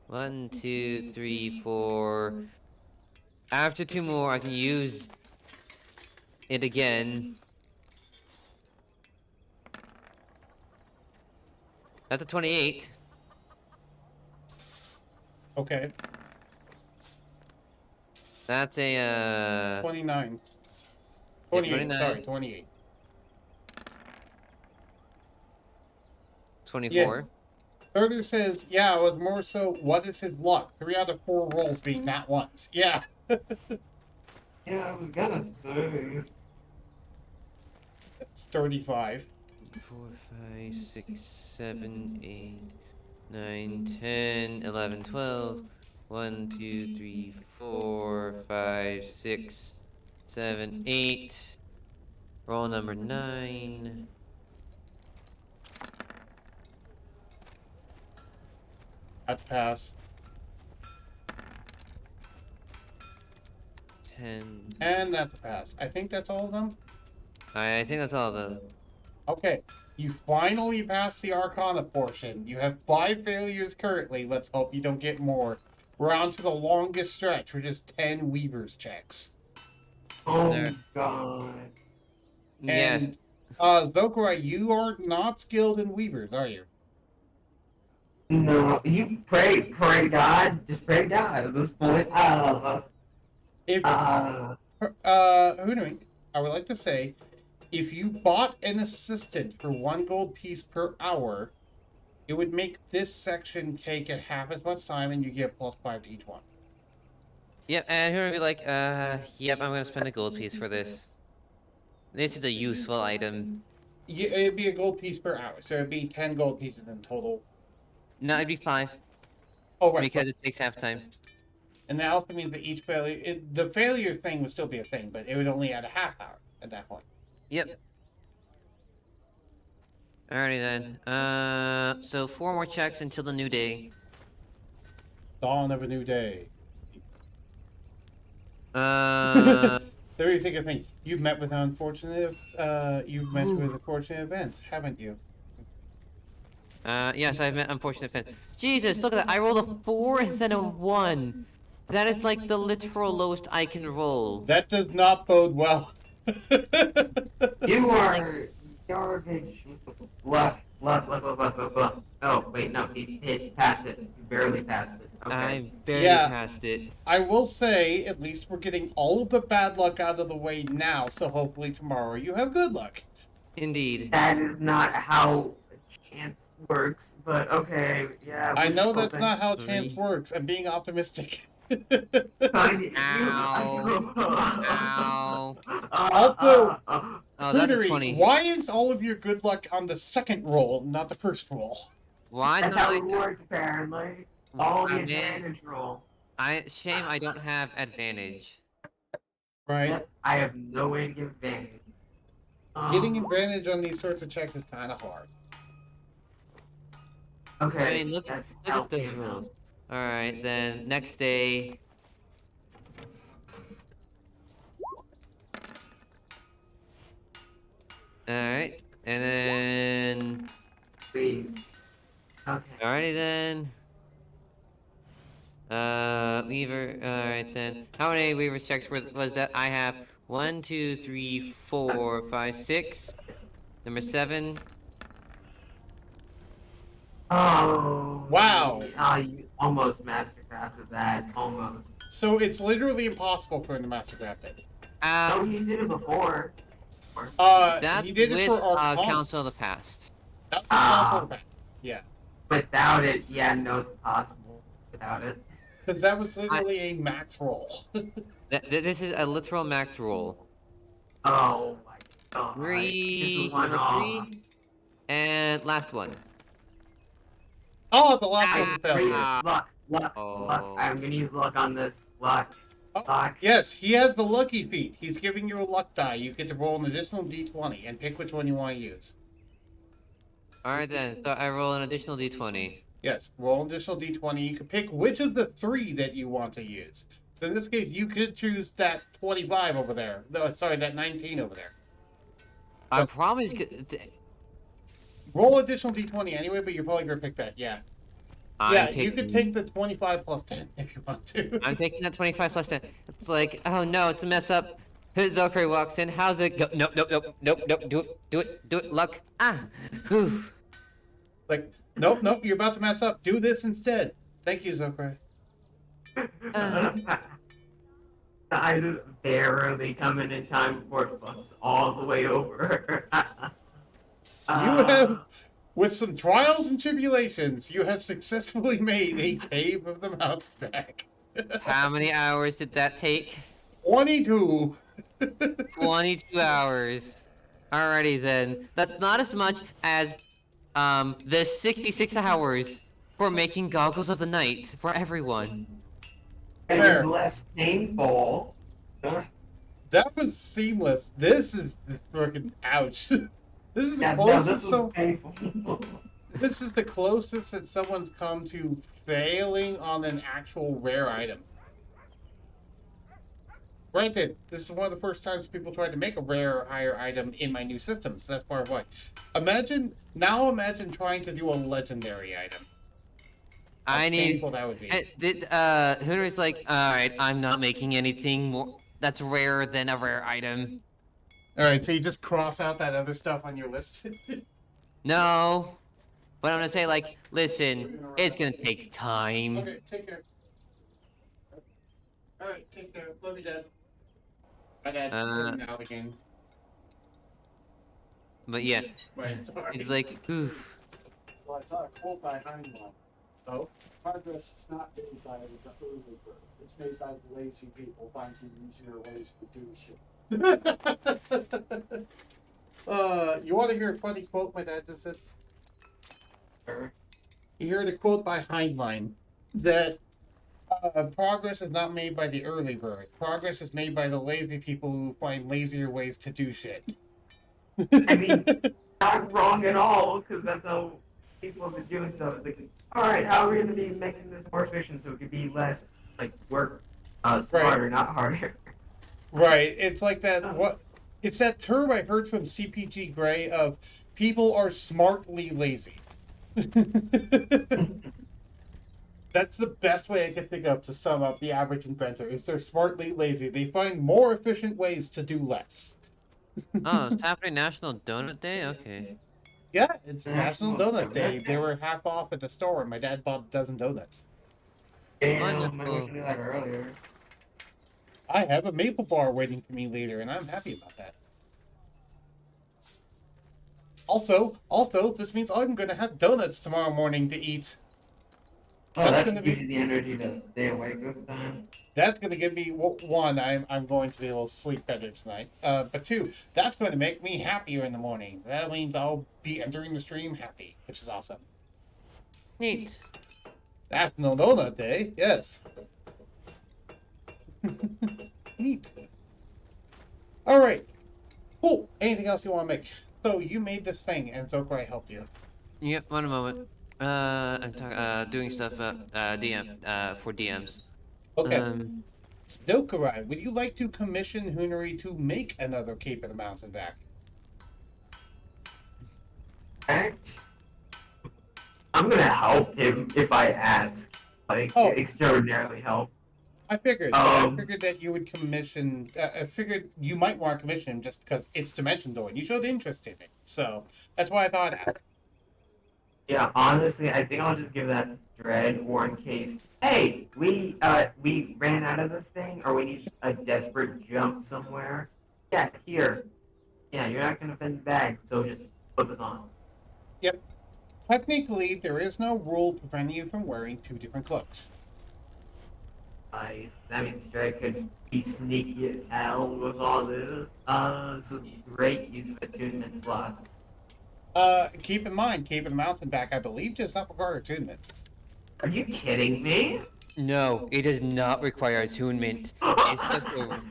1, 2, 3, 4. After 2 more, I can use it again. That's a 28. Okay. That's a 29. Yeah, 28, 29. sorry, 28. 24. Surtur says, yeah, it was more so, what is his luck? 3 out of 4 rolls being nat ones. Yeah. Yeah, I was gonna say. That's 35. 4, 5, 6, 7, 8, 9, 10, 11, 12. 1, 2, 3, 4, 5, 6, 7, 8. Roll number 9. That's pass. 10. And that's a pass. I think that's all of them. I think that's all of them. Okay. You finally passed the Arcana portion. You have 5 failures currently. Let's hope you don't get more. We're on to the longest stretch, which is 10 Weaver's checks. Oh There. god. Yes. And, Zokarye, you are not skilled in Weavers, are you? No, you pray to God. Just pray to God at this point. If Hoonory, I would like to say, if you bought an assistant for 1 gold piece per hour, it would make this section take a half as much time, and you get +5 to each one. Yep, and who would be like, yep, I'm gonna spend a gold piece for this. This is a useful item. Yeah, it'd be a gold piece per hour, so it'd be 10 gold pieces in total. No, it'd be 5, Oh, right. because it takes half time. And that also means that each failure, the failure thing would still be a thing, but it would only add a half hour at that point. Yep. Alrighty then. So 4 more checks until the new day. Dawn of a new day. There you think of thing. You've met with unfortunate, you've met with unfortunate events, haven't you? Yes, I've met unfortunate event. Jesus, look at that! I rolled a 4 and then a 1. That is like the literal lowest I can roll. That does not bode well. You are garbage. Luck. Oh, wait, no, he hit past it. He barely passed it. Okay. I barely Yeah. passed it. I will say, at least we're getting all of the bad luck out of the way now, so hopefully tomorrow you have good luck. Indeed. That is not how chance works, but okay, yeah. I know wishful that's not how Three. chance works. I'm being optimistic. thinking. Ow. Ow. Also, Oh, that's a Hoonory, 20. why is all of your good luck on the second roll, not the first roll? Why That's not? how it works, apparently. All the I mean, advantage roll. shame I don't have advantage. Right? Yep, I have no way to give advantage. Getting advantage on these sorts of checks is kind of hard. Okay, I mean, look at healthy those enough. rolls. Alright, then next day. Alright, and then. Please. Okay. Alrighty then. Weaver. Alright then. How many Weaver's checks was that? I have 1, 2, 3, 4, 5, 6. Number 7. Oh. Wow. You almost mastercrafted that. Almost. So it's literally impossible for him to mastercraft it. Oh, he did it before. That's he did it with for our Council of the Past. That's the Council of the Past. Yeah. Without it, yeah, no, it's impossible. Without it. Because that was literally a max roll. This is a literal max roll. Oh my god. Three, It's one number off. 3, and last one. Oh, the last one failure. Luck. Oh. I'm gonna use luck on this. Luck. Oh, yes, he has the lucky feat. He's giving you a luck die. You get to roll an additional d20 and pick which one you want to use. Alright then, so I roll an additional d20. Yes, roll an additional d20. You can pick which of the 3 that you want to use. So in this case, you could choose that 25 over there. No, sorry, that 19 over there. I promise. Roll additional d20 anyway, but you're probably going to pick that, yeah. You could take the 25 plus 10 if you want to. I'm taking that 25 plus 10. It's like, oh no, it's a mess up. Zokarye walks in. How's it go? Nope. Do it. Luck. Ah. Whew. Like, nope, you're about to mess up. Do this instead. Thank you, Zokarye. I just barely coming in time before it fucks all the way over. You have, with some trials and tribulations, you have successfully made a Cave of the Mouse back. How many hours did that take? 22. 22 hours. Alrighty then. That's not as much as the 66 hours for making Goggles of the Night for everyone. It was less painful. That was seamless. This is freaking ouch. This is the Yeah, no, closest. this was painful. This is the closest that someone's come to failing on an actual rare item. Granted, this is one of the first times people tried to make a rare or higher item in my new system, so that's part of why. Imagine trying to do a legendary item. How painful that would be. Hoonory's like, alright, I'm not making anything more that's rarer than a rare item. Alright, so you just cross out that other stuff on your list? No. But I'm gonna say, like, listen, it's gonna take time. Okay, take care. Alright, take care. Love you, Dad. My dad's going out again. But yeah, Right, sorry. he's like, oof. Well, I saw a quote by Heinlein. Oh? Progress is not made by the early bird. It's made by the lazy people finding easier ways to do shit. You want to hear a funny quote my dad just said? Sure. You heard a quote by Heinlein that progress is not made by the early bird. Progress is made by the lazy people who find lazier ways to do shit. I mean, not wrong at all, because that's how people have been doing stuff. It's like, alright, how are we going to be making this more efficient so it could be less, like, work smarter, not harder? Right. It's like that. It's that term I heard from CPG Grey of people are smartly lazy. That's the best way I can think of to sum up the average inventor, is they're smartly lazy. They find more efficient ways to do less. Oh, it's happening National Donut Day? Okay. Yeah, it's National National Donut Day. Donut They Day. were half off at the store, and my dad bought a dozen donuts. Damn, I wish I Wonderful. knew that earlier. I have a maple bar waiting for me later, and I'm happy about that. Also, this means I'm going to have donuts tomorrow morning to eat. Oh, That's that going to should give be you the energy to stay awake this time. That's going to give me one. I'm going to be able to sleep better tonight. But two, that's going to make me happier in the morning. That means I'll be entering the stream happy, which is awesome. Neat. National Donut Day, yes. Neat. All right, cool. Anything else you want to make? So you made this thing, and Zokarye helped you. Yep, one moment. I'm doing stuff for DMs. Okay. Um, Zokarye, would you like to commission Hoonory to make another Cape of the Mountain back? Act. I'm gonna help him if I ask. Like, Oh. extraordinarily help. I figured. I Um, figured that you would commission. I figured you might want to commission him just because it's Dimension Door. You showed interest in it, so that's why I thought. Yeah, honestly, I think I'll just give that to Dread, or in case, hey, we ran out of this thing, or we need a desperate jump somewhere. Yeah, here. Yeah, you're not gonna fit the bag, so just put this on. Yep. Technically, there is no rule preventing you from wearing two different cloaks. Nice. That means Dread could be sneaky as hell with all this. This is great use of attunement slots. Keep in mind, Cape of the Mountain back, I believe, does not require attunement. Are you kidding me? no, it does not require attunement. It's just a...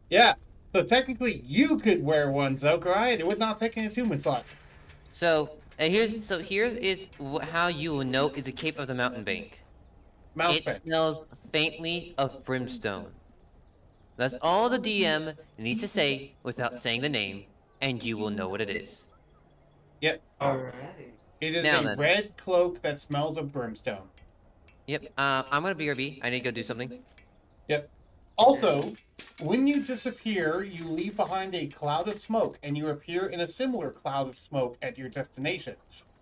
Yeah. So technically, you could wear one, Zokarye, and it would not take an attunement slot. So, here is how you will know it's a Cape of the Mountain Bank. Mouse It pit. smells faintly of brimstone. That's all the DM needs to say without saying the name, and you will know what it is. Yep. Alright. It is Now a then. red cloak that smells of brimstone. Yep. I'm gonna BRB. I need to go do something. Yep. Also, when you disappear, you leave behind a cloud of smoke, and you appear in a similar cloud of smoke at your destination.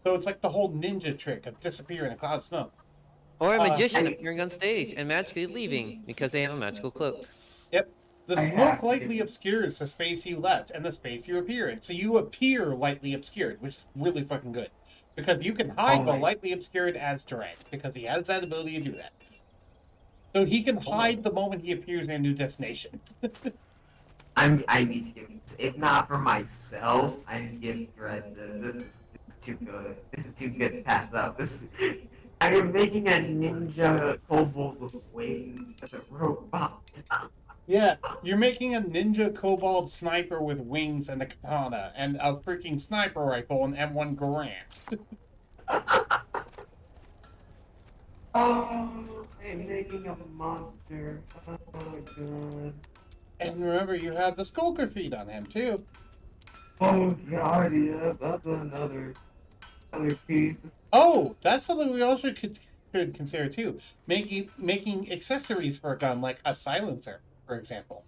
So it's like the whole ninja trick of disappear in a cloud of smoke. Or a magician I- appearing on stage and magically leaving because they have a magical cloak. Yep. The I smoke have to lightly do- obscures the space you left and the space you appear in. So you appear lightly obscured, which is really fucking good. Because you can hide while my- lightly obscured as Dread, because he has that ability to do that. So he can hide the moment he appears in a new destination. I need to give this. If not for myself, I need to give Dread this. This is too good. This is too good to pass up. I am making a ninja kobold with wings as a robot. Yeah, you're making a ninja kobold sniper with wings and a katana, and a freaking sniper rifle and M1 Garand. Oh, I'm making a monster. Oh my god. And remember, you have the skulker feet on him, too. Oh god, yeah, that's another piece. Oh, that's something we also could consider, too. Making accessories for a gun, like a silencer, for example.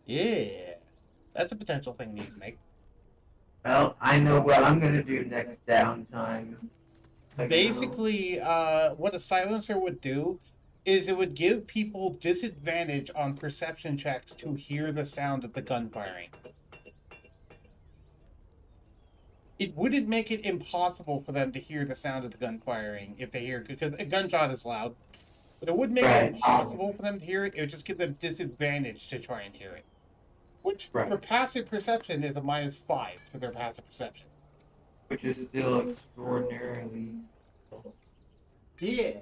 Yeah, that's a potential thing we need to make. Well, I know what I'm gonna do next downtime. Basically, what a silencer would do is it would give people disadvantage on perception checks to hear the sound of the gun firing. It wouldn't make it impossible for them to hear the sound of the gun firing if they hear it, because a gunshot is loud. But it wouldn't make it impossible for them to hear it. It would just give them disadvantage to try and hear it. Which, for passive perception, is a -5 to their passive perception. Which is still extraordinarily. Yeah.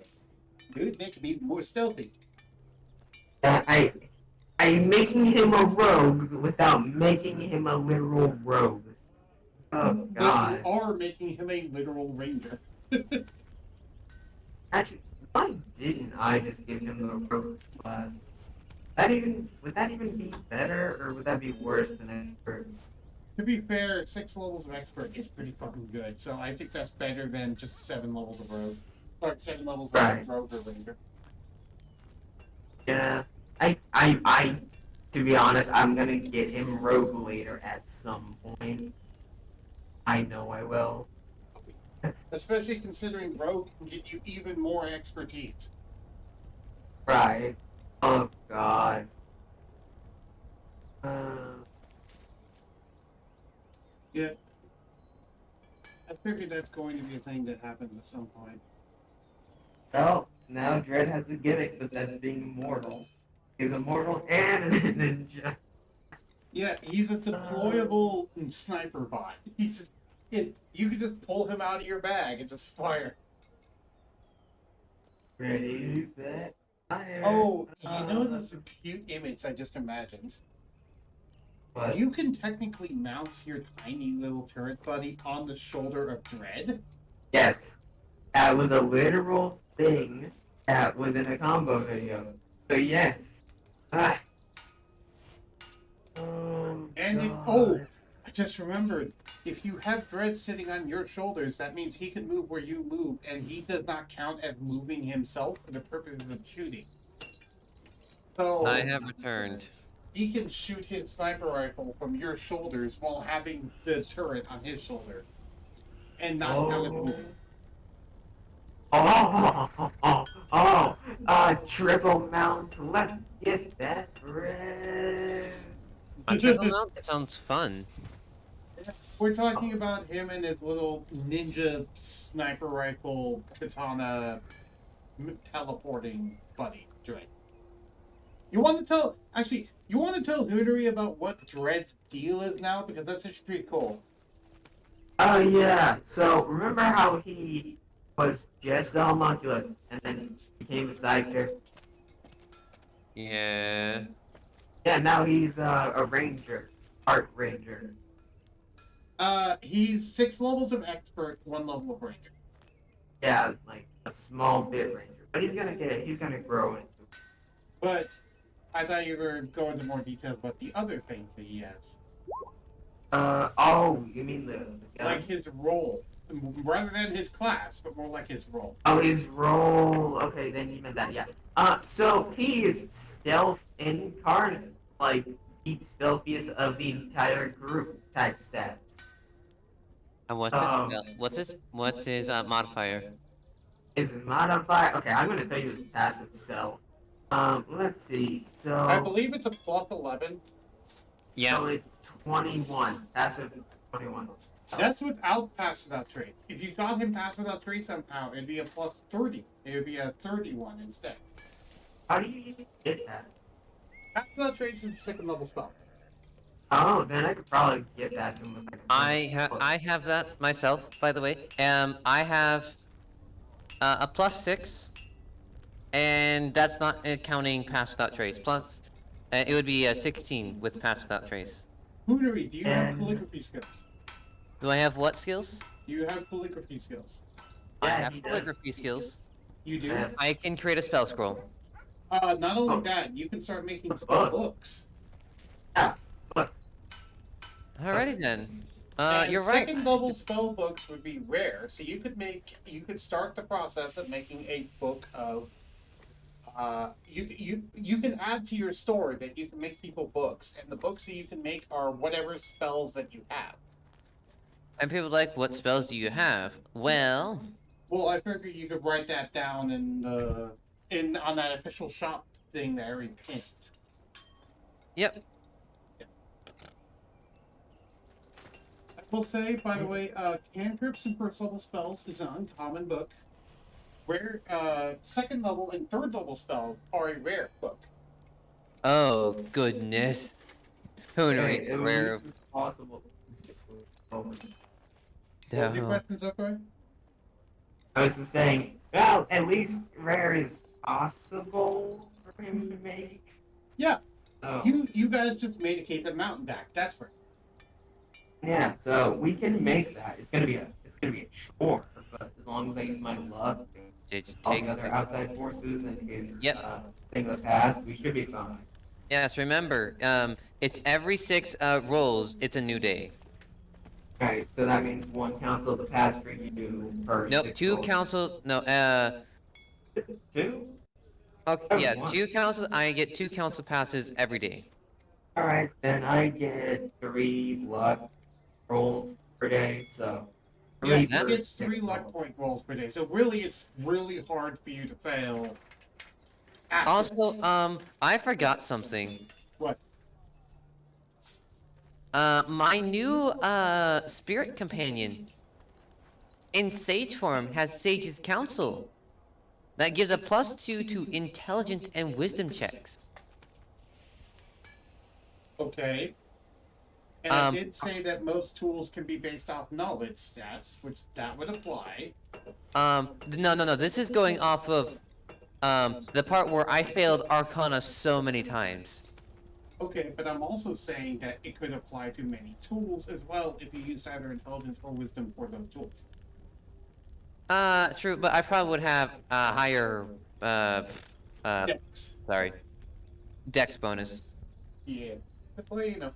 Dude, make him even more stealthy. I'm making him a rogue without making him a literal rogue. Oh But god. you are making him a literal ranger. Actually, why didn't I just give him the rogue class? Would that even be better, or would that be worse than expert? To be fair, 6 levels of expert is pretty fucking good, so I think that's better than just 7 levels of rogue. Or 7 levels of Right. rogue or ranger. Yeah, To be honest, I'm gonna get him Rogue later at some point. I know I will. That's Especially considering Rogue can get you even more expertise. right. Oh God. Uh, Yeah, I figured that's going to be a thing that happens at some point. well, now Dread has a gimmick besides being immortal. He's immortal and a ninja. Yeah, he's a deployable sniper bot. You can just pull him out of your bag and just fire. Ready, set, fire. Oh, you know this cute image I just imagined? But You can technically mount your tiny little turret buddy on the shoulder of Dread. yes, that was a literal thing that was in a combo video. So yes. Ah. Oh, God. I just remembered. If you have Dread sitting on your shoulders, that means he can move where you move, and he does not count as moving himself for the purposes of shooting. So I have returned. he can shoot his sniper rifle from your shoulders while having the turret on his shoulder, and not count as moving. Triple mount. Let's get that red. On triple mount, it sounds fun. We're talking about him and his little ninja sniper rifle katana teleporting buddy, Dread. You want to tell Hoonory about what Dread's deal is now? Because that's actually pretty cool. Oh yeah. So remember how he was just the homunculus and then became a side character? Yeah. Yeah, now he's a ranger, art ranger. He's 6 levels of expert, 1 level of ranger. Yeah, like a small bit ranger, but he's gonna grow into. But I thought you were going into more details about the other things that he has, Oh, you mean the gun? like his role, rather than his class, but more like his role. Oh, his role. Okay, then you meant that, yeah. So he is stealth incarnate, like the stealthiest of the entire group type stats. And what's his modifier? His modifier. Okay, I'm gonna tell you his passive self. Let's see. So I believe it's a plus 11. Yeah. So it's 21. Passive 21. That's without pass without trace. If you got him pass without trace somehow, it'd be a plus 30. It would be a 31 instead. How do you even get that? Pass without trace is a 2nd level spell. Oh, then I could probably get that to him with like a I have that myself, by the way. I have a +6, and that's not counting pass without trace. Plus, it would be 16 with pass without trace. Hoonery, do you have And- calligraphy skills? Do I have what skills? Do you have calligraphy skills? I Yeah, have he does. calligraphy skills. You do? Yes. I can create a spell scroll. Not only Oh. that, you can start making spell books. Yeah, look. Alrighty then. And You're right. 2nd level spell books would be rare, so you could start the process of making a book of. You can add to your store that you can make people books, and the books that you can make are whatever spells that you have. And people are like, what spells do you have? Well, Well, I figured you could write that down on that official shop thing that I already pinned. yep. I will say, by the way, cantrips and 1st level spells is an uncommon book. Where 2nd level and 3rd level spells are a rare book. Oh goodness. Hoonery, At rare. least it's possible. What was your question, Zokarye? I was just saying, well, at least rare is possible for him to make. Yeah. So, You guys just made a Cape and Mountain back. That's right. yeah, so we can make that. It's gonna be a chore, but as long as I use my luck and Did you all take? the other outside forces and his Yep. thing of the past, we should be fine. Yes, remember, it's every 6 rolls, it's a new day. Right, so that means 1 council of the past for you per Nope, 6 2 rolls. council, no, 2? Okay, Oh, yeah, wow. 2 council. I get 2 council passes every day. Alright, then I get 3 luck rolls per day, so Yeah, 3 he per gets 6 3 luck rolls. point rolls per day. So really, it's really hard for you to fail. After Also, I forgot something. what? My new spirit companion in sage form has Sage's Counsel. That gives a +2 to intelligence and wisdom checks. Okay. And I did say that most tools can be based off knowledge stats, which that would apply. No. This is going off of the part where I failed Arcana so many times. Okay, but I'm also saying that it could apply to many tools as well if you use either intelligence or wisdom for those tools. True, but I probably would have higher Yes. sorry, Dex bonus. Yeah. That's why, you know.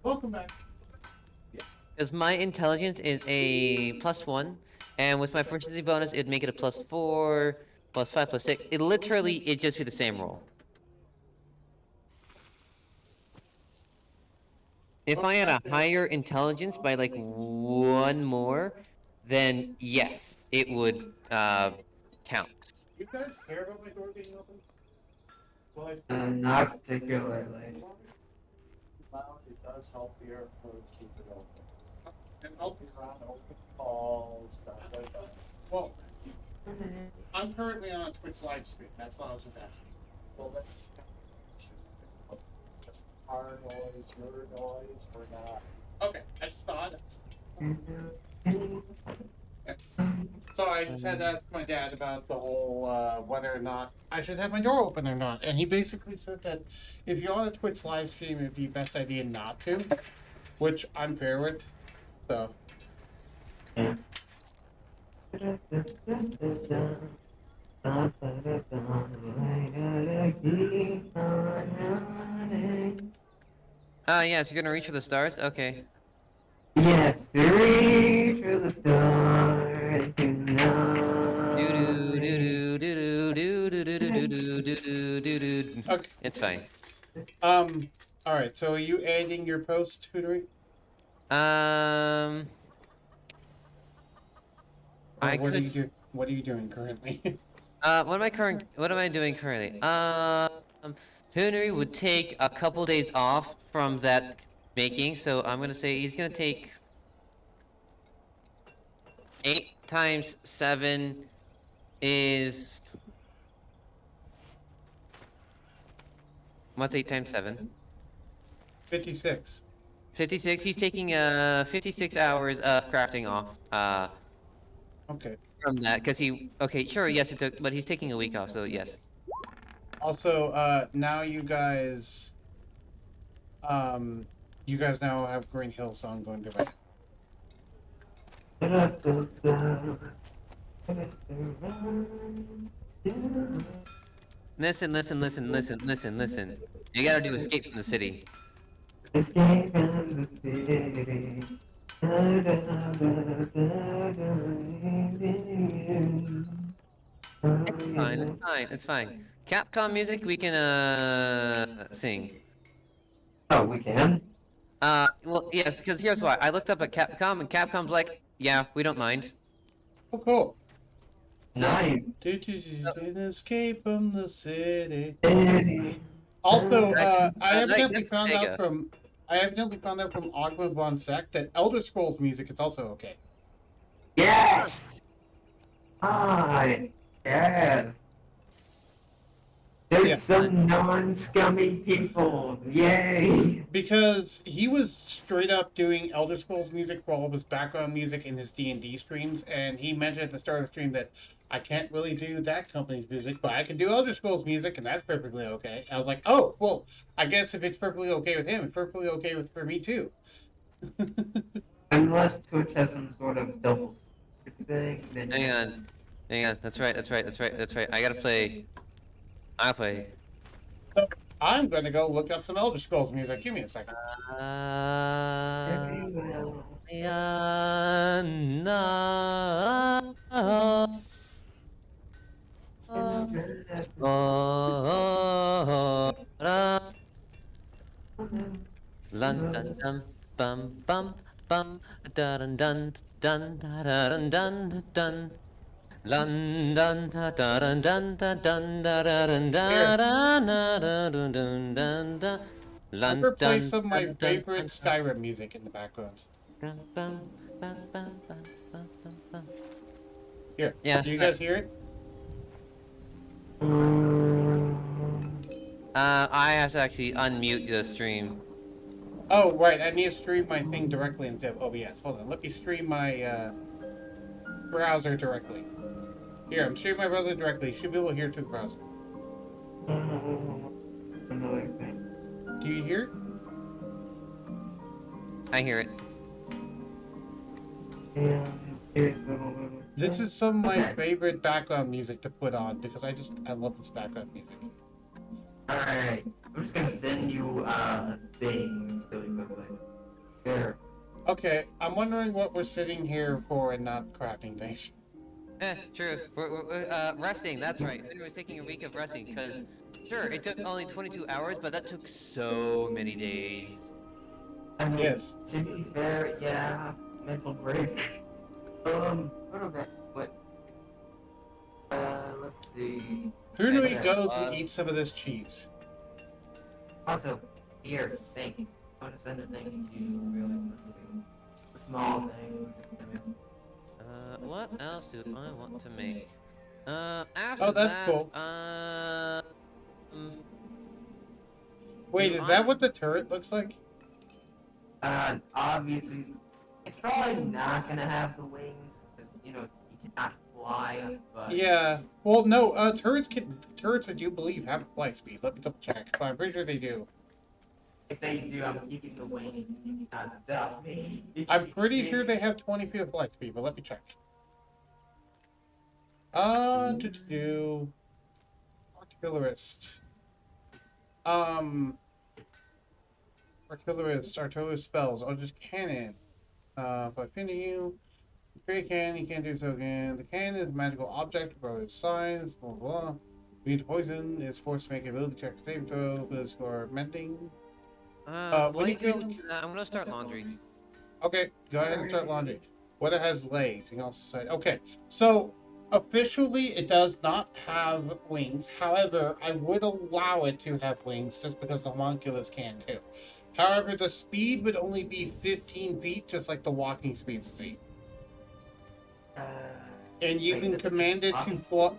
Welcome back. Because my intelligence is a +1, and with my proficiency bonus, it'd make it a +4, +5, +6. It'd just be the same roll. If I had a higher intelligence by like 1 more, then yes, it would count. You guys care about my door being open? Well, Not particularly. Loud, it does help the air flows keep it open. and I'll, Around open calls, stuff like that. well, I'm currently on a Twitch live stream. That's what I was just asking. Well, that's our noise, your noise, or not. Okay, I just thought. So I just had to ask my dad about the whole whether or not I should have my door open or not, and he basically said that if you're on a Twitch live stream, it'd be best idea not to, which I'm fair with. So Yes, you're gonna reach for the stars? Okay. Yes, reach for the stars tonight. Okay. It's fine. all right. So are you ending your post, Hoonory? I What could. What are you doing currently? What am I doing currently? Hoonery would take a couple days off from that making, so I'm gonna say he's gonna take 8 times 7 is what's 8 times 7? 56. 56. He's taking 56 hours of crafting off Okay. from that because okay, sure, yes, it took, but he's taking a week off, so yes. Also, now you guys now have Green Hill song going to right. Listen. You gotta do Escape from the City. Escape from the city. It's fine. Capcom music we can sing. Oh, we can? Well, yes, because here's why. I looked up at Capcom, and Capcom's like, yeah, we don't mind. Oh, cool. Nice. Escape from the city. City. Also, That's I evidently Sega. found out from Ogma Von Sack that Elder Scrolls music is also okay. Yes! Hi. Yes. There's Yeah. some non-scummy people. Yay! Because he was straight up doing Elder Scrolls music for all of his background music in his D&D streams, and he mentioned at the start of the stream that I can't really do that company's music, but I can do Elder Scrolls music, and that's perfectly okay. I was like, oh, well, I guess if it's perfectly okay with him, it's perfectly okay for me too. Unless Twitch has some sort of double thing, then Hang on. That's right. I'll play. So I'm going to go look up some Elder Scrolls music. Give me a second. Very well. No. dun dun dun bum bum bum dun dun dun dun dun dun. Dun dun dun dun dun dun dun dun dun Here. dun dun dun dun dun. I'm Dun gonna play dun some of my dun dun favorite dun Skyrim music in the background. dun bum bum bum bum bum bum bum. Here. Yeah. Do you guys hear it? I have to actually unmute the stream. Oh, right. I need to stream my thing directly instead of OBS. Hold on. Let me stream my browser directly. Here, I'm streaming my browser directly. You should be able to hear it through the browser. Another thing. Do you hear it? I hear it. Yeah, here's the little. This is some of my Okay. favorite background music to put on because I love this background music. Alright, I'm just gonna send you a thing really quickly. There. Okay, I'm wondering what we're sitting here for and not crafting things. True. We're resting. That's right. We're taking a week of resting because, sure, it took only 22 hours, but that took so many days. I mean, Yes. to be fair, yeah, mental break. What about what? Let's see. Hoonory Okay, goes and eats some of this cheese. Also, here, thing. I want to send a thing to you really quickly. A small thing. Just a minute. What else do I want to make? After Oh, that's that, cool. Wait, do is that I- what the turret looks like? Obviously, it's probably not gonna have the wings because you cannot fly. But Yeah. Well, no. Turrets I do believe have flight speed. Let me double check, but I'm pretty sure they do. if they do, I'm keeping the wings. And you cannot stop me. I'm pretty sure they have 20 feet of flight speed, but let me check. Do artillerist. Artillery spells. Oh, just cannon. If I finish you, create a cannon, you can't do so again. The cannon is a magical object, bro. Its signs, blah blah blah. Means poison is forced to make an ability check save throw, but it's for mending. While when you you do go- that, I'm gonna start laundry. Okay, go ahead and start laundry. Whether it has legs, and also say okay. So officially, it does not have wings. However, I would allow it to have wings just because the homunculus can too. However, the speed would only be 15 feet, just like the walking speed would be. And you Wait, can the command it to walking- fly.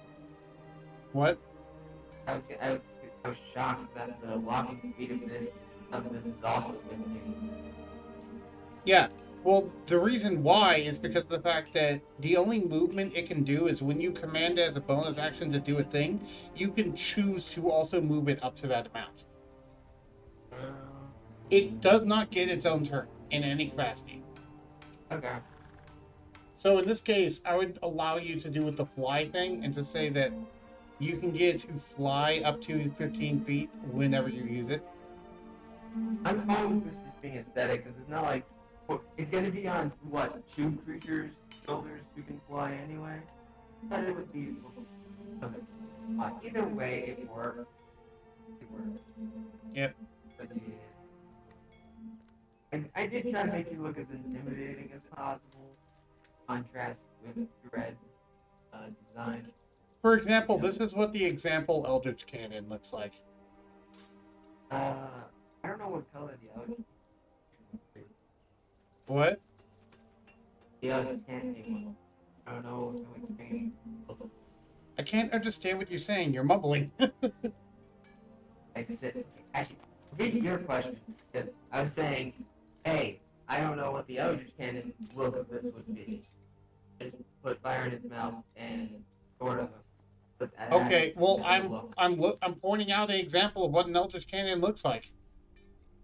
What? I was shocked that the walking speed of this is also 15. Yeah. Well, the reason why is because of the fact that the only movement it can do is when you command it as a bonus action to do a thing, you can choose to also move it up to that amount. It does not get its own turn in any capacity. Okay. So in this case, I would allow you to do with the fly thing and to say that you can get it to fly up to 15 feet whenever you use it. I'm fine with this just being aesthetic because it's not like it's gonna be on what 2 creatures' shoulders who can fly anyway. I thought it would be useful. Okay. Either way, it works. It works. Yep. But yeah. I did try to make you look as intimidating as possible. Contrast with Dread's design. For example, this is what the example Eldritch Cannon looks like. I don't know what color the Eldritch. What? The Eldritch Cannon. I don't know what paint. I can't understand what you're saying. You're mumbling. I said, actually, repeat your question, because I was saying, hey, I don't know what the Eldritch Cannon look of this would be. I just put fire in its mouth and sort of. Look at Okay, that, well, and it would look. I'm pointing out an example of what an Eldritch Cannon looks like.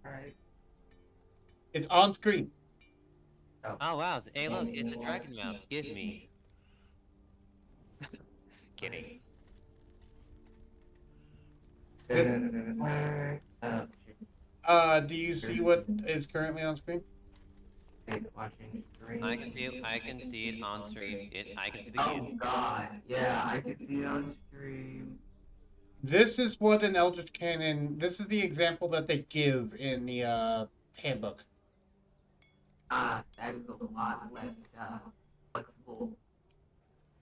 Alright. It's on screen. Oh wow! Hey, look, it's a dragon mouth. Give me. Kidding. Do you see what is currently on screen? Watching stream. I can see it. I can see it on stream. I can see the Oh cube. god, yeah, I can see it on stream. This is what an Eldritch Cannon. This is the example that they give in the handbook. That is a lot less flexible.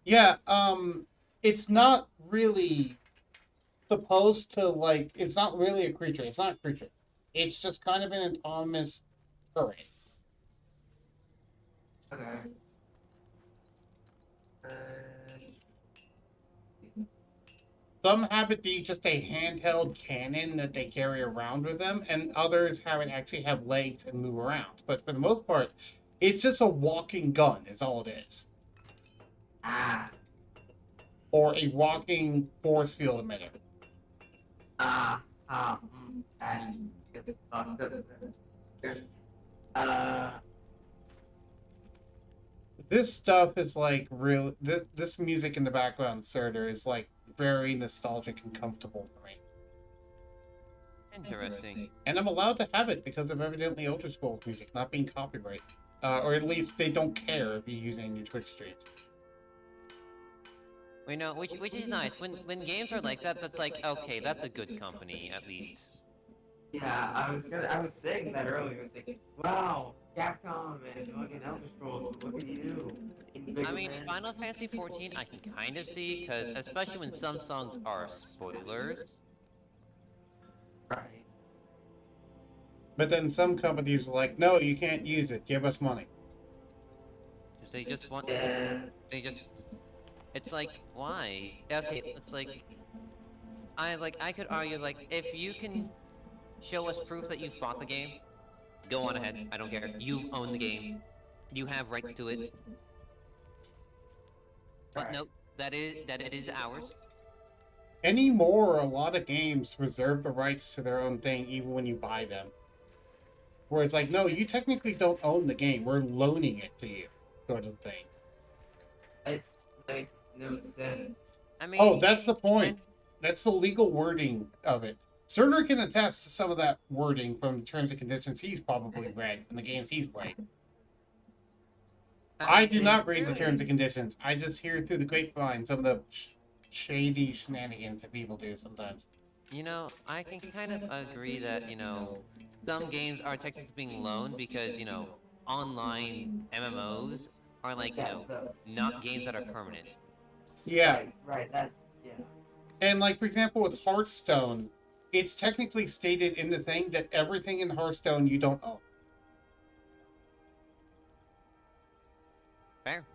Yeah, it's not really supposed to, like, it's not really a creature. It's not a creature. It's just kind of an autonomous turret. Okay. Uh, Some have it be just a handheld cannon that they carry around with them, and others have it actually have legs and move around. But for the most part, it's just a walking gun, is all it is. ah. Or a walking force field emitter. That gets fucked up. Uh, This stuff is like real. This music in the background, Surtur, is like very nostalgic and comfortable for me. Interesting. And I'm allowed to have it because of evidently Elder Scrolls music not being copyright. Or at least they don't care if you're using your Twitch streams. We know, which is nice. When games are like that, that's like, okay, that's a good company, at least. yeah, I was saying that earlier. It's like, wow, Capcom and fucking Elder Scrolls, look at you. I mean, Final Fantasy XIV I can kind of see, because especially when some songs are spoilers. Right. But then some companies are like, no, you can't use it. Give us money. Because they just want, Yeah. they just, it's like, why? Okay, it's like, I could argue, like, if you can show us proof that you've bought the game, go on ahead, I don't care. You own the game. You have rights to it. But Right. nope, that it is ours. Anymore, a lot of games reserve the rights to their own thing even when you buy them. Where it's like, no, you technically don't own the game. We're loaning it to you, sort of thing. It makes no sense. I mean, Oh, that's the point. That's the legal wording of it. Surtur can attest to some of that wording from the terms and conditions he's probably read in the games he's played. I do not read the terms and conditions. I just hear through the grapevine some of the shady shenanigans that people do sometimes. You know, I can kind of agree that, you know, some games are technically being loaned because, you know, online MMOs are like, you know, not games that are permanent. Yeah. Right, that, yeah. And like, for example, with Hearthstone, it's technically stated in the thing that everything in Hearthstone you don't own. Fair.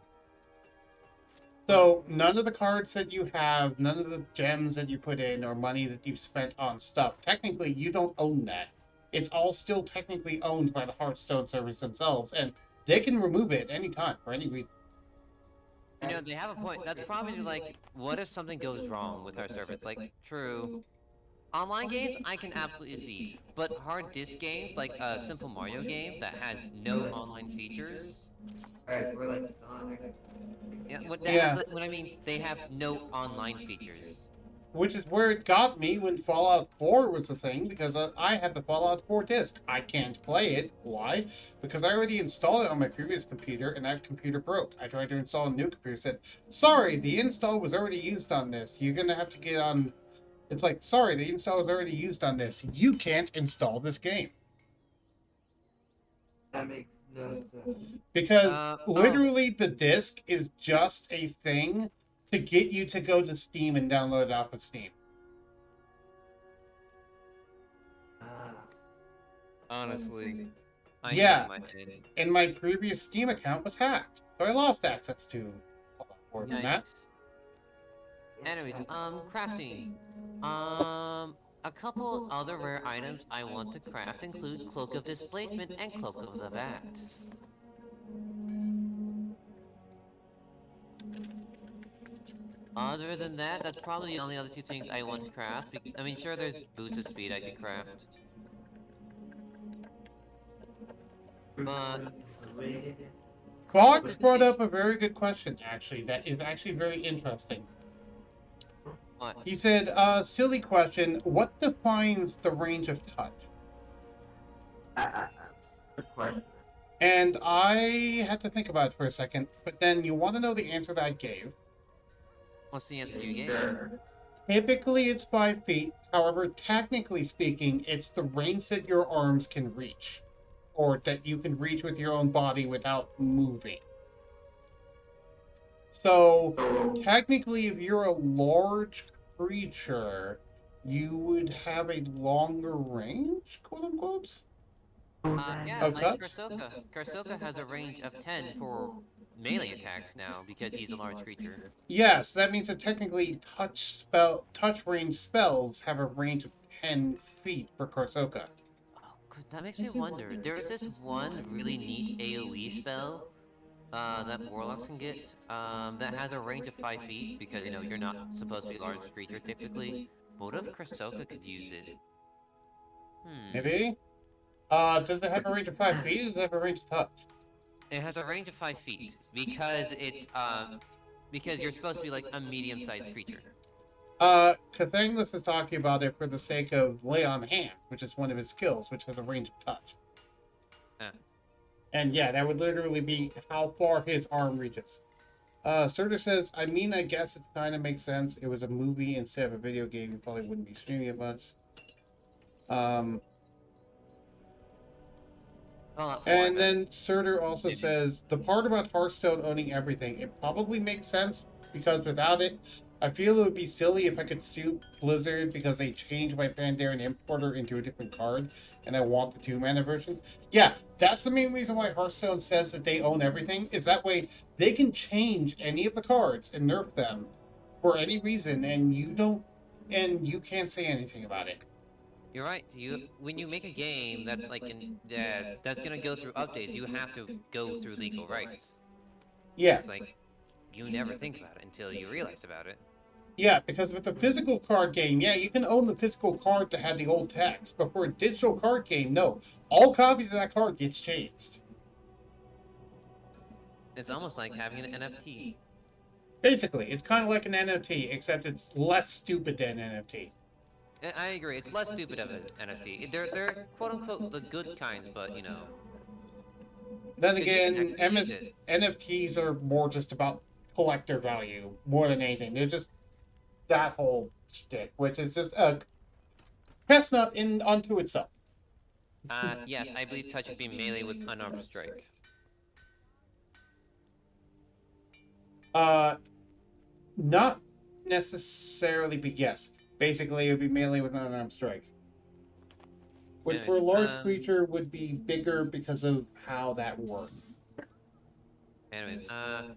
So none of the cards that you have, none of the gems that you put in, or money that you've spent on stuff, technically you don't own that. It's all still technically owned by the Hearthstone servers themselves, and they can remove it at any time for any reason. You know, they have a point. That's probably like, what if something goes wrong with our service? Like, true. Online games, I can absolutely see. But hard disk games, like a simple Mario game that has no online features. Right, we're like Sonic. Yeah, Yeah. what I mean, they have no online features. Which is where it got me when Fallout 4 was a thing, because I had the Fallout 4 disc. I can't play it. Why? Because I already installed it on my previous computer, and that computer broke. I tried to install a new computer, said, sorry, the install was already used on this. You're going to have to get on... It's like, sorry, the install was already used on this. You can't install this game. That makes no sense. Because literally the disc is just a thing to get you to go to Steam and download it off of Steam. Honestly. Yeah. I did. And my previous Steam account was hacked. So I lost access to more than that. Anyways, crafting. A couple other rare items I want to craft include Cloak of Displacement and Cloak of the Bat. Other than that, that's probably the only other two things I want to craft. I mean, sure, there's Boots of Speed I could craft. But... Fox brought up a very good question, actually, that is actually very interesting. What? He said, silly question, what defines the range of touch? Good question. And I had to think about it for a second, but then you want to know the answer that I gave. What's the answer you gave? Sure. Typically it's 5 feet, however, technically speaking, it's the range that your arms can reach. transport that you can reach with your own body without moving. So, technically, if you're a large creature, you would have a longer range, quote unquote. Yeah, Of like touch? Karsoka. Karsoka has a range of 10 for melee attacks now because he's a large creature. Yes, that means that technically touch range spells have a range of 10 feet for Karsoka. Oh, that makes me wonder. There's this one really neat AoE spell that warlocks can get that has a range of 5 feet because, you know, you're not supposed to be a large creature typically. But what if Karsoka could use it? Maybe? Does it have a range of 5 feet or does it have a range of touch? It has a range of 5 feet because it's because you're supposed to be like a medium-sized creature. Cathangus is talking about it for the sake of lay on hands, which is one of his skills, which has a range of touch. And yeah, that would literally be how far his arm reaches. Surtur says, I mean, I guess it kind of makes sense. It was a movie instead of a video game. You probably wouldn't be streaming it much. And then Surtur also says, the part about Hearthstone owning everything, it probably makes sense because without it, I feel it would be silly if I could sue Blizzard because they changed my Pandaren Importer into a different card and I want the 2-mana version. Yeah, that's the main reason why Hearthstone says that they own everything, is that way they can change any of the cards and nerf them for any reason and you can't say anything about it. You're right. When you make a game that's like that's gonna go through updates, you have to go through legal rights. Yeah. It's like you never think about it until you realize about it. Yeah, because with a physical card game, yeah, you can own the physical card that had the old text. But for a digital card game, no. All copies of that card gets changed. It's almost like having an NFT. Basically, it's kind of like an NFT, except it's less stupid than an NFT. I agree. It's less stupid of an NFT. They're quote unquote the good kinds, but you know. Then again, NFTs are more just about collector value more than anything. They're just that whole shtick, which is just a chestnut in unto itself. Yes, I believe touch should be melee with unarmed strike. Not necessarily, but yes. Basically, it would be melee with an unarmed strike. Which for a large creature would be bigger because of how that worked. Anyways,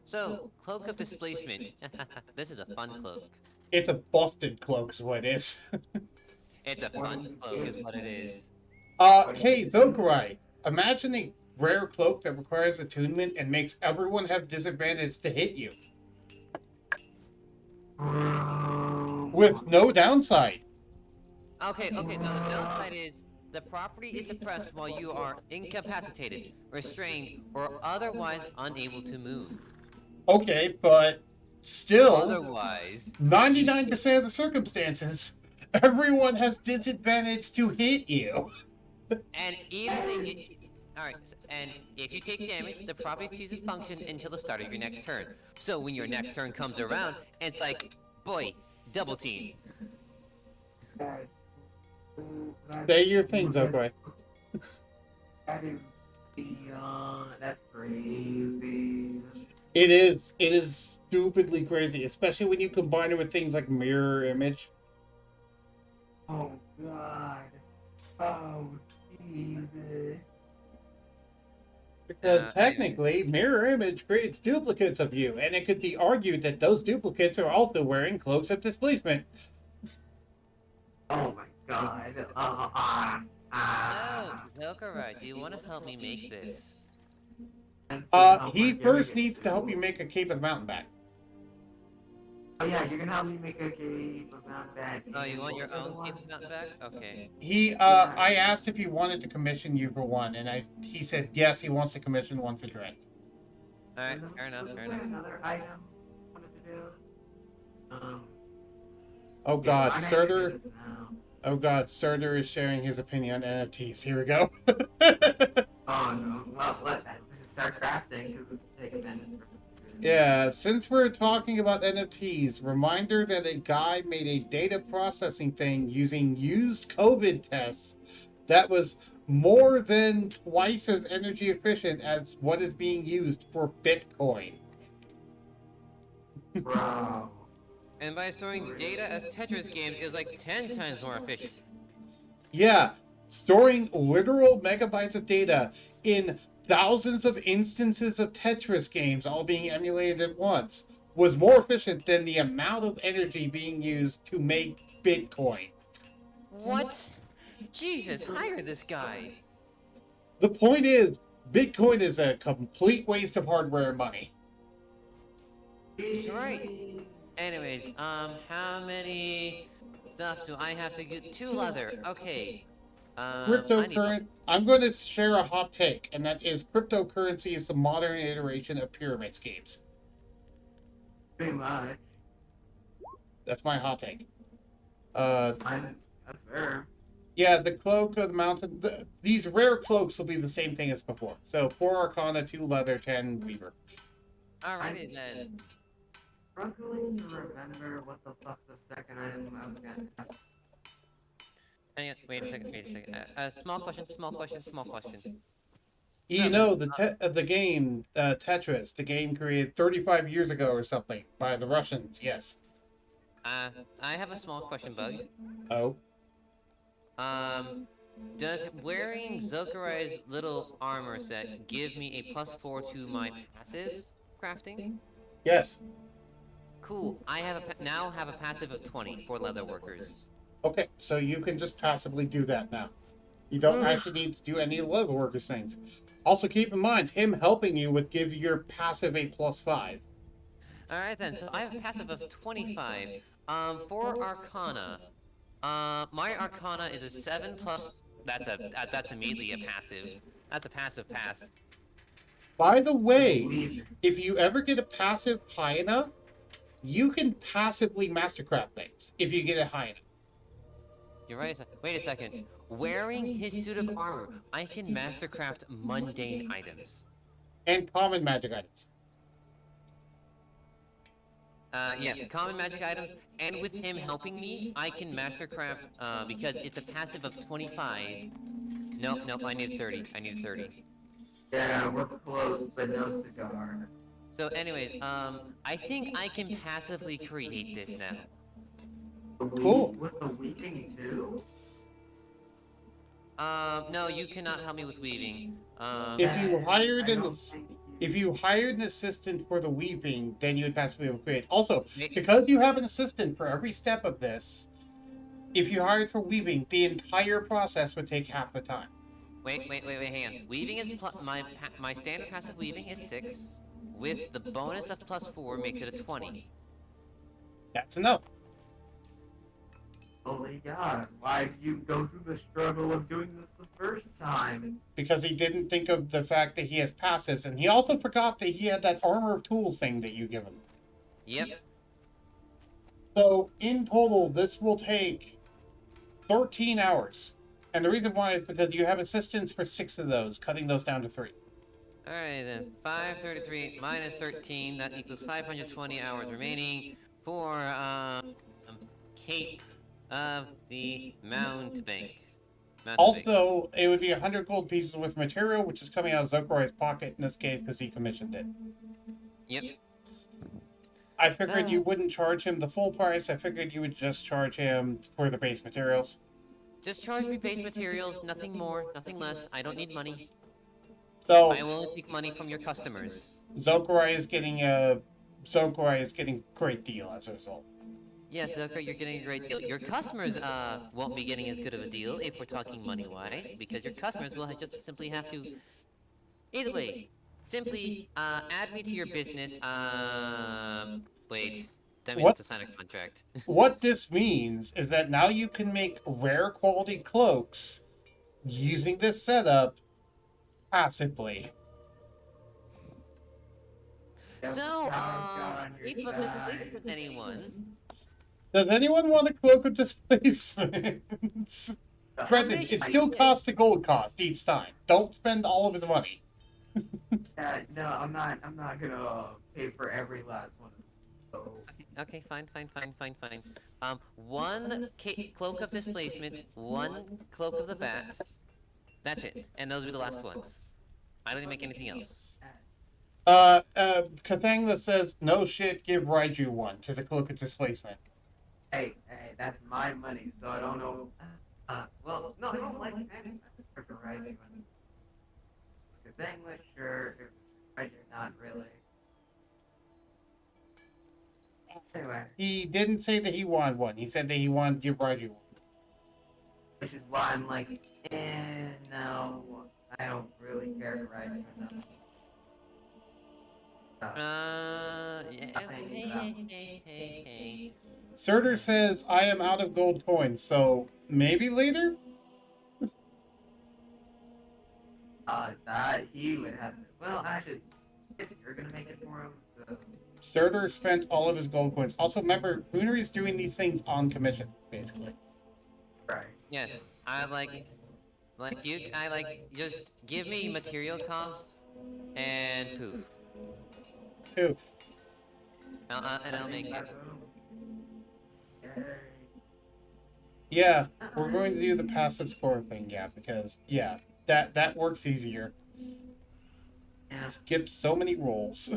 so, Cloak of Displacement. This is a fun cloak. It's a busted cloak is what it is. It's a fun cloak is what it is. Hey, Zokarye, imagine a rare cloak that requires attunement and makes everyone have disadvantage to hit you. With no downside. Okay, now the downside is the property is suppressed while you are incapacitated, restrained, or otherwise unable to move. Okay, but still, Otherwise, 99% of the circumstances, everyone has disadvantage to hit you. and even alright, and if you take damage, the property ceases function until the start of your next turn. So when your next turn comes around, it's like, boy, double team. Say your thing, Zokarye. That is beyond. That's crazy. It is stupidly crazy, especially when you combine it with things like mirror image. Oh God. Oh Jesus. Because technically, mirror image creates duplicates of you, and it could be argued that those duplicates are also wearing cloaks of displacement. Oh my God. Oh, Zokarye, do you want to help me make this? He first needs to help you make a Cape of the Mountain back. Oh yeah, you're gonna help me make a Cape of Mountain back. Oh, you want your own Cape of Mountain back? Okay. I asked if he wanted to commission you for one, and he said yes, he wants to commission one for Dredd. Alright, fair enough. Another item I wanted to do. Oh God, yeah, Surtur. Oh God, Surtur is sharing his opinion on NFTs. Here we go. Oh no, well, let's just start crafting, because this will take a minute. Yeah, since we're talking about NFTs, reminder that a guy made a data processing thing using used COVID tests that was more than twice as energy efficient as what is being used for Bitcoin. Bro. And by storing data as Tetris games is like 10 times more efficient. Yeah, storing literal megabytes of data in thousands of instances of Tetris games all being emulated at once was more efficient than the amount of energy being used to make Bitcoin. What? Jesus, hire this guy. The point is, Bitcoin is a complete waste of hardware and money. Right. Anyways, how many stuff do I have to get? 2 leather. Okay. I need. I'm going to share a hot take, and that is cryptocurrency is the modern iteration of pyramid schemes. Pretty much. That's my hot take. That's fair. Yeah, the cloak of the mountain. These rare cloaks will be the same thing as before. So 4 Arcana, 2 Leather, 10 Weaver. Alrighty then. Struggling to remember what the fuck the second item I was gonna ask. Wait a second. Small question. You know, the game, Tetris, the game created 35 years ago or something by the Russians, yes. I have a small question, Bug. Oh? Does wearing Zokarye's little armor set give me a +4 to my passive crafting? Yes. Cool. I now have a passive of 20 for leather workers. Okay, so you can just passively do that now. You don't actually need to do any of the leather workers things. Also, keep in mind, him helping you would give your passive a +5. Alright then, so I have a passive of 25. For Arcana, my Arcana is a 7 plus. That's immediately a passive. That's a passive pass. By the way, if you ever get a passive high enough, you can passively mastercraft things if you get it high enough. You're right. Wait a second. Wearing his suit of armor, I can mastercraft mundane items. And common magic items. Yes, common magic items, and with him helping me, I can mastercraft, because it's a passive of 25. Nope, I need 30. Yeah, we're close, but no cigar. So anyways, I think I can passively create this now. Cool. With the weaving too? No, you cannot help me with weaving. If you hired an assistant for the weaving, then you would passively create. Also, because you have an assistant for every step of this, if you hired for weaving, the entire process would take half the time. Wait, hang on. Weaving is my standard passive weaving is 6. With the bonus of +4 makes it a 20. That's enough. Holy God, why did you go through the struggle of doing this the first time? Because he didn't think of the fact that he has passives, and he also forgot that he had that armor of tools thing that you give him. Yep. So, in total, this will take 13 hours. And the reason why is because you have assistants for 6 of those, cutting those down to 3. Alright then, 533 minus 13, that equals 520 hours remaining for, Cape of the Mountebank. Also, it would be 100 gold pieces with material, which is coming out of Zokarye's pocket in this case because he commissioned it. Yep. I figured you wouldn't charge him the full price. I figured you would just charge him for the base materials. Just charge me base materials, nothing more, nothing less. I don't need money. So I will only take money from your customers. Zokarye is getting a great deal as a result. Yes, Zokarye, you're getting a great deal. Your customers won't be getting as good of a deal if we're talking money-wise, because your customers will just simply have to. Either way, simply add me to your business. Wait. That means to sign a contract. What this means is that now you can make rare quality cloaks using this setup passively. So, if of displacement anyone. Does anyone want a cloak of displacement? Granted, it still costs the gold cost each time. Don't spend all of his money. No, I'm not gonna pay for every last one. So. Okay, fine. 1 cloak of displacement, 1 cloak of the bat, That's it. And those will be the last ones. I don't need to make anything else. Kathangla says, no shit, give Raiju one to the Cloak of Displacement. Hey, that's my money, so I don't know. Well, no, I don't like. I prefer Raiju. Because English, sure. Raiju, not really. Anyway, He didn't say that he wanted one. He said that he wanted to give Raiju one. which is why I'm like, no, I don't really care for Raiju enough. Yeah. Hey. Surtur says, I am out of gold coins, so maybe later? That he would have to. Well, actually, I guess you're gonna make it for him, so. Surtur spent all of his gold coins. Also, remember, Hoonory is doing these things on commission, basically. Right. Yes, I like you. I like just give me material costs and poof, Oof. and I'll make it. Yeah, we're going to do the passive score thing, yeah, because, yeah, that works easier. Yeah. Skip so many rolls.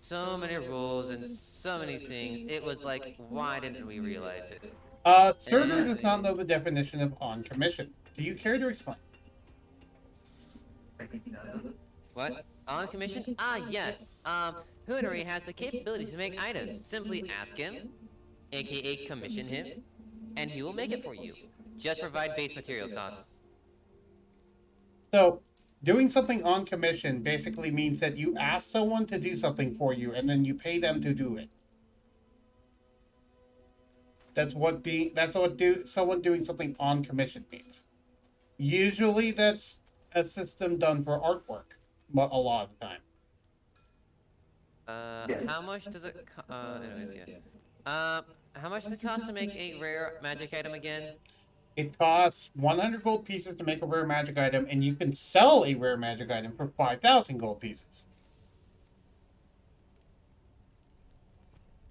So many rules and so many things. It was like, why didn't we realize it? Surtur does not know the definition of on commission. Do you care to explain? What? On commission? Yes. Hoonory has the capability to make items. Simply ask him, aka commission him, and he will make it for you. Just provide base material costs. So, doing something on commission basically means that you ask someone to do something for you, and then you pay them to do it. That's what someone doing something on commission means. Usually, that's a system done for artwork, but a lot of the time. How much does it? Anyways, yeah. How much does it cost to make a rare magic item again? It costs 100 gold pieces to make a rare magic item, and you can sell a rare magic item for 5,000 gold pieces.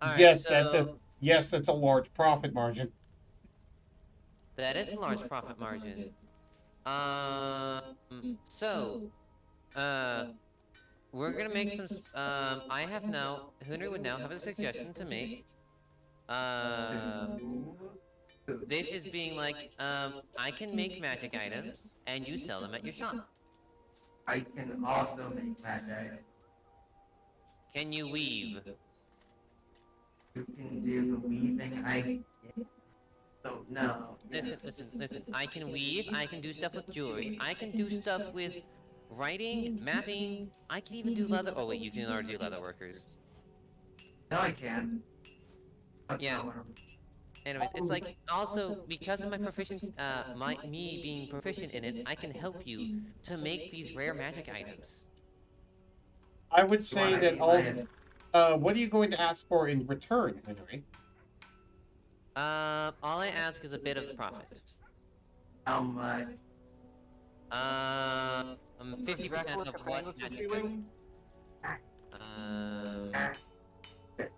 Alright, Yes, so that's a large profit margin. that is a large profit margin. So, we're gonna make some. I have now. Hoonory would now have a suggestion to make. This is being like, I can make magic items and you sell them at your shop. I can also make magic items. Can you weave? You can do the weaving, I guess. So, no. Listen. I can weave, I can do stuff with jewelry, I can do stuff with writing, mapping, I can even do leather. Oh wait, you can already do leather workers. No, I can. That's Yeah. not what I'm- Anyways, it's like, also, because of my proficiency, me being proficient in it, I can help you to make these rare magic items. I would say that Why- what are you going to ask for in return, Hoonory? All I ask is a bit of profit. How much? 50% of what magic item.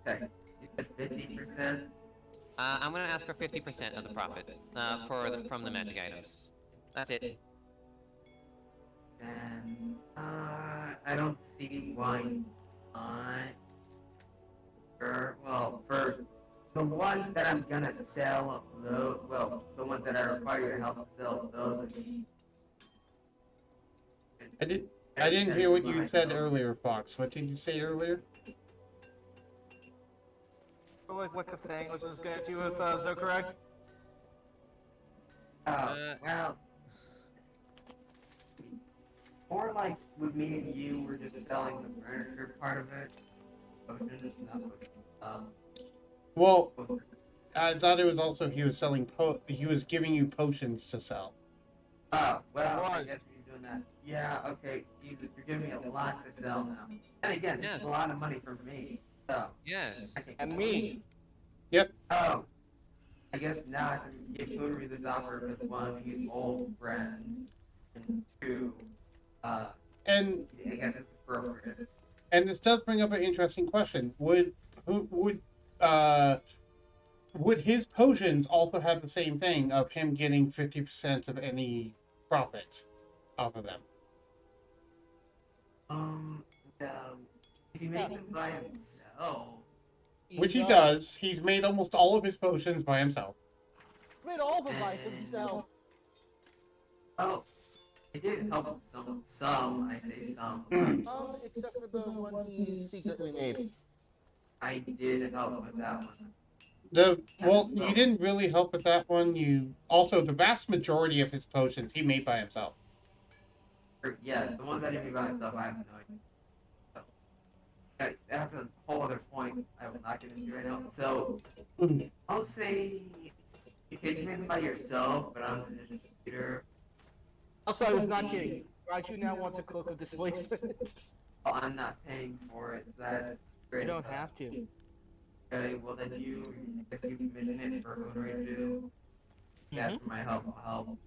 Sorry, you said 50%? I'm gonna ask for 50% of the profit, from the magic items. That's it. Then, I don't see why not. For the ones that I'm gonna sell, the ones that I require your help to sell, those would be. I didn't hear what you said earlier, Fox. What did you say earlier? Like what the thing was this gonna do with Zokarye? Well, more like with me and you, we're just selling the furniture part of it. Potions, not potions. Well, I thought it was also he was selling he was giving you potions to sell. Oh, well, I guess he's doing that. Yeah, okay, Jesus, you're giving me a lot to sell now. And again, this is a lot of money for me. So, Yes. And me. Oh, I guess now I have to give Hoonory this offer with one, he's old friend, and two, And I guess it's appropriate. and this does bring up an interesting question. Would his potions also have the same thing of him getting 50% of any profit off of them. Um, if he makes them by himself, Which he does. He's made almost all of his potions by himself. Made all of them by himself. oh, it did help with some, I say some. Except for the one he secretly made. I did help with that one. You didn't really help with that one. You also the vast majority of his potions he made by himself. Yeah, the ones that he made by himself, I have no idea. So, that's a whole other point I will not get into right now. So, I'll say, in case you made them by yourself, but I'm the distributor. Also, I was not kidding. Raju now wants a cloak of displacement. Oh, I'm not paying for it. That's You great. don't have to. Okay, well then I guess you commission it for Hoonory to do. Ask for my help, I'll help.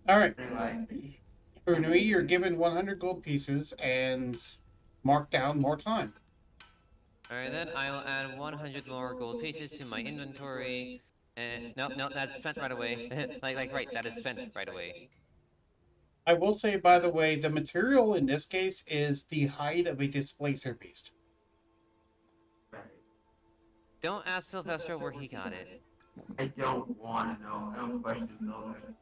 Alright. Anyway. Hoonory, you're given 100 gold pieces and mark down more time. Alright then, I will add 100 more gold pieces to my inventory. And no, that's spent right away. right, that is spent right away. I will say, by the way, the material in this case is the hide of a displacer beast. Right. Don't ask Sylvester where he got it. I don't want to know. I don't question Sylvester.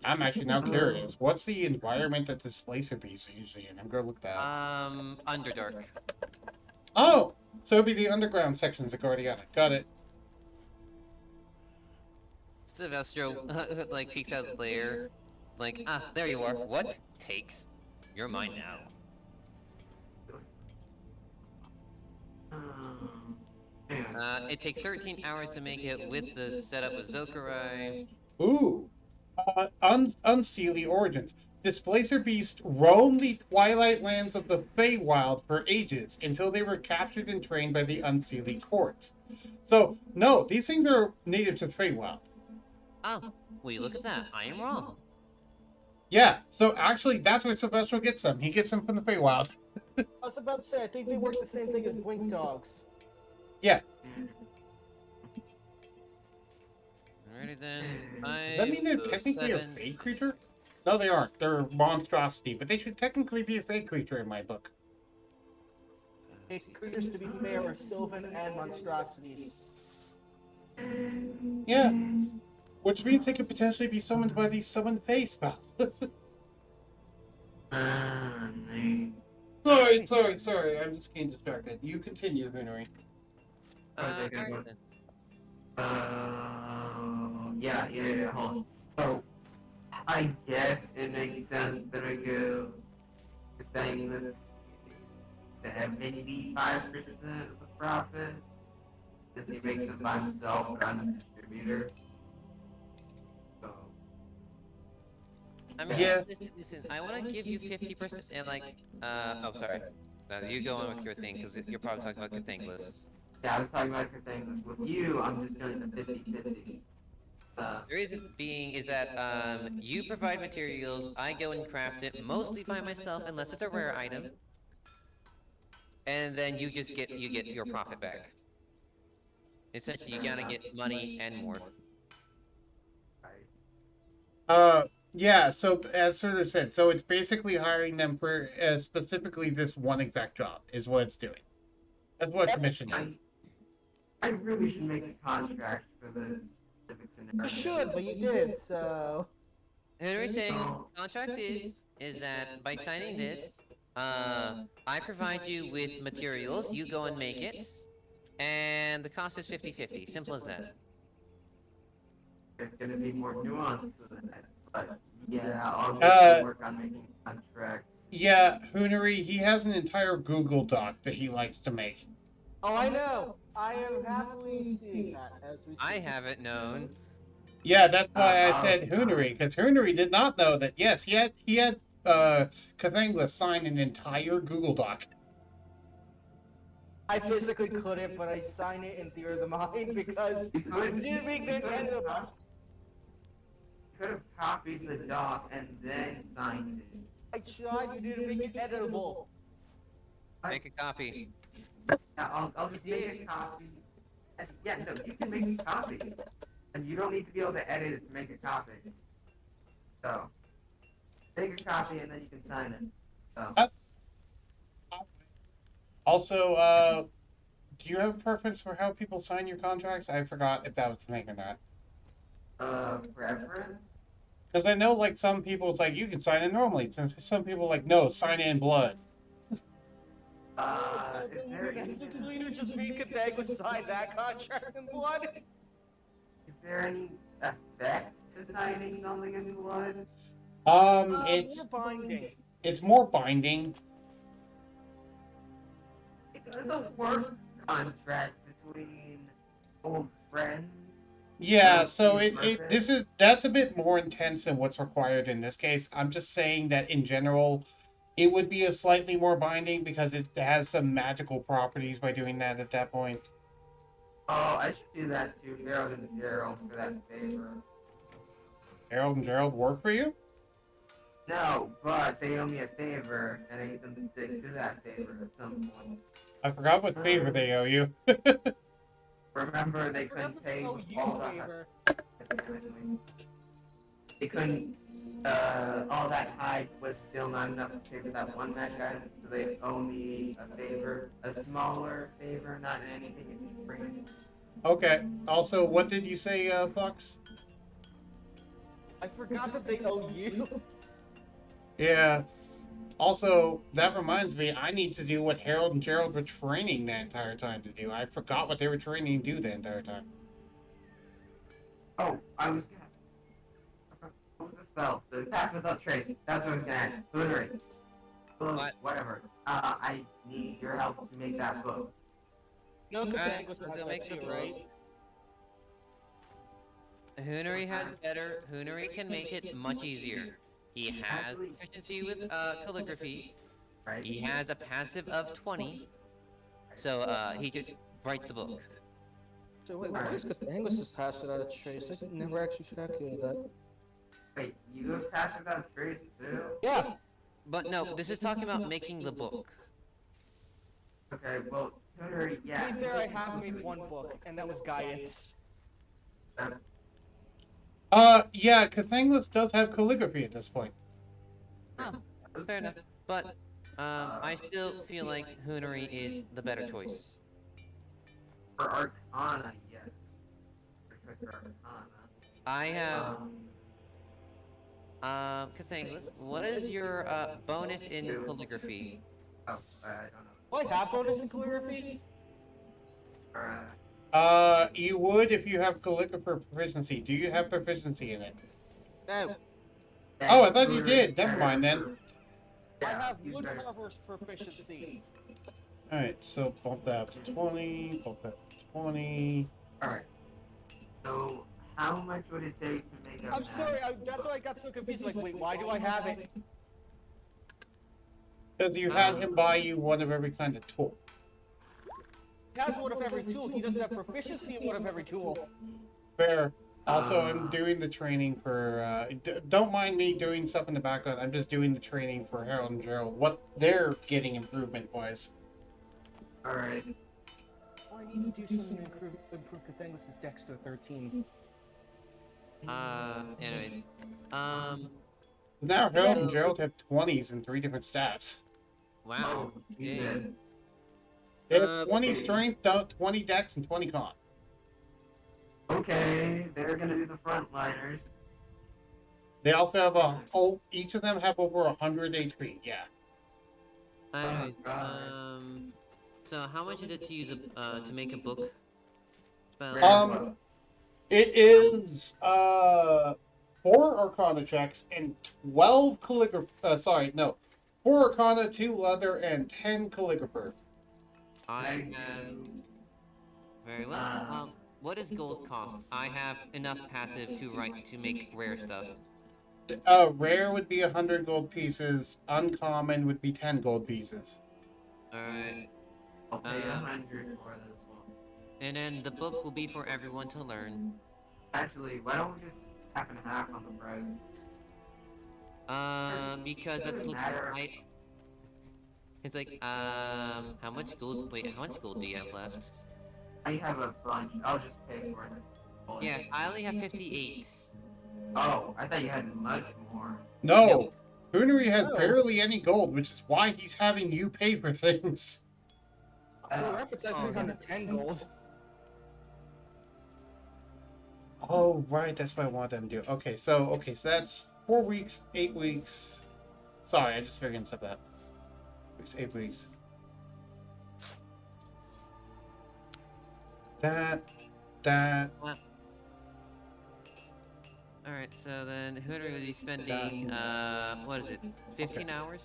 I'm actually now curious. What's the environment that displacer beasts are usually in? I'm gonna look that up. Underdark. Oh! So it'd be the underground sections that go already on it. Got it. Sylvester, like, peeks out his lair. Like, there you are. What? Takes? You're mine now. It takes 13 hours to make it with the setup with Zokarye. Ooh. Unseelie origins. Displacer beasts roam the twilight lands of the Feywild for ages until they were captured and trained by the Unseelie court. So, no, these things are native to the Feywild. Oh, will you look at that? I am wrong. Yeah, so actually, that's where Sylvester gets them. He gets them from the Feywild. I was about to say, I think they work the same thing as blink dogs. Yeah. Alrighty then. Does that mean they're technically a fey creature? No, they aren't. They're a monstrosity, but they should technically be a fey creature in my book. Creatures, to be fair, are sylvan and monstrosities. Yeah. Which means they could potentially be summoned by the summon fey spell. Sorry. I'm just getting distracted. You continue, Hoonory. Alright then. Yeah, hold on. So, I guess it makes sense that I go to saying this 75% of the profit, since he makes it by himself, but I'm the distributor. So, I mean, Yeah. listen, I want to give you 50% and oh, sorry. You go on with your thing, because you're probably talking about your thing list. yeah, I was talking about the thing with you, I'm just doing the 50-50. The reason being is that, you provide materials, I go and craft it, mostly by myself, unless it's a rare item. And then you just get your profit back. Essentially, you gotta get money and more. Yeah, so as sort of said, so it's basically hiring them for specifically this one exact job, is what it's doing. That's what commission is. I really should make a contract for this specific scenario. You should, but you did, so... Henry saying, contract is that by signing this, I provide you with materials, you go and make it, and the cost is 50-50, simple as that. There's gonna be more nuance to that, but yeah, I'll just work on making contracts. Yeah, Hoonory, he has an entire Google Doc that he likes to make. Oh, I know! I am happily seeing that as we speak. I haven't known. Yeah, that's why I said Hoonory, because Hoonory did not know that, yes, he had Cathangla sign an entire Google Doc. I physically couldn't, but I signed it in theory of the mind because You could didn't make that end up. could have copied the doc and then signed it. I tried, you didn't make it editable. Make a copy. Yeah, I'll just make a copy. And, yeah, no, you can make a copy. And you don't need to be able to edit it to make a copy. So, take a copy and then you can sign it. So, Also, do you have a preference for how people sign your contracts? I forgot if that was the thing or not. preference? Because I know, like, some people, it's like, you can sign it normally. Some people, like, no, sign it in blood. Is there any, The leader just made Cathagua sign that contract in blood? is there any effect to signing something in blood? It's More binding. it's more binding. It's a work contract between old friends. Yeah, So so it's that's a bit more intense than what's required in this case. I'm just saying that in general, it would be a slightly more binding because it has some magical properties by doing that at that point. Oh, I should do that to Harold and Gerald for that favor. Harold and Gerald work for you? No, but they owe me a favor, and I need them to stick to that favor at some point. I forgot what favor they owe you. Remember, they couldn't pay Oh, you all that. favor. They couldn't. All that hide was still not enough to pay for that one magic item, so they owe me a favor, a smaller favor, not anything extreme. Okay. Also, what did you say, Fox? I forgot that they owe you. Yeah. Also, that reminds me, I need to do what Harold and Gerald were training the entire time to do. I forgot what they were training to do the entire time. Oh, I was gonna. What was the spell? The Pass Without Traces. That's what I was gonna ask. Hoonory. What? Whatever. I need your help to make that book. No, Alright, Cathagua so has to make that the too, book. right? Hoonory has better. Hoonory can make it much easier. He has proficiency with calligraphy. Right? He has a passive of 20. So he just writes the book. So wait, what is Cathagua's pass without a trace? I never actually calculated that. Wait, you have Pass Without Trace too? Yeah. But no, this is talking about making the book. Okay, well, Hoonory, yeah. To be fair, I have made one book, and that was guidance. Yeah, Cathanglis does have calligraphy at this point. Oh, fair enough. But I still feel like Hoonory is the better choice. For Arcana, yes. For Arcana. I have Um, Cathanglis, what is your bonus in calligraphy? oh, I don't know. Oh, I have bonus in calligraphy? You would if you have calligrapher proficiency. Do you have proficiency in it? No. Oh, I thought you did. Never mind then. I have he's better. woodcarver's proficiency. Alright, so bump that up to 20, bump that up to 20. Alright. So, how much would it take to make a I'm map? sorry, that's why I got so confused. Like, wait, why do I have it? Because you had him buy you one of every kind of tool. He has one of every tool. He doesn't have proficiency in one of every tool. Fair. Also, I'm doing the training for, don't mind me doing stuff in the background. I'm just doing the training for Harold and Gerald. What they're getting improvement-wise. Alright. Oh, I need to do something to improve Cathanglis' dex to a 13. Anyways. Now Harold and Gerald have 20s in 3 different stats. Wow. Oh, Jesus. Dang. They have 20 strength, 20 dex, and 20 con. Okay, they're gonna be the frontliners. They also have each of them have over 100 HP, yeah. Anyways, God. so how much is it to use to make a book spell? It is 4 Arcana checks and 12 calligraphy. 4 Arcana, 2 leather, and 10 calligrapher. I have very well. What does gold cost? I have enough passive to make rare stuff. Rare would be 100 gold pieces. Uncommon would be 10 gold pieces. Alright. I'll pay 100 for this one. And then the book will be for everyone to learn. Actually, why don't we just half and half on the price? Because that's Doesn't looks matter. like it's like how much gold? Wait, how much gold do you have left? I have a bunch. I'll just pay for it. Yeah, I only have 58. Oh, I thought you had much more. anymore. No, Nope. Hoonory has No. barely any gold, which is why he's having you pay for things. Well, Rapid's actually yeah. 110 gold. Oh, right, that's what I want them to do. Okay, so that's 4 weeks, 8 weeks. Sorry, I just figured stuff out. 8 weeks. That. Alright, so then Hoonory would be spending, what is it, 15 hours?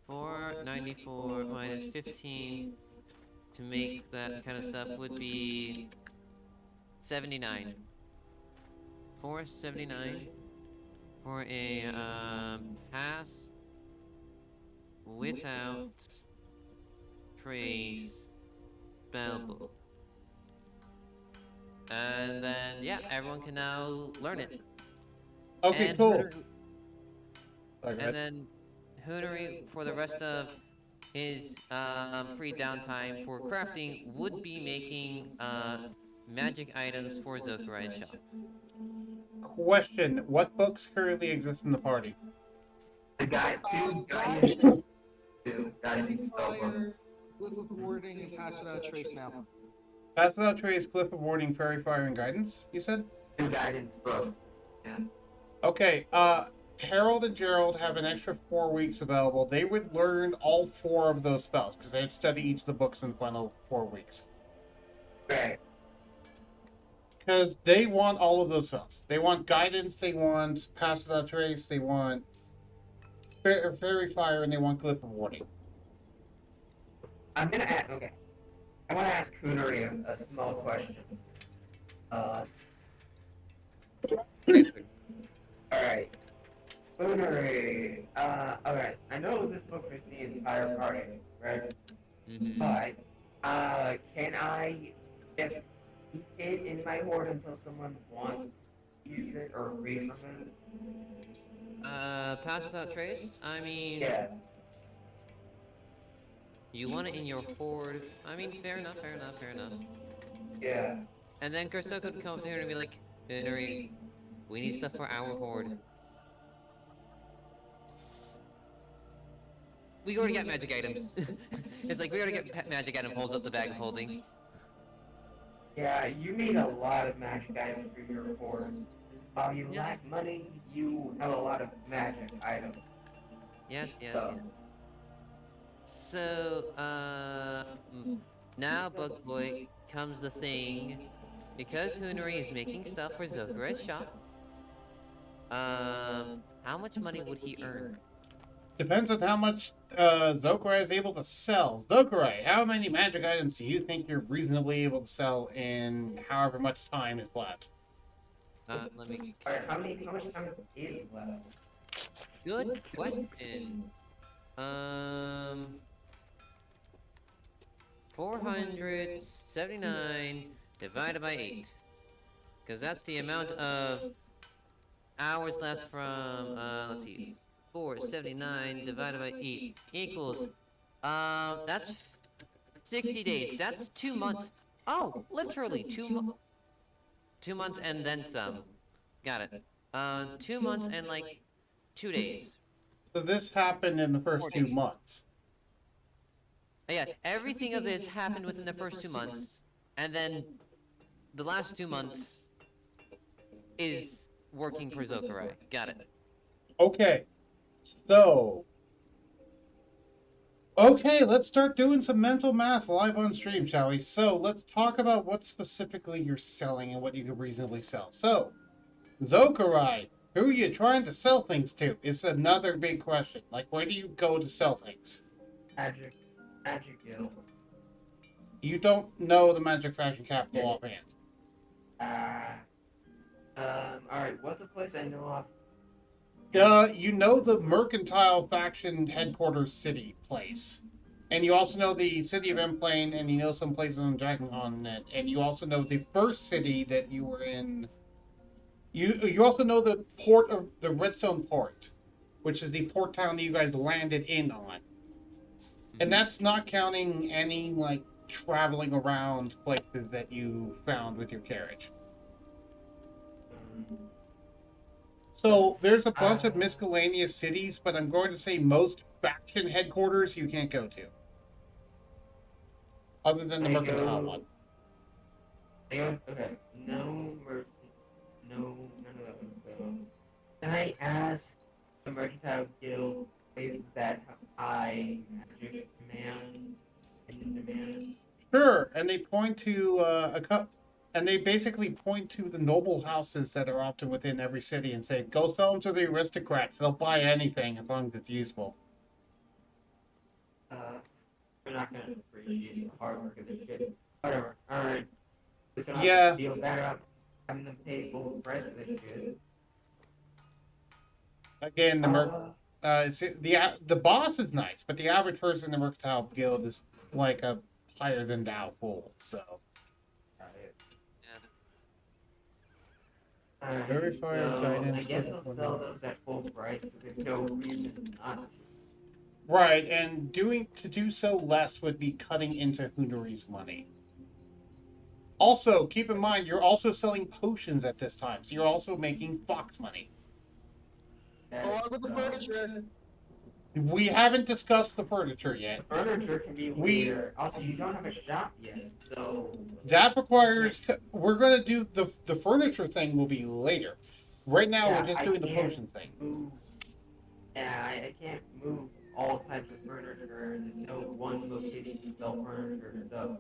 494 minus 15 to make that kind of stuff would be 79. 479 for a pass without trace spellbook. And then yeah, everyone can now learn it. Okay, And cool. Hoonory- Sorry, go and ahead. then Hoonory, for the rest of his free downtime for crafting, would be making magic items for Zokarye's shop. Question: what books currently exist in the party? The guy, two guidance spellbooks. Glyph of Warding and Pass Without a Trace now. Pass Without Trace, Glyph of Warding, Fairy Fire, and Guidance, you said? 2 guidance books. Yeah. Okay, Harold and Gerald have an extra 4 weeks available. They would learn all 4 of those spells, because they'd study each of the books in the final 4 weeks. Right. Because they want all of those spells. They want Guidance, they want Pass Without Trace, they want Fairy Fire, and they want Glyph of Warding. I'm gonna ask, okay. I want to ask Hoonory a small question. Alright. Hoonory, alright. I know this book fits the entire party, right? Mm-hmm. But, can I just keep it in my hoard until someone wants to use it or read from it? Pass Without Trace? I mean, Yeah. you want it in your hoard. I mean, fair enough. Yeah. And then Kursoko would come up to her and be like, Hoonory, we need stuff for our hoard. We already got magic items. It's like, we already got magic item, holds up the bag of holding. Yeah, you need a lot of magic items for your hoard. While you Yeah. lack money, you have a lot of magic items. Yes. So, So, now, Bug Boy, comes the thing. Because Hoonory is making stuff for Zokarye's shop, how much money would he earn? Depends on how much Zokarye is able to sell. Zokarye, how many magic items do you think you're reasonably able to sell in however much time is left? Let me... alright, how much time is left? Good question. 479 divided by 8. Because that's the amount of hours left from, let's see. 479 divided by 8 equals, that's 60 days. That's 2 months. Oh, literally 2 months and then some. Got it. 2 months and like 2 days. So this happened in the first 4 2 days. months. Yeah, everything of this happened within the first 2 months, and then the last 2 months is working for Zokarye. Got it. Okay, so... Okay, let's start doing some mental math live on stream, shall we? So, let's talk about what specifically you're selling and what you can reasonably sell. So, Zokarye, who are you trying to sell things to is another big question. Like, where do you go to sell things? Magic Guild. You don't know the Magic Fashion Capital offhand. Alright, what's a place I know off? You know the Mercantile Faction Headquarters City place. And you also know the City of Emplane, and you know some places on Dragon Continent, and you also know the first city that you were in. You also know the port of the Redstone Port, which is the port town that you guys landed in on. And that's not counting any, like, traveling around places that you found with your carriage. Um, So there's a That's- bunch of miscellaneous cities, but I'm going to say most faction headquarters you can't go to. Other than the I Mercantile go- one. Okay, no merchant, no, none of those. So, can I ask the Mercantile Guild places that have high magic demand? Sure, and they point to and they basically point to the noble houses that are often within every city and say, "Go sell them to the aristocrats. They'll buy anything as long as it's useful." We're not gonna appreciate the hard work of this shit. Whatever. All right. Listen, Yeah. I feel bad about having them pay full price for this shit. Again, the boss is nice, but the average person in the Mercantile Guild is like a higher than thou fool. So Verified So guidance I guess for I'll the sell one. those at full price because there's no reason not to. Right, and to do so less would be cutting into Hoonory's money. Also, keep in mind you're also selling potions at this time, so you're also making fox money. Along with the furniture. We haven't discussed the furniture The yet. furniture can be later. Also, you don't have a shop yet, so That requires. We're going to do the furniture thing will be later. Right now, Yeah, we're just I doing the can't potion thing. move. Yeah, I can't move all types of furniture, and there's no one location to sell furniture, so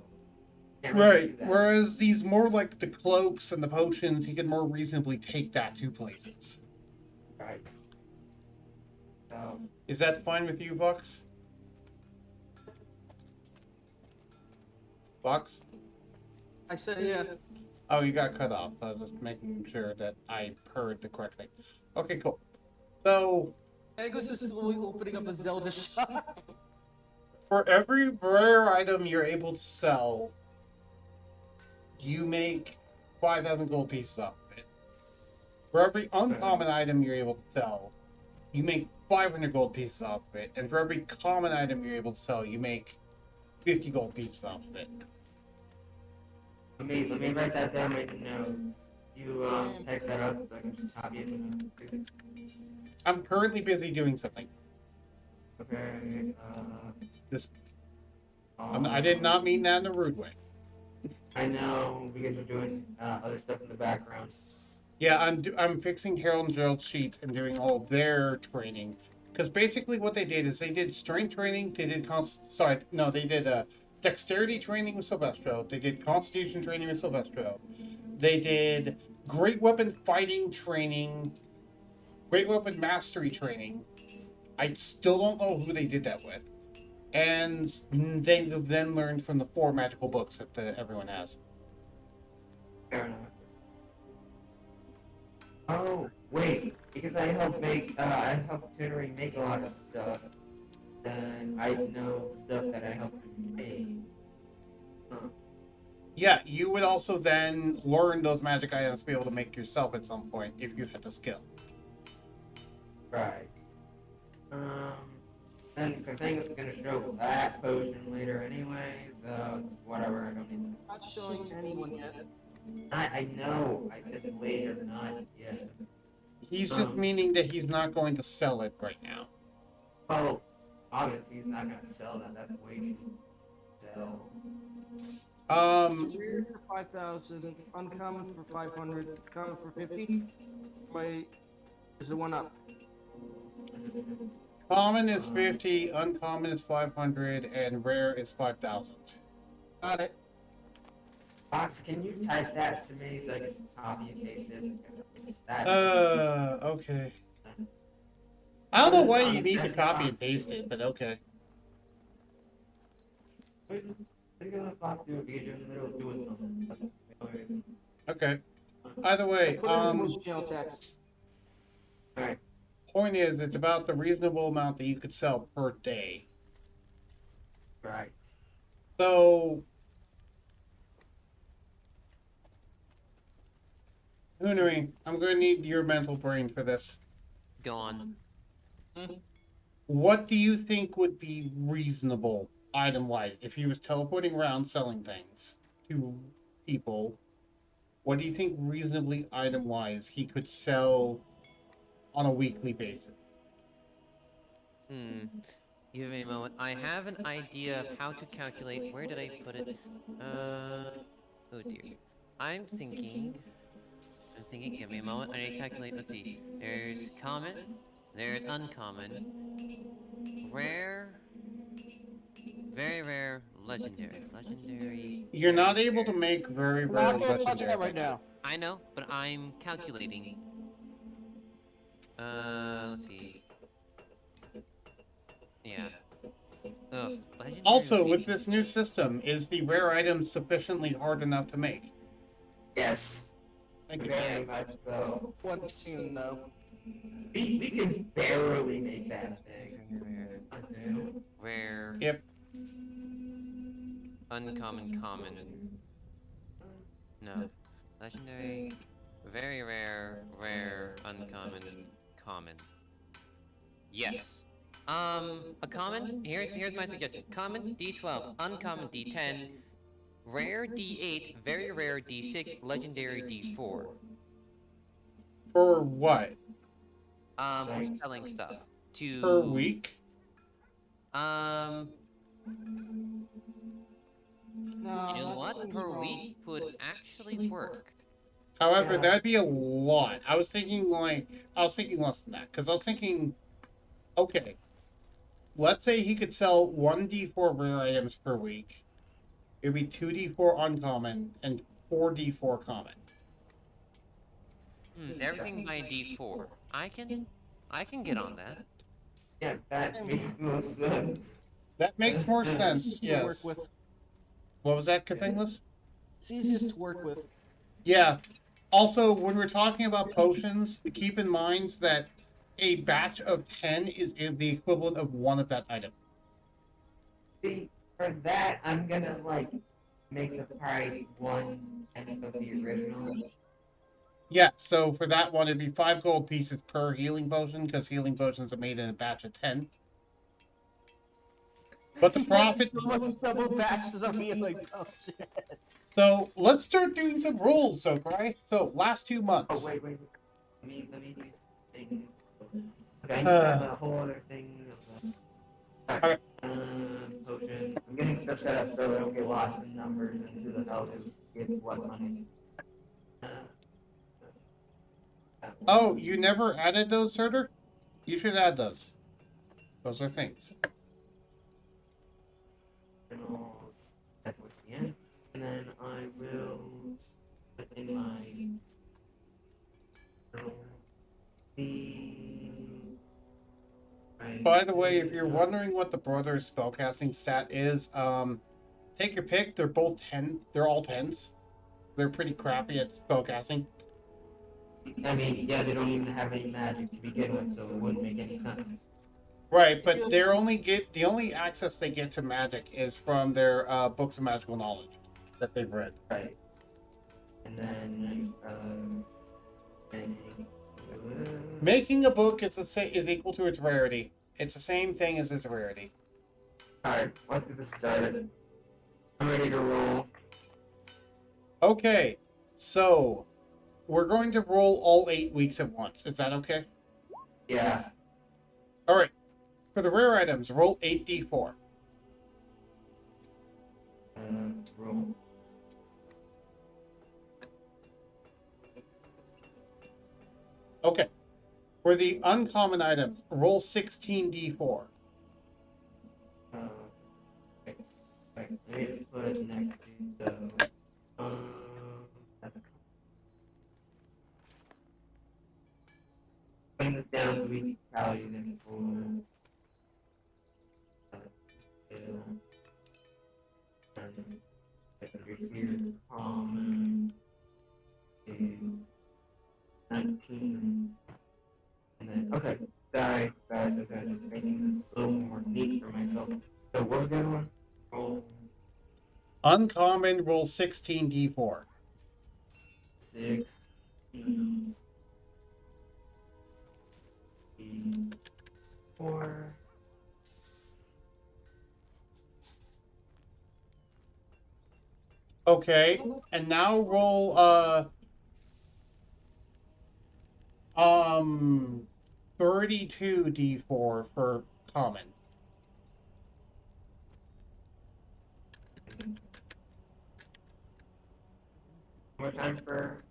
can't really Right. do that. Whereas these more like the cloaks and the potions, he can more reasonably take that to places. Right. So Is that fine with you, Vox? Vox? I said yeah. Oh, you got cut off. So I was just making sure that I heard the correct thing. Okay, cool. So Angus is slowly opening up a Zelda shop. for every rare item you're able to sell, you make 5,000 gold pieces off of it. For every uncommon item you're able to sell, you make 500 gold pieces off of it. And for every common item you're able to sell, you make 50 gold pieces off of it. let me write that down in the notes. You type that up so I can just copy it in the notes. I'm currently busy doing something. Okay. This I did not mean that in a rude way. I know because you're doing other stuff in the background. Yeah, I'm fixing Harold and Gerald's sheets and doing all their training. Because basically what they did is they did strength training, they did they did dexterity training with Silvestro, they did constitution training with Silvestro, they did great weapon fighting training, great weapon mastery training. I still don't know who they did that with. And they then learned from the 4 magical books that everyone has. Fair enough. Oh, wait, because I helped Hoonory make a lot of stuff, then I know the stuff that I helped him make. Huh. Yeah, you would also then learn those magic items to be able to make yourself at some point if you had the skill. Right. Then Kathanga's gonna show that potion later anyway, so it's whatever, I don't need to. Not showing anyone yet. I know, I said later, not yet. He's just meaning that he's not going to sell it right now. Well, obviously he's not gonna sell that, that's way too sell. Rare for 5,000, uncommon for 500, common for 50. Wait, there's the one up. Common is 50, uncommon is 500, and rare is 5,000. Got it. Fox, can you type that to me so I can just copy and paste it? Okay. I don't know why you need to copy and paste it, but okay. We're just gonna let Fox do it because you're in the middle of doing something. That's the only reason. Okay. Either way, Put it in the channel text. Alright, point is, it's about the reasonable amount that you could sell per day. right. So, Hoonory, I'm going to need your mental brain for this. Go on. what do you think would be reasonable item-wise if he was teleporting around selling things to people? What do you think reasonably item-wise he could sell on a weekly basis? Give me a moment. I have an idea of how to calculate. Where did I put it? Oh dear. I'm thinking. Give me a moment. I need to calculate. Let's see. There's common. There's uncommon. Rare. Very rare. Legendary. Legendary. You're very not able to rare. make very I'm rare not gonna touch that legendary. right now. I know, but I'm calculating. Let's see. Yeah. Ugh, legendary Also, would with be- this new system, is the rare item sufficiently hard enough to make? Yes. Thank you. Very much so. One soon though. We can barely make that big. Rare. I do. Rare. Yep. Uncommon, common. No. Legendary. Very rare. Rare. Uncommon. Common. Yes. A common. Here's my suggestion. Common D12. Uncommon D10. Rare D8. Very rare D6. Legendary D4. For what? For selling stuff. To Per week? Um. No, You know that what? seems Per wrong. week would actually work. However, Yeah. that'd be a lot. I was thinking less than that. Because I was thinking, okay, let's say he could sell 1d4 rare items per week. It would be 2d4 uncommon and 4d4 common. Everything by D4. I can get on that. Yeah, that makes no sense. That makes more It's sense, easy to yes. work with. What was that, Cathingless? It's easiest to work with. Yeah. Also, when we're talking about potions, keep in mind that a batch of 10 is the equivalent of one of that item. See, for that, I'm gonna like make the price 1/10 of the original. Yeah, so for that one, it'd be 5 gold pieces per healing potion, because healing potions are made in a batch of 10. But the profit... So much double batches of healing potion. So, let's start doing some rules, Zokarye. So, last 2 months. Oh wait. Let me do something. Okay, I need to have a whole other thing. Okay. Potion. I'm getting stuff set up so I don't get lost in numbers and who the hell gets what money. Oh, you never added those, Surtur? You should add those. Those are things. And I'll that's what's the end. And then I will put in my By the way, if you're wondering what the Brothers spellcasting stat is, take your pick. They're both 10. They're all 10s. They're pretty crappy at spellcasting. I mean, yeah, they don't even have any magic to begin with, so it wouldn't make any sense. Right, but the only access they get to magic is from their books of magical knowledge that they've read. Right. And then, Making a book is equal to its rarity. It's the same thing as its rarity. alright, let's get this started. I'm ready to roll. Okay, so we're going to roll all 8 weeks at once. Is that okay? Yeah. All right. For the rare items, roll 8d4. Roll. Okay. For the uncommon items, roll 16d4. Okay. Let me just put it next to the. That's putting this down so we can values in full. And here, common is 19. And then, okay, sorry, guys, I'm just making this a little more neat for myself. So, what was the other one? Roll Uncommon, roll 16d4. 6, 4. Okay, and now roll 32d4 for common. More time for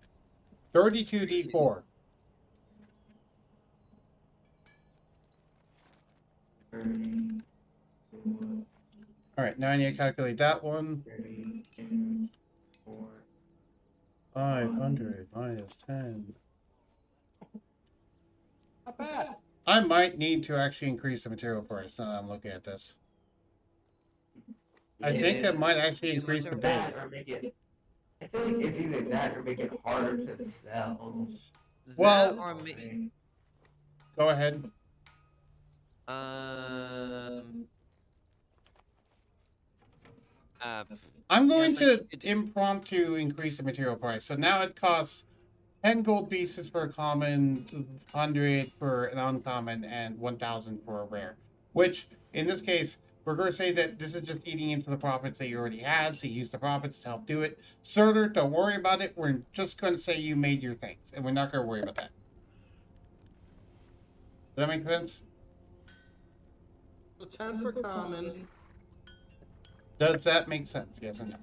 32d4. 30, Alright, now I need to calculate that one. 32, 4. 500 minus 10. Not bad. I might need to actually increase the material price now that I'm looking at this. I think Yeah. it might actually Use increase the much of that base. or make it. I feel like it's either that or make it harder to sell. Well- That or Go ahead. um. I'm Yeah, going like, to it- impromptu increase the material price. So now it costs 10 gold pieces for a common, 100 for an uncommon, and 1,000 for a rare. Which, in this case, we're going to say that this is just eating into the profits that you already had, so you use the profits to help do it. Surtur, don't worry about it. We're just going to say you made your things, and we're not going to worry about that. Does that make sense? So 10 for common. Does that make sense? Yes or no?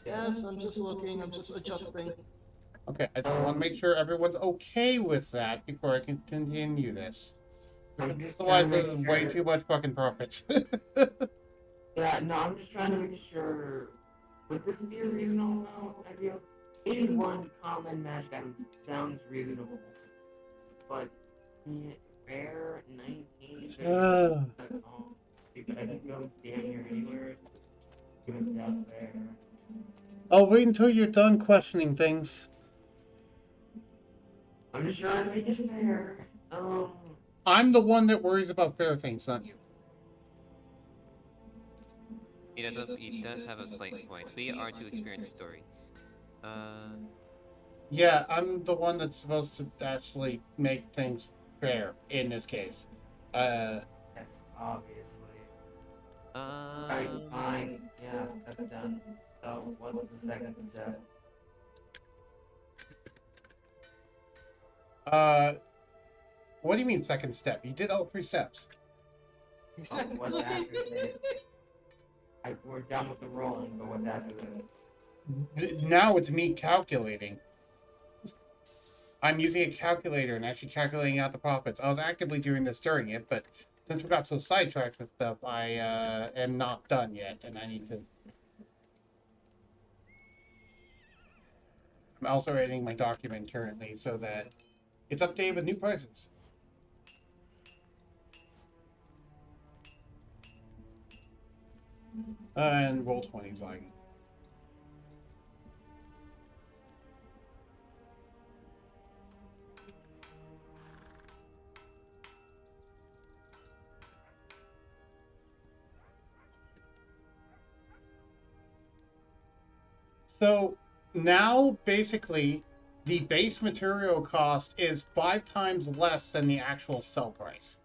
Yes, I'm just looking, I'm just adjusting. Okay, I just want to make sure everyone's okay with that before I can continue this. I'm just Otherwise, trying to there's make way sure. too much fucking profits. Yeah, no, I'm just trying to make sure. Would this be a reasonable amount? I feel 81 common magic items sounds reasonable, but yeah, rare 19. Uh. But I can go damn near anywhere. So it's out there. I'll wait until you're done questioning things. I'm just trying to make it fair. I'm the one that worries about fair things, not you. he does have a slight point. We are to experience story. Yeah, I'm the one that's supposed to actually make things fair in this case. Yes, obviously. Alright, fine. Yeah, that's done. So, what's the second step? What do you mean second step? You did all 3 steps. Oh, what's after this? We're done with the rolling, but what's after this? Now it's me calculating. I'm using a calculator and actually calculating out the profits. I was actively doing this during it, but since we got so sidetracked with stuff, I am not done yet, and I need to. I'm also editing my document currently so that it's updated with new prices. And roll 20's like. So now basically the base material cost is 5 times less than the actual sell price.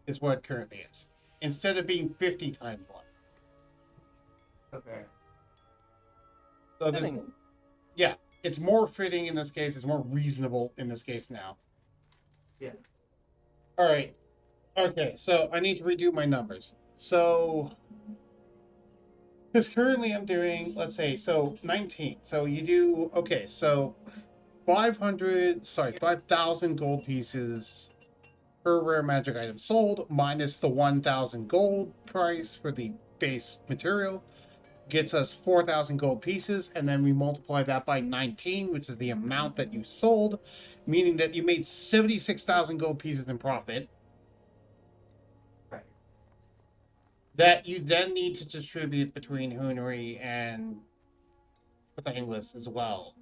Is what it currently is. Instead of being 50 times less. Okay. So Fitting. yeah, it's more fitting in this case. It's more reasonable in this case now. Yeah. All right. Okay, so I need to redo my numbers. So, because currently I'm doing, let's say, so 19. So you do, okay, so 5,000 gold pieces per rare magic item sold, minus the 1,000 gold price for the base material, gets us 4,000 gold pieces, and then we multiply that by 19, which is the amount that you sold, meaning that you made 76,000 gold pieces in profit. Right. That you then need to distribute between Hoonory and Thinglis as well.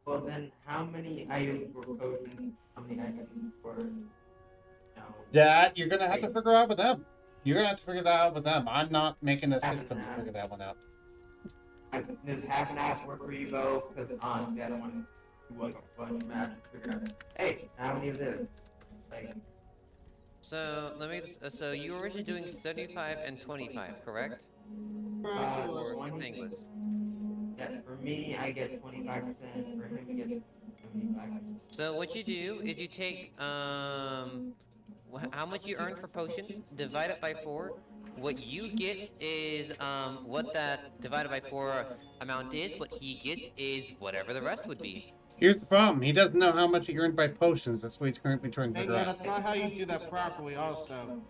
Well, then, how many items were potions? How many items were. No. That you're gonna have to figure out with them. You're gonna have to figure that out with them. I'm not making a Half and system to half. figure that one out. Does half and half work for you both? Because honestly, I don't want to do like a bunch of matches to figure out. Hey, how many of this? Like, So let me. So you were originally doing 75 and 25, correct? Or 20. Thangless? Yeah, for me, I get 25%. For him, he gets 75%. So what you do is you take how much you earn for potions, divide it by 4. What you get is what that divided by 4 amount is. What he gets is whatever the rest would be. Here's the problem. He doesn't know how much he earned by potions. That's what he's currently trying to And figure yeah, out. that's not how you do that properly, also.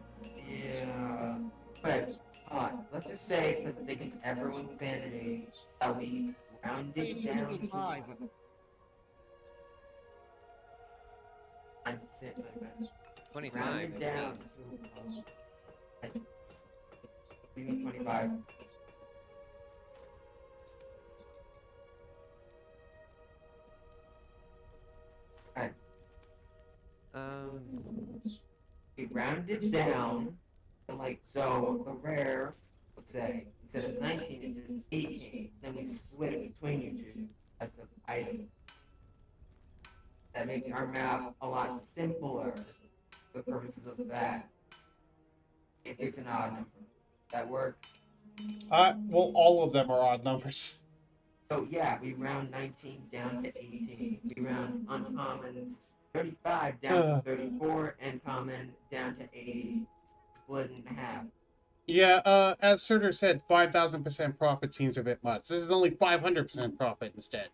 Yeah. But, let's just say, for the sake of everyone's sanity, that we round You it use down to 25. I'm sick, like, 25. round it down to we mean 25. Alright, we round it down to like so the rare, let's say, instead of 19 it's just 18. Then we split it between you two types of item. That makes our math a lot simpler for the purposes of that. If it's an odd number. That work? Well, all of them are odd numbers. So yeah, we round 19 down to 18. We round uncommons 35 down to 34 and common down to 80. Split in half. Yeah, as Surtur said, 5,000% profit seems a bit much. This is only 500% profit instead.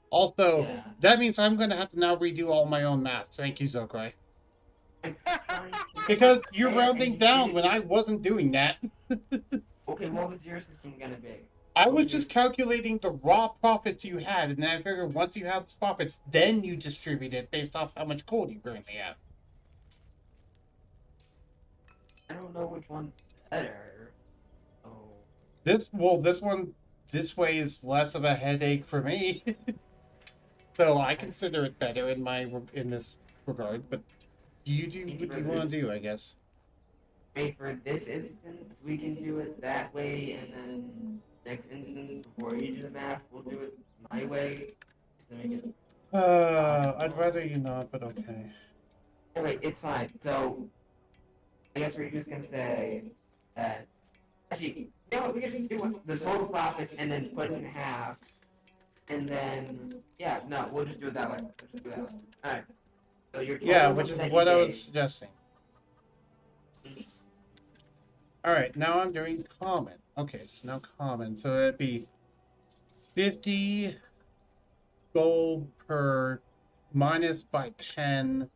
Also, Yeah. that means I'm going to have to now redo all my own math. Thank you, Zokarye. I'm trying to make Because it you're fair, and rounding you down did when it. I wasn't doing that. Okay, what was your system gonna be? I What was was your- just calculating the raw profits you had, and then I figured once you have the profits, then you distribute it based off how much gold you currently have. I don't know which one's better. Oh. This one, this way is less of a headache for me. So I consider it better in this regard, but you do what you want to do, I guess. Wait, for this instance, we can do it that way, and then next instance, before you do the math, we'll do it my way, just to make it. I'd rather you not, but okay. Anyway, it's fine. So, I guess we're just gonna say that. Actually, you know what? We can just do the total profits and then put it in half, and then yeah, no, we'll just do it that way. We'll just do it that way. All right. So your total Yeah, number which is that what you I gave. was suggesting. Alright, now I'm doing common. Okay, so now common. So that'd be 50 gold per minus by 10,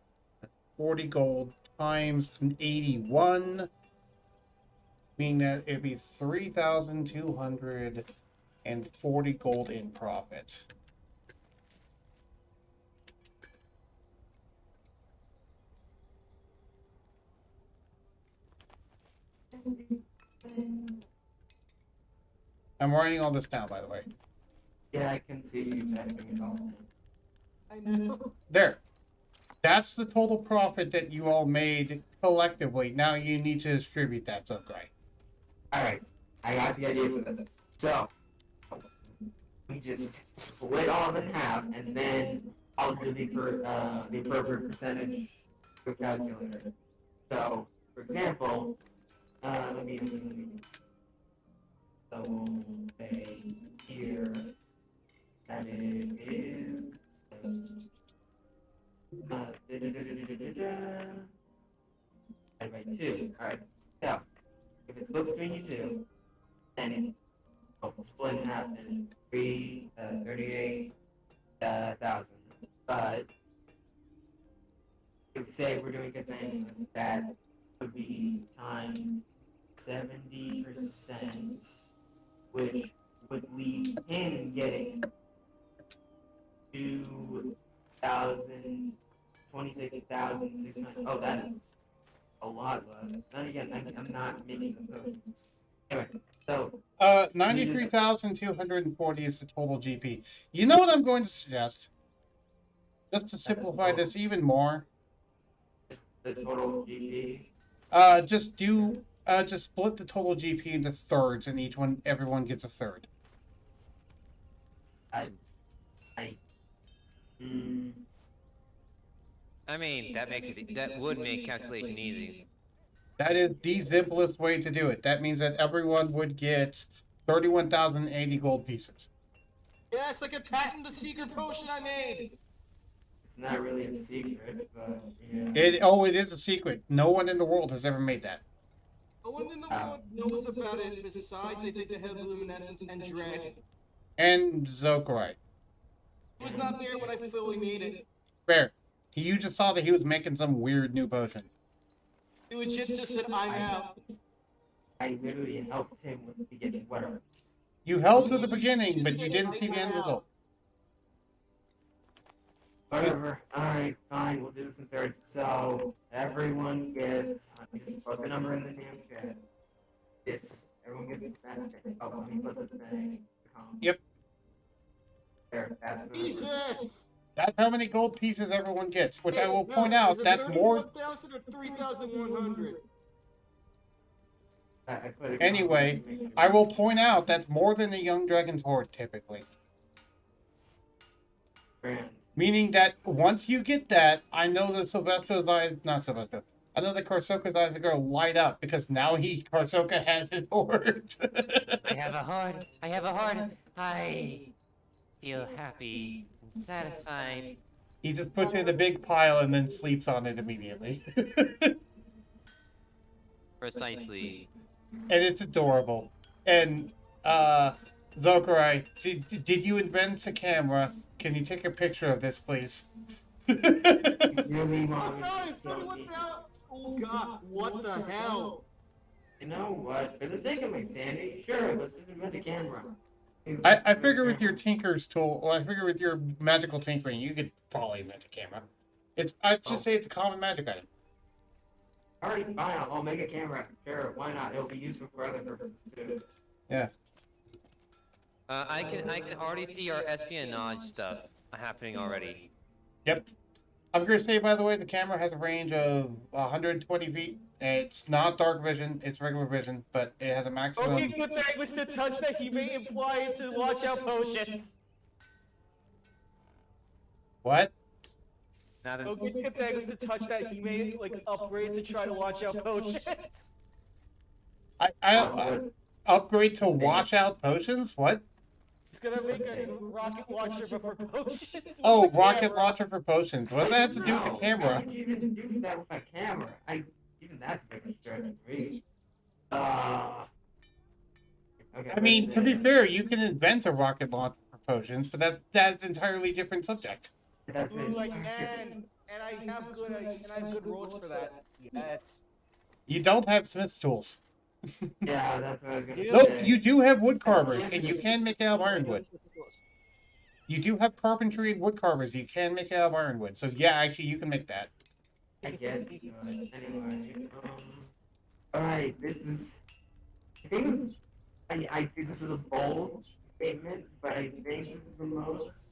40 gold times 81, meaning that it'd be 3,240 gold in profit. I'm writing all this down, by the way. Yeah, I can see you typing it all. I know. There. That's the total profit that you all made collectively. Now you need to distribute that, Zokarye. All right, I got the idea for this. So we just split all of it in half, and then I'll do the appropriate percentage to a calculator. So, for example, let me. So we'll say here that it is. Divided by 2. Alright. So, if it's split between you two, then it's split in half and it's 38,000. But if say we're doing a thing that would be times 70%, which would leave him getting 26,600. Oh, that is a lot less. Then again, I'm not making the potions. Anyway, so 93,240 is the total GP. You know what I'm going to suggest? Just to simplify this even more. just the total GP. Just split the total GP into thirds, and everyone gets a third. I mean, that would make calculation easy. That is the simplest way to do it. That means that everyone would get 31,080 gold pieces. Yes, I can patent the secret potion I made. It's not really a secret, but yeah. It is a secret. No one in the world has ever made that. No one in the world knows about it besides, I think, the head of Luminescence and Dread. And Zokarye. He was not there when I fully made it. Fair. You just saw that he was making some weird new potion. He legit just said, I'm out. I literally helped him with the beginning. Whatever. You helped with the beginning, but you didn't see the end result. Whatever. Alright, fine. We'll do this in thirds. So, everyone gets. Let me just put the number in the damn chat. This. Everyone gets that thing. Oh, let me put this thing. Yep. There, that's the Jesus! number. That's how many gold pieces everyone gets, which I will point out, that's more... 1,000 or 3,100? I put it Anyway, I will point out that's more than a young dragon's horde, typically. Grand. Meaning that once you get that, I know that Sylvester's eyes... Not Sylvester. I know that Karsoka's eyes are going to light up, because now Karsoka has his horde. I have a heart. I have a heart. I feel happy and satisfied. He just puts it in a big pile and then sleeps on it immediately. Precisely. And it's adorable. And, Zokarye, did you invent a camera? Can you take a picture of this, please? Really want me to do something. Oh god, what the hell? You know what? For the sake of my sanity, sure, let's just invent a camera. I figure with your tinker's tool, well, I figure with your magical tinkering, you could probably invent a camera. I'd just say it's a common magic item. Alright, fine, I'll make a camera. Sure, why not? It'll be useful for other purposes too. Yeah. I can already see our espionage stuff happening already. Yep. I'm going to say, by the way, the camera has a range of 120 feet. It's not dark vision, it's regular vision, but it has a maximum... Okay, good thing was the touch that he may imply to watch out potions. What? Not Okay, good thing was the touch that he may, like, upgrade to try to watch out potions. I upgrade to watch out potions? What? He's gonna make a rocket launcher but for potions. Oh, with a rocket camera. launcher for potions. What does that have to do with the How camera? would you even do that with a camera? Even that's a bit of a stretch for me. Okay, I mean, to be fair, you can invent a rocket launcher for potions, but that's an entirely different subject. that's Ooh, it. like, and I have good rolls for that. Yes. You don't have smith's tools. Yeah, that's what I was gonna Yeah. No, say. you do have wood carvers, and you can make it out of ironwood. You do have carpentry and wood carvers. You can make it out of ironwood. So yeah, actually, you can make that. I guess you could. Anyway, alright, this is. I think this is a bold statement, but I think this is the most.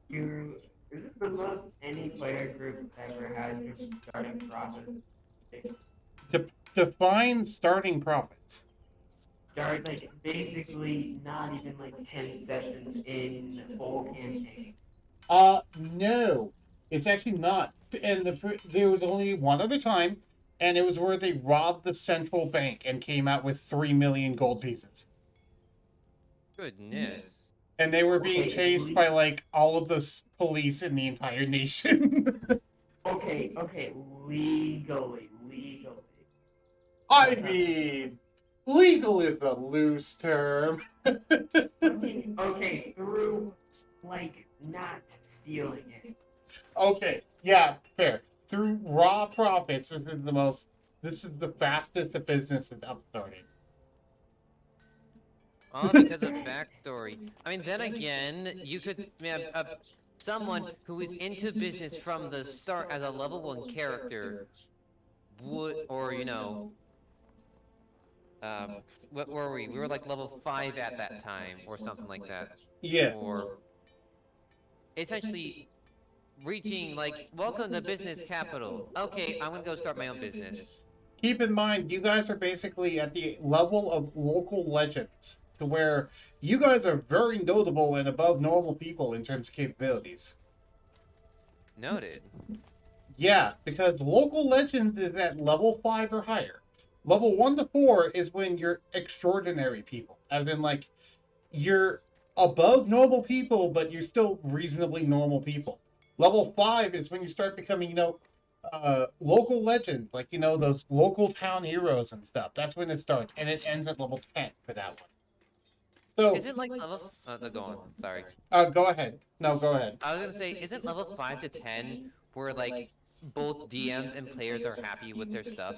This is the most any player group's ever had for starting profits. Define starting profits. Start like basically not even like 10 sessions in the whole campaign. No, it's actually not. And there was only one other time, and it was where they robbed the central bank and came out with 3 million gold pieces. Goodness. And they were being Okay, chased by like all of the police in the entire nation. Okay, legally. I mean, legal is a loose term. Okay, through like not stealing it. Okay, yeah, fair. Through raw profits, this is the fastest the business is upstarting. All because of backstory. I mean, then again, you could have someone who is into business from the start as a level 1 character would, or you know, what were we? We were like level 5 at that time, or something like that. Yeah. Or essentially reaching like, welcome to business capital. Okay, I'm gonna go start my own business. Keep in mind, you guys are basically at the level of local legends, to where you guys are very notable and above normal people in terms of capabilities. Noted. Yeah, because local legends is at level 5 or higher. Level 1 to 4 is when you're extraordinary people, as in like you're above normal people, but you're still reasonably normal people. Level 5 is when you start becoming, local legends, like those local town heroes and stuff. That's when it starts, and it ends at level 10 for that one. So, Is it like level? No, go on. Sorry. go ahead. No, go ahead. I was gonna say, isn't level 5 to 10 where like both DMs and players are happy with their stuff?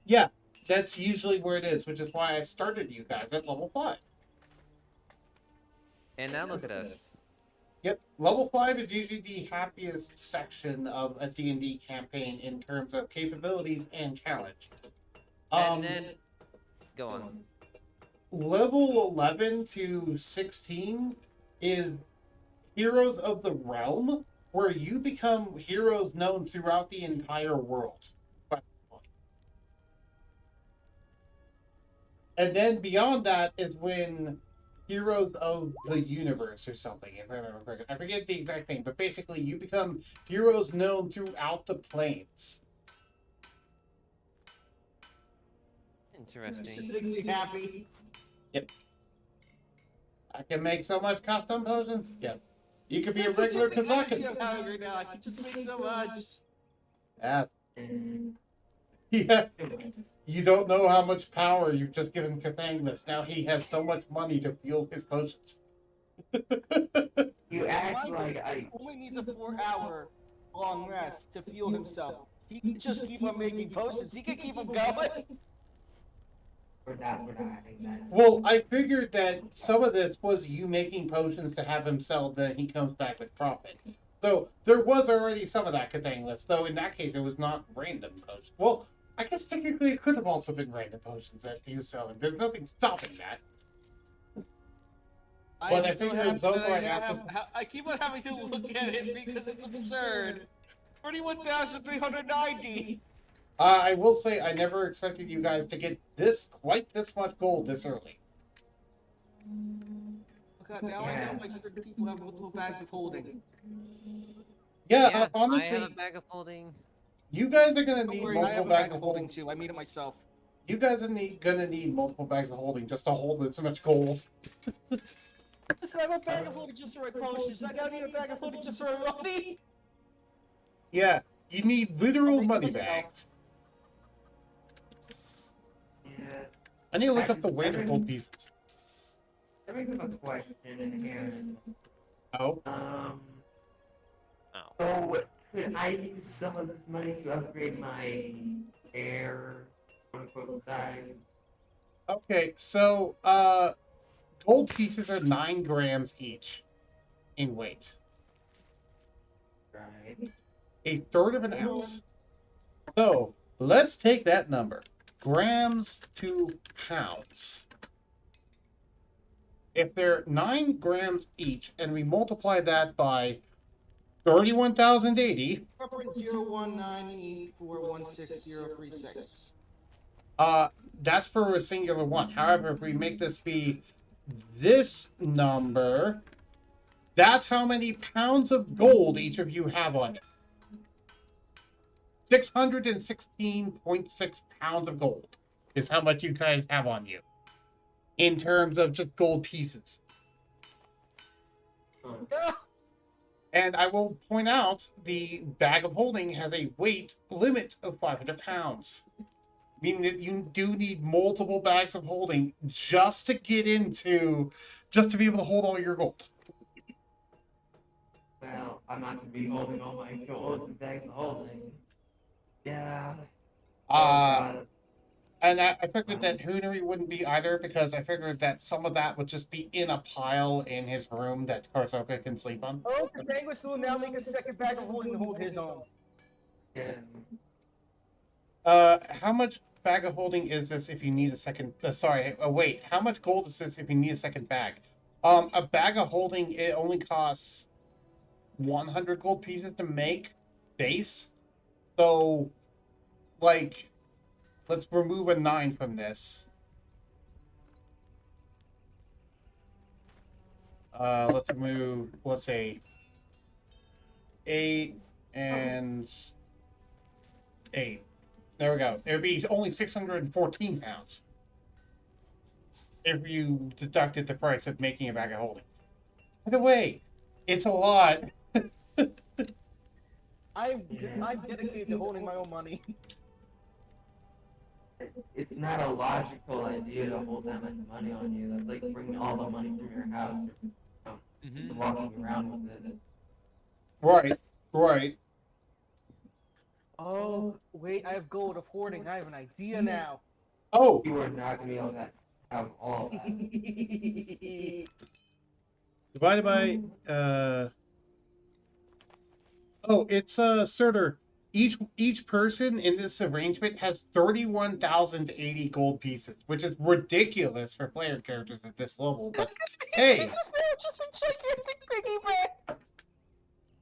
Yeah, that's usually where it is, which is why I started you guys at level 5. And now look at us. Yep, level 5 is usually the happiest section of a D&D campaign in terms of capabilities and challenge. And then, go on. Level 11 to 16 is Heroes of the Realm, where you become heroes known throughout the entire world. And then beyond that is when Heroes of the Universe or something, if I remember correctly. I forget the exact name, but basically you become heroes known throughout the planes. Just Interesting. makes me happy. Yep. I can make so much custom potions. Yep. You could be a regular Kazakin. I'm hungry now. I can just make so much. Yeah. And Yeah. You don't know how much power you've just given Cathanglis. Now he has so much money to fuel his potions. you act like I. Only needs a 4-hour long rest to fuel himself. He can just keep on making potions. He can keep them going. We're not exactly. Well, I figured that some of this was you making potions to have him sell, then he comes back with profit. So there was already some of that Cathanglis, though in that case it was not random potions. Well, I guess technically it could have also been random potions that he was selling. There's nothing stopping that. But I figured Zokarye asked us... I keep on having to look at it because it's absurd. 31,390. I will say I never expected you guys to get quite this much gold this early. God, now I know why certain people have multiple bags of holding. Yeah, I honestly, have a bag of holding. you guys are gonna Don't need worry, I have multiple a bag bags of holding too. I made it myself. You guys are gonna need multiple bags of holding just to hold this much gold. Listen, I have a bag of holding just for my potions. I now need a bag of holding just for my coffee. Yeah, you need literal money bags. Yeah. I need to look up the weight of gold pieces. That brings up a question in here. Oh? So could I use some of this money to upgrade my air, quote unquote, size? Okay, so, gold pieces are 9 grams each in weight. Right. A third of an ounce. So, let's take that number. Grams to pounds. If they're 9 grams each, and we multiply that by 31,080, 4.019841636. that's for a singular one. However, if we make this be this number, that's how many pounds of gold each of you have on you. 616.6 pounds of gold is how much you guys have on you in terms of just gold pieces. And I will point out the bag of holding has a weight limit of 500 pounds. Meaning that you do need multiple bags of holding just to be able to hold all your gold. Well, I'm not gonna be holding all my gold in bags of holding. Yeah. And I figured that Hoonory wouldn't be either, because I figured that some of that would just be in a pile in his room that Karsoka can sleep on. Oh, the Dangus will now make a second bag of holding to hold his own. Yeah. How much bag of holding is this if you need a second? Wait. How much gold is this if you need a second bag? A bag of holding, it only costs 100 gold pieces to make base. So, like, let's remove a 9 from this. Let's say 8 and 8. There we go. It would be only 614 pounds if you deducted the price of making a bag of holding. By the way, it's a lot. I'm dedicated to holding my own money. It's not a logical idea to hold that much money on you. That's like bringing all the money from your house and walking around with it. Right, right. Oh, wait, I have gold of hoarding. I have an idea now. Oh, You are not gonna be able to have all that. divided by oh, it's Surtur. Each person in this arrangement has 31,080 gold pieces, which is ridiculous for player characters at this level. But hey,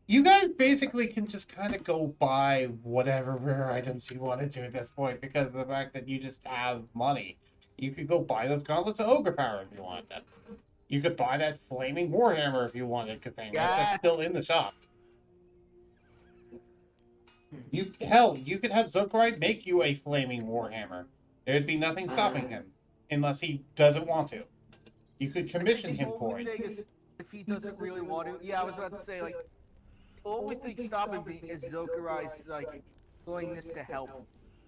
you guys basically can just kind of go buy whatever rare items you wanted to at this point because of the fact that you just have money. You could go buy those gauntlets of ogre power if you wanted them. You could buy that flaming warhammer if you wanted to thing. That's still in the shop. You could have Zokarye make you a flaming warhammer. There'd be nothing stopping him, unless he doesn't want to. You could commission him for it. If he doesn't really want to, yeah, I was about to say like, the only thing stopping me is Zokarye's like willingness to help.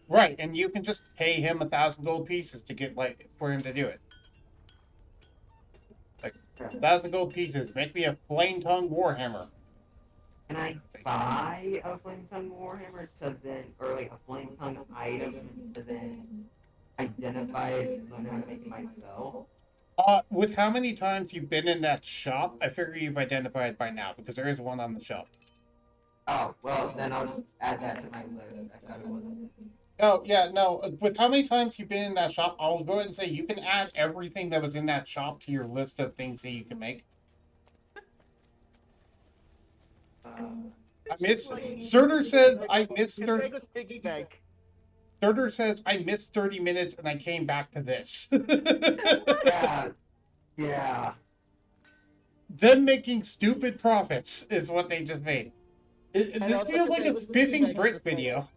Right, and you can just pay him 1,000 gold pieces to get for him to do it. Like 1,000 gold pieces, make me a flame tongue warhammer. Can I buy a flame tongue warhammer to then, or like a flame tongue item to then identify it and learn how to make it myself? With how many times you've been in that shop, I figure you've identified by now because there is one on the shelf. Oh, well, then I'll just add that to my list. I thought it wasn't. Oh, yeah, no. With how many times you've been in that shop, I'll go ahead and say you can add everything that was in that shop to your list of things that you can make. I miss. Surtur says I missed 30. Surtur says I missed 30 minutes and I came back to this. Yeah. Them making stupid profits is what they just made. This feels like a spiffing Brit video.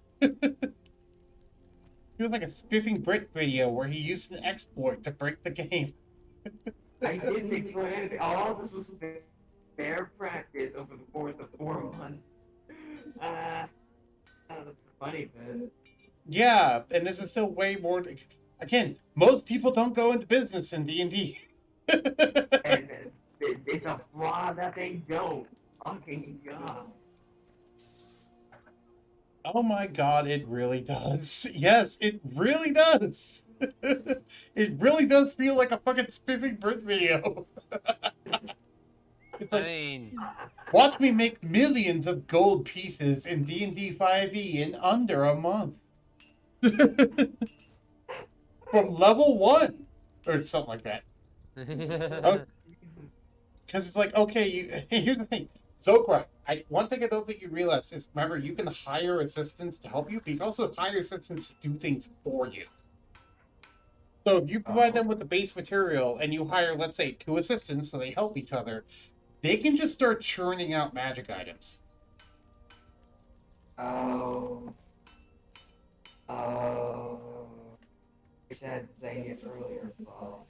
Feels like a spiffing Brit video where he used an exploit to break the game. I didn't explain anything. All this was fair practice over the course of 4 months. That's the funny bit. Yeah, and this is still way more. Again, most people don't go into business in D&D. And it's a flaw that they don't. Fucking God. Oh my god, it really does. Yes, it really does. It really does feel like a fucking spiffing Brit video. I mean, watch me make millions of gold pieces in D&D 5e in under a month. From level 1 or something like that. Because it's like, okay, here's the thing. Zokarye, one thing I don't think you realize is, remember, you can hire assistants to help you, but you can also hire assistants to do things for you. So if you provide them with the base material and you hire, let's say, 2 assistants so they help each other, they can just start churning out magic items. Oh. Wish I had said it earlier, Paul.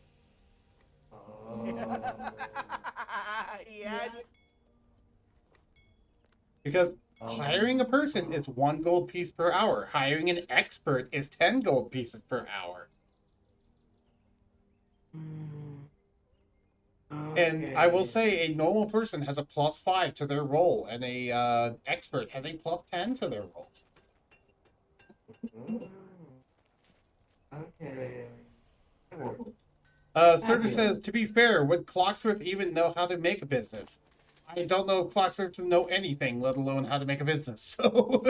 Yes. Because hiring a person is 1 gold piece per hour. Hiring an expert is 10 gold pieces per hour. Okay. And I will say a normal person has a +5 to their roll, and a expert has a +10 to their roll. Okay. Surtur says, to be fair, would Clocksworth even know how to make a business? I don't know if Clocksworth can know anything, let alone how to make a business. So,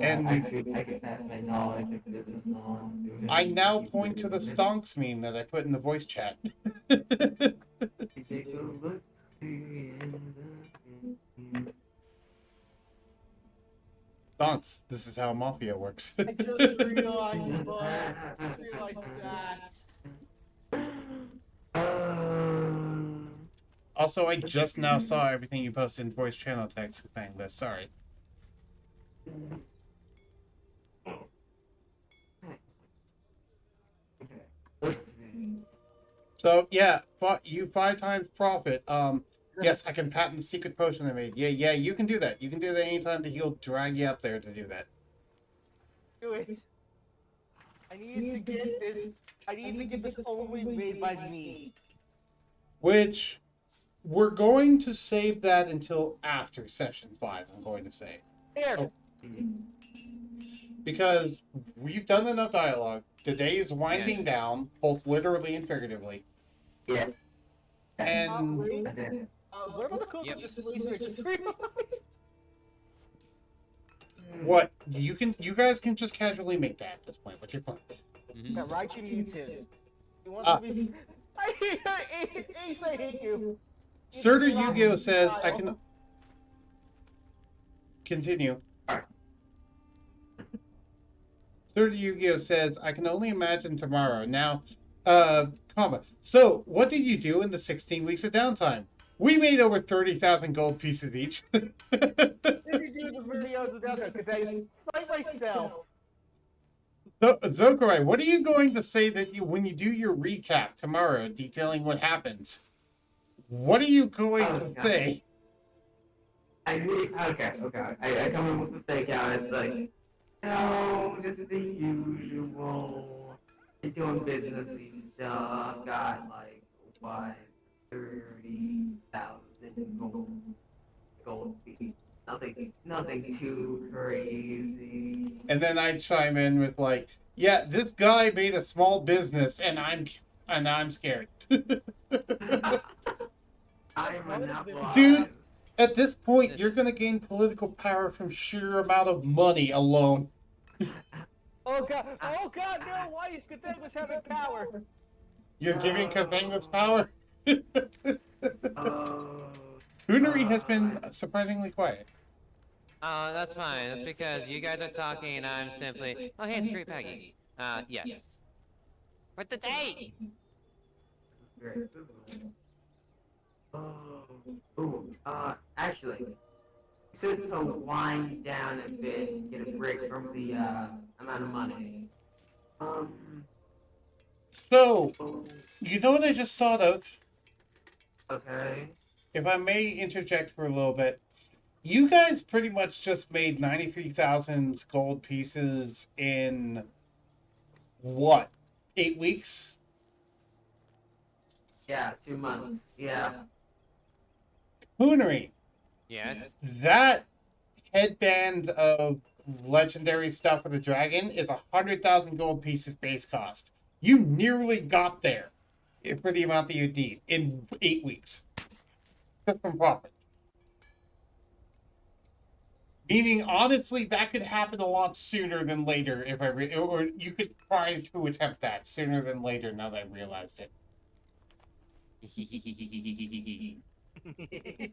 and I could pass my knowledge of business on to him. I now point to the stonks meme that I put in the voice chat. Take a look, see in the Stonks, this is how Mafia works. I just realized, bud. I just realized that. Also, I just now saw everything you posted in voice channel text thing list. Sorry. Let's see. So yeah, you 5 times profit. Yes, I can patent the secret potion I made. Yeah, you can do that. You can do that anytime that he'll drag you up there to do that. Do it. I need to get this. I need to get this only made by me. Which we're going to save that until after session 5. I'm going to say Here. Oh. Because we've done enough dialogue. The day is winding down, both literally and figuratively. Yeah. And What about the cool Yep. displacer? I just realized. what you guys can just casually make that at this point. What's your plan? Yeah, Raichu needs his. He wants Ah. to be. Ace, I hate you. Sir Yugioh says I can continue. Sir Yugioh says I can only imagine tomorrow. Now, comma. So, what did you do in the 16 weeks of downtime? We made over 30,000 gold pieces each. What did you do the videos without that? Because I fight myself. So, Zokarye, what are you going to say that when you do your recap tomorrow, detailing what happens? What are you going to say? I come in with a fake out. It's like, no, just the usual. You're doing businessy stuff. Got like what, 30,000 gold feet. Nothing too crazy. And then I chime in with like, yeah, this guy made a small business, and I'm scared. I'm monopolized. Dude. At this point, you're gonna gain political power from sheer amount of money alone. Oh god! Oh god! No! Why is Cathangos having power? You're giving Cathangus power. Oh. Hoonory has been surprisingly quiet. Oh, that's fine. That's because you guys are talking and I'm simply, oh hey, it's Great Peggy. Yes. What's the date? This is great. Actually, so to wind down a bit and get a break from the amount of money. So, you know what I just thought of? Okay. If I may interject for a little bit, you guys pretty much just made 93,000 gold pieces in what? 8 weeks? Yeah, 2 months. Yeah. Hoonery, Yes. that headband of legendary stuff with the dragon is 100,000 gold pieces base cost. You nearly got there for the amount that you need in 8 weeks. Just from profits. Meaning, honestly, that could happen a lot sooner than later if I or you could try to attempt that sooner than later. Now that I realized it.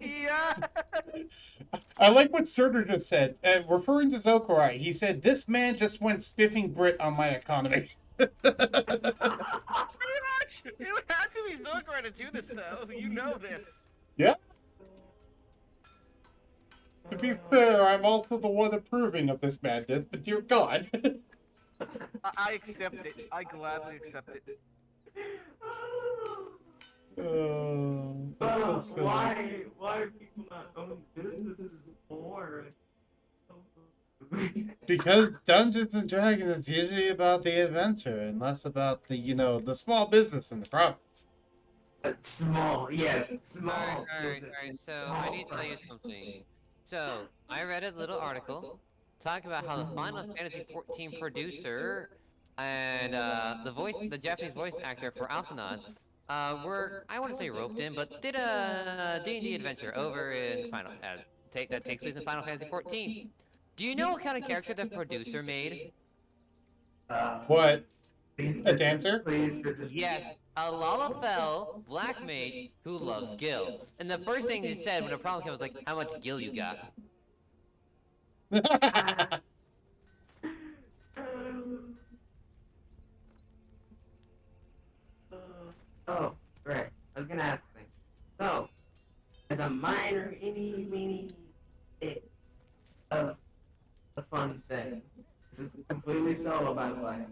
Yeah. I like what Surtur just said, referring to Zokarye. He said, "This man just went spiffing Brit on my economy." It would have to be Zokarye to do this, though. You know this. Yeah. To be fair, I'm also the one approving of this madness, but dear God. I accept it. I gladly accept it. That's so silly. Why are people not owning businesses more? Because Dungeons and Dragons is usually about the adventure and less about the small business in the province. Small, yes, small. Alright, so I need to tell you something. So, I read a little article talking about how the Final Fantasy XIV producer and the Japanese voice actor for Alphinaud were, I wouldn't say roped in, but did a D&D adventure over in that takes place in Final Fantasy XIV. Do you know what kind of character the producer made? What? Please A dancer? Please visit. Yes, a Lalafell black mage who loves gil. And the first thing he said when a problem came was like, how much gil you got? Oh, right. I was gonna ask a thing. So, as a minor, any, weeny bit of a fun thing. This is completely solo, by the way.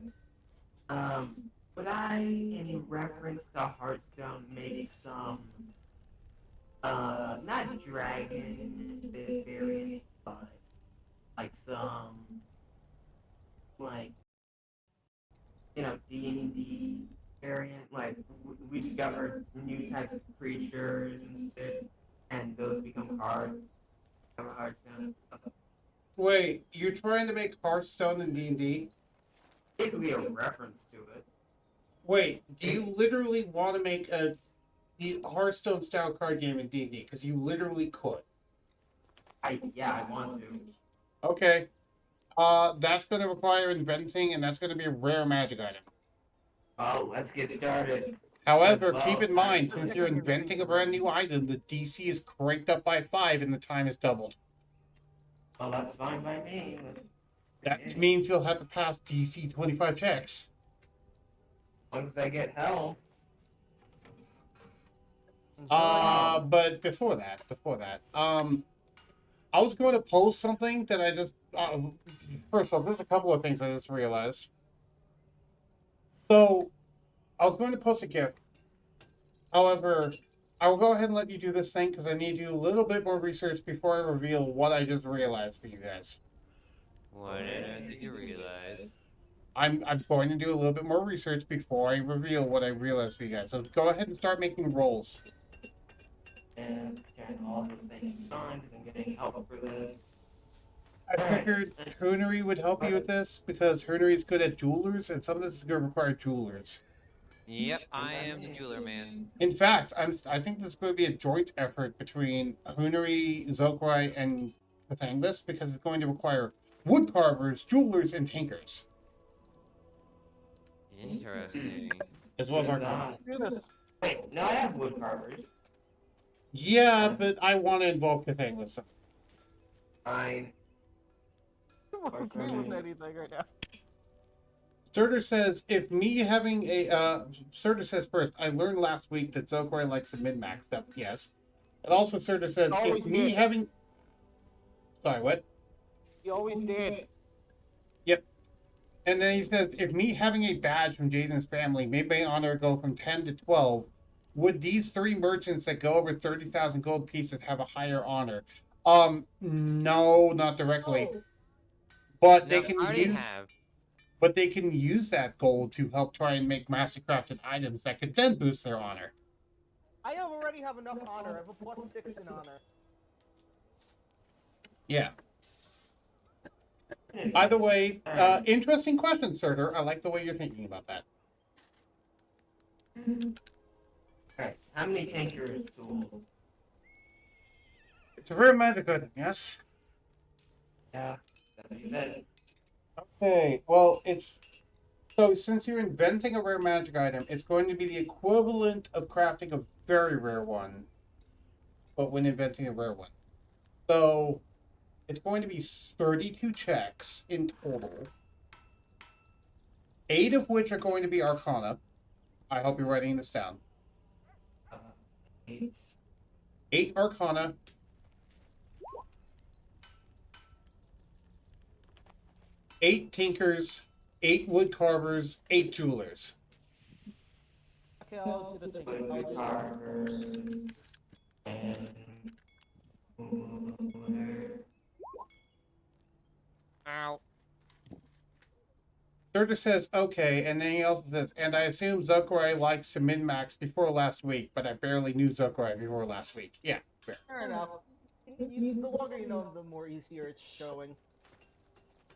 Would I, in reference to Hearthstone, make some, not dragon variant, but like some, like, D&D variant? Like, we discovered new types of creatures and shit, and those become cards. Cover Hearthstone. Wait, you're trying to make Hearthstone and D&D? Basically a reference to it. Wait, do you literally want to make a Hearthstone style card game in D&D? Because you literally could. I want to. Okay. That's going to require inventing, and that's going to be a rare magic item. Oh, let's get started. However, Well, keep in mind, since you're Technically, inventing a brand new item, the DC is cranked up by 5 and the time is doubled. Well, that's fine by me. That means you'll have to pass DC 25 checks. Once I get hell. But before that, I was going to post something that I just, first off, there's a couple of things I just realized. So, I was going to post a GIF. However, I will go ahead and let you do this thing because I need to do a little bit more research before I reveal what I just realized for you guys. What did you realize? I'm going to do a little bit more research before I reveal what I realized for you guys. So go ahead and start making rolls. And turn all the things on because I'm getting help for this. I figured Hoonory would help you with this because Hoonory is good at jewelers, and some of this is going to require jewelers. Yep, I am the jeweler man. In fact, I think this is going to be a joint effort between Hoonory, Zokarye, and Pathangus because it's going to require wood carvers, jewelers, and tinkers. Interesting. As well as Who's our that? Wait, no, I have wood carvers. Yeah, but I want to involve Pathangus. Fine. I'm okay with anything right now. Surtur says, if me having a, Surtur says first, I learned last week that Zokarye likes a min-max stuff, yes. And also Surtur says, Always if me did. having... Sorry, what? You always did. Yep. And then he says, if me having a badge from Jaden's family made my honor go from 10 to 12, would these 3 merchants that go over 30,000 gold pieces have a higher honor? No, not directly. Oh, But No, they can I already use... have. But they can use that gold to help try and make mastercrafted items that could then boost their honor. I already have enough honor. I have a +6 in honor. Yeah. Either way, interesting question, Surtur. I like the way you're thinking about that. Alright, how many tinkers tools? It's a rare magic item, yes? Yeah, that's what you said. Okay, well, it's... So, since you're inventing a rare magic item, it's going to be the equivalent of crafting a very rare one, but when inventing a rare one. So, it's going to be 32 checks in total, 8 of which are going to be Arcana. I hope you're writing this down. 8 Arcana. 8 Tinkers, 8 Wood Carvers, 8 Jewelers. Okay, I'll do the thing. Wood carvers and Ow. Surtur says, okay, and then he also says, and I assume Zokarye likes to min-max before last week, but I barely knew Zokarye before last week. Yeah, fair. Fair enough. The longer you know, the more easier it's showing.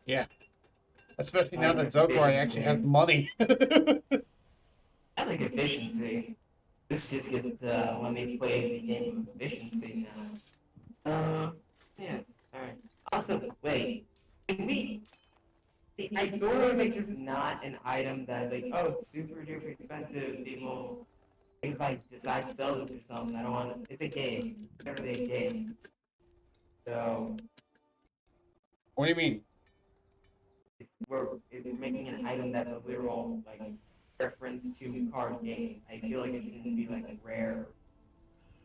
Yeah. Especially now that Zokarye actually has money. I like efficiency. This just gets let me play the game of efficiency now. Yes, alright. Also, wait, can we... I sort of make this not an item that, like, oh, it's super duper expensive, people... If I decide to sell this or something, I don't want to... It's a game. It's never a game. So... What do you mean? We're making an item that's a literal, like, reference to card games. I feel like it shouldn't be, like, rare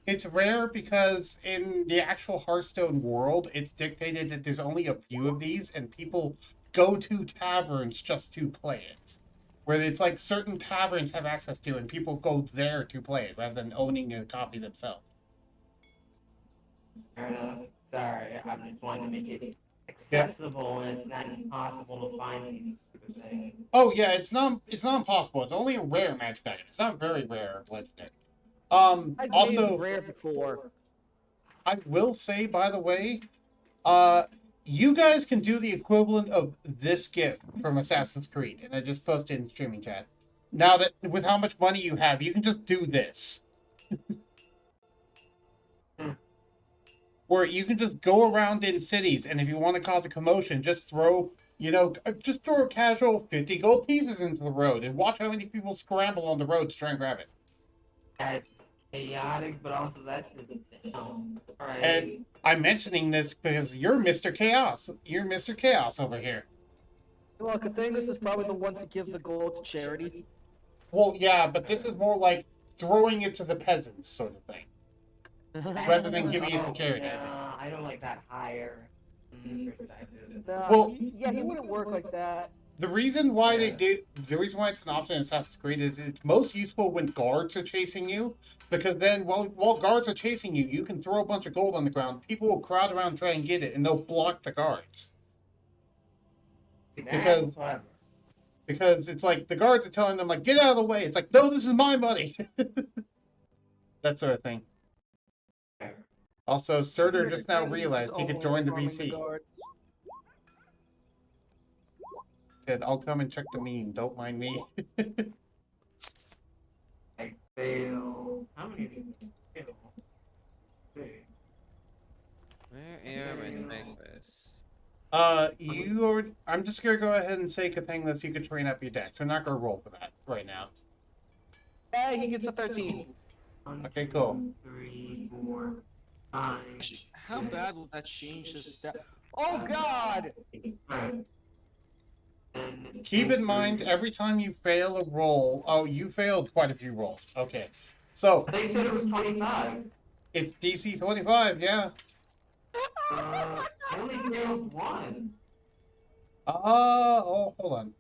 It's rare because in the actual Hearthstone world, it's dictated that there's only a few of these, and people go to taverns just to play it. Where it's like certain taverns have access to, and people go there to play it rather than owning a copy themselves. Fair enough. Sorry, I'm just wanting to make it accessible, and it's not impossible to find these stupid things. Oh yeah, it's not impossible. It's only a rare magic item. It's not very rare legendary. I've made Also, it rare before. I will say, by the way, you guys can do the equivalent of this gift from Assassin's Creed, and I just posted in streaming chat. Now that with how much money you have, you can just do this. Where you can just go around in cities, and if you want to cause a commotion, just throw a casual 50 gold pieces into the road, and watch how many people scramble on the road to try and grab it. That's chaotic, but also that's just down. Alright. And I'm mentioning this because you're Mr. Chaos. You're Mr. Chaos over here. Well, Cathangus is probably the one to give the gold to charity. Well, yeah, but this is more like throwing it to the peasants sort of thing. Rather than giving it to charity. No, I don't like that higher perspective. Well- he wouldn't work like that. The reason why the reason why it's an option in Assassin's Creed is it's most useful when guards are chasing you, because then while guards are chasing you, you can throw a bunch of gold on the ground. People will crowd around and try and get it, and they'll block the guards. That's clever. Because it's like the guards are telling them like, get out of the way. It's like, no, this is my money. That sort of thing. Also, Surtur just now realized he could join the VC. Said, I'll come and check the meme. Don't mind me. I fail. How many of these did I fail? Okay. Where am I doing this? I'm just gonna go ahead and say a thing that you could train up your deck. We're not gonna roll for that right now. Hey, he gets a 13. Okay, cool. 3, 4, 5. How bad will that change his stat? Oh god! Keep in mind, every time you fail a roll, you failed quite a few rolls. Okay, so They said it was 25. it's DC 25, yeah. I only failed one. Oh, hold on.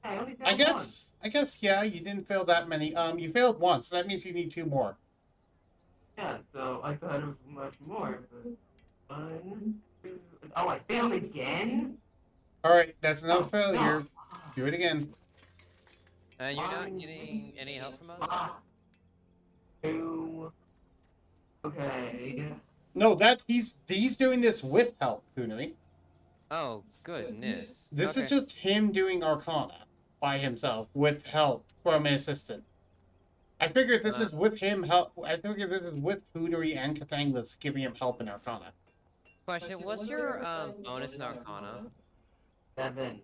I only failed I guess, yeah, you didn't fail that many. You failed once, so that means you need 2 more. Yeah, so I thought it was much more, but 1, 2. Oh, I failed again? Alright, that's another failure. No. Do it again. You're not getting any help from us? 2. Okay. No, he's doing this with help, Hoonory. Oh, goodness. This Okay. is just him doing Arcana by himself with help from an assistant. I figured this is with him help. I figured this is with Hoonory and Cathangus giving him help in Arcana. Question, what's your bonus in Arcana? 7.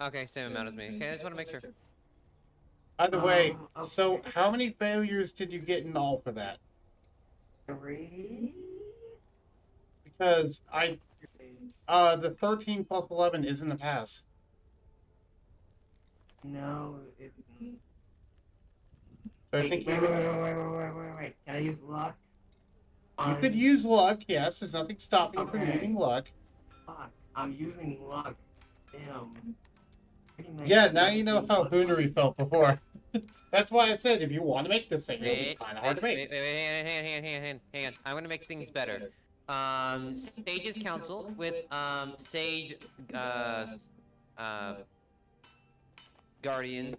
Okay, same amount as me. Okay, I just want to make sure. Either way, Okay. so how many failures did you get in all for that? 3. Because the 13 plus 11 isn't a pass. No, it's. So I Wait, think wait. Can I use luck? you could use luck, yes. There's nothing stopping you from Okay. using luck. Fuck, I'm using luck. Damn. Yeah, now you know how Hoonery felt before. That's why I said if you want to make this thing, it'll be Wait, kind of hard to make. hang on. I'm gonna make things better. Sage's Council with Sage Guardian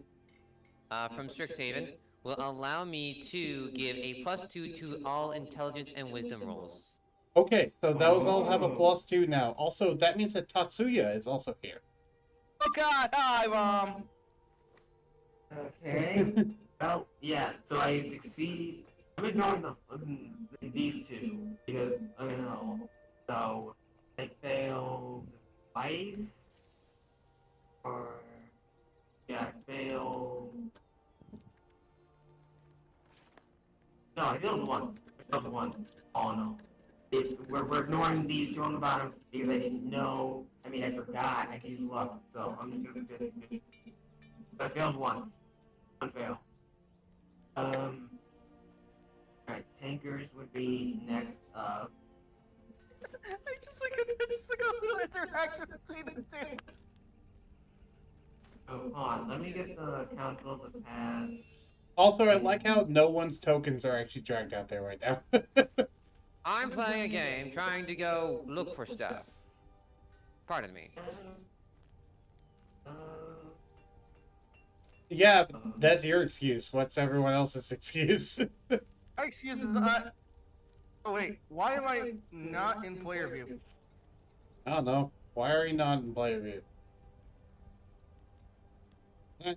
from Strixhaven will allow me to give a +2 to all intelligence and wisdom rolls. Okay, so those all have a +2 now. Also, that means that Tatsuya is also here. Oh god! Hi, Mom! Okay. Well, yeah, so I succeed. I'm ignoring these two because I don't know. So I failed twice, or yeah, I failed. No, I failed once. Oh no. We're ignoring these two on the bottom because I didn't know. I mean, I forgot. I used luck, so I'm just gonna do this. I failed once. One fail. Alright. Alright, Tinkers would be next up. It's like a little interaction between the two. Oh, hold on. Let me get the council to pass. Also, I like how no one's tokens are actually dragged out there right now. I'm playing a game trying to go look for stuff. Pardon me. Uh, Yeah, that's your excuse. What's everyone else's excuse? My excuse is, oh wait, why am I not in player view? I don't know. Why are you not in player view?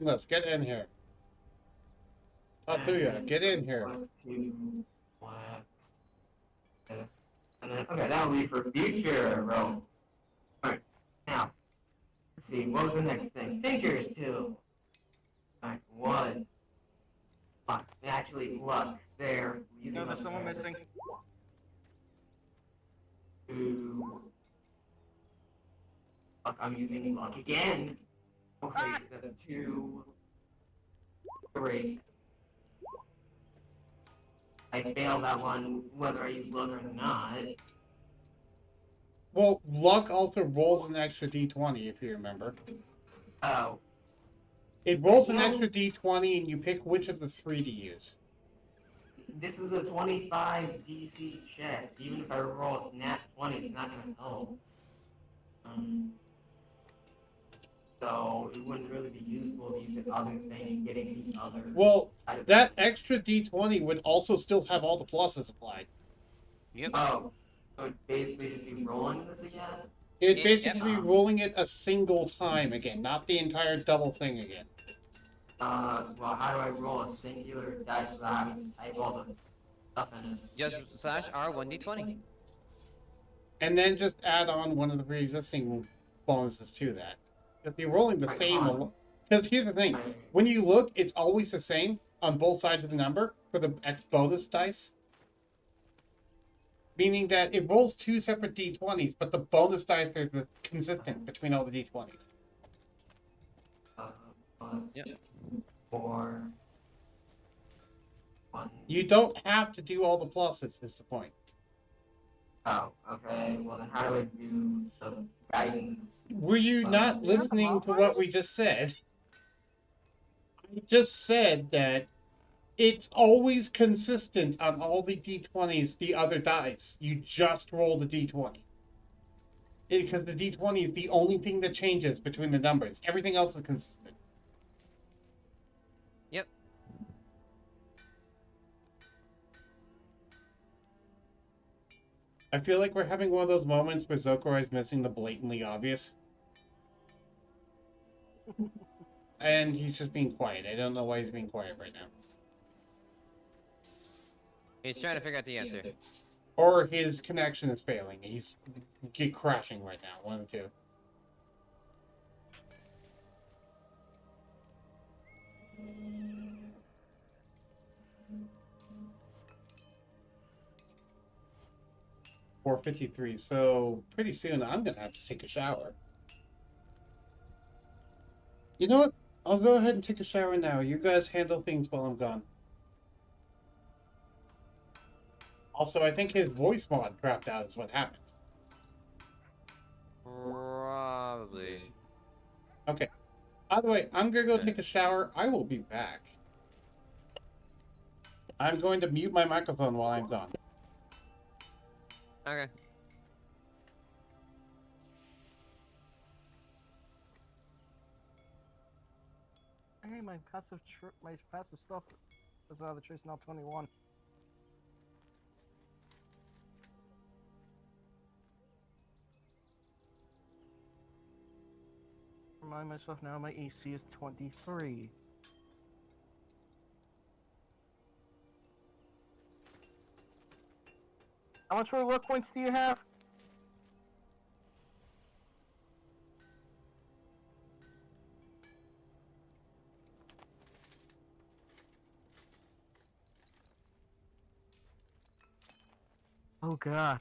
Let's get in here. Tatsuya, get in here. plus 2 black. This. And then, okay, that'll be for future rolls. Alright, now. Let's see, what was the next thing? Tinker's Tools. Alright, 1. Luck. Actually, luck. There. No, there's someone missing. 2. Luck, I'm using luck again. Okay, that's 2. 3. I failed that one, whether I use luck or not. Well, luck also rolls an extra d20, if you remember. Oh. It rolls an extra d20, and you pick which of the 3 to use. This is a 25 DC check. Even if I roll a nat 20, it's not gonna help. So it wouldn't really be useful to use it other than getting the other. Well, that extra d20 would also still have all the pluses applied. Yep. Oh, so it'd basically just be rolling this again? It'd Yeah, basically yeah. be rolling it a single time again, not the entire double thing again. Well, how do I roll a singular dice without having to type all the stuff in it? Just slash R1d20. And then just add on one of the pre-existing bonuses to that. If you're rolling the Right, same... Because here's the thing. When you look, it's always the same on both sides of the number for the X bonus dice. Meaning that it rolls 2 separate d20s, but the bonus dice are consistent between all the d20s. Plus Yep. 4. 1. You don't have to do all the pluses, is the point. Oh, okay. Well, then how do I do the guidance? Were you not listening to what we just said? I just said that it's always consistent on all the d20s, the other dice. You just roll the d20. Because the d20 is the only thing that changes between the numbers. Everything else is consistent. Yep. I feel like we're having one of those moments where Zokarye is missing the blatantly obvious. And he's just being quiet. I don't know why he's being quiet right now. He's trying to figure out the answer. Or his connection is failing. He's crashing right now. One of the two. $4:53. So pretty soon I'm gonna have to take a shower. You know what? I'll go ahead and take a shower now. You guys handle things while I'm gone. Also, I think his voice mod crapped out is what happened. Probably. Okay. By the way, I'm gonna go take a shower. I will be back. I'm going to mute my microphone while I'm gone. Okay. Hey, my passive stuff is out of the trace now 21. Remind myself now my AC is 23. How much more luck points do you have? Oh god.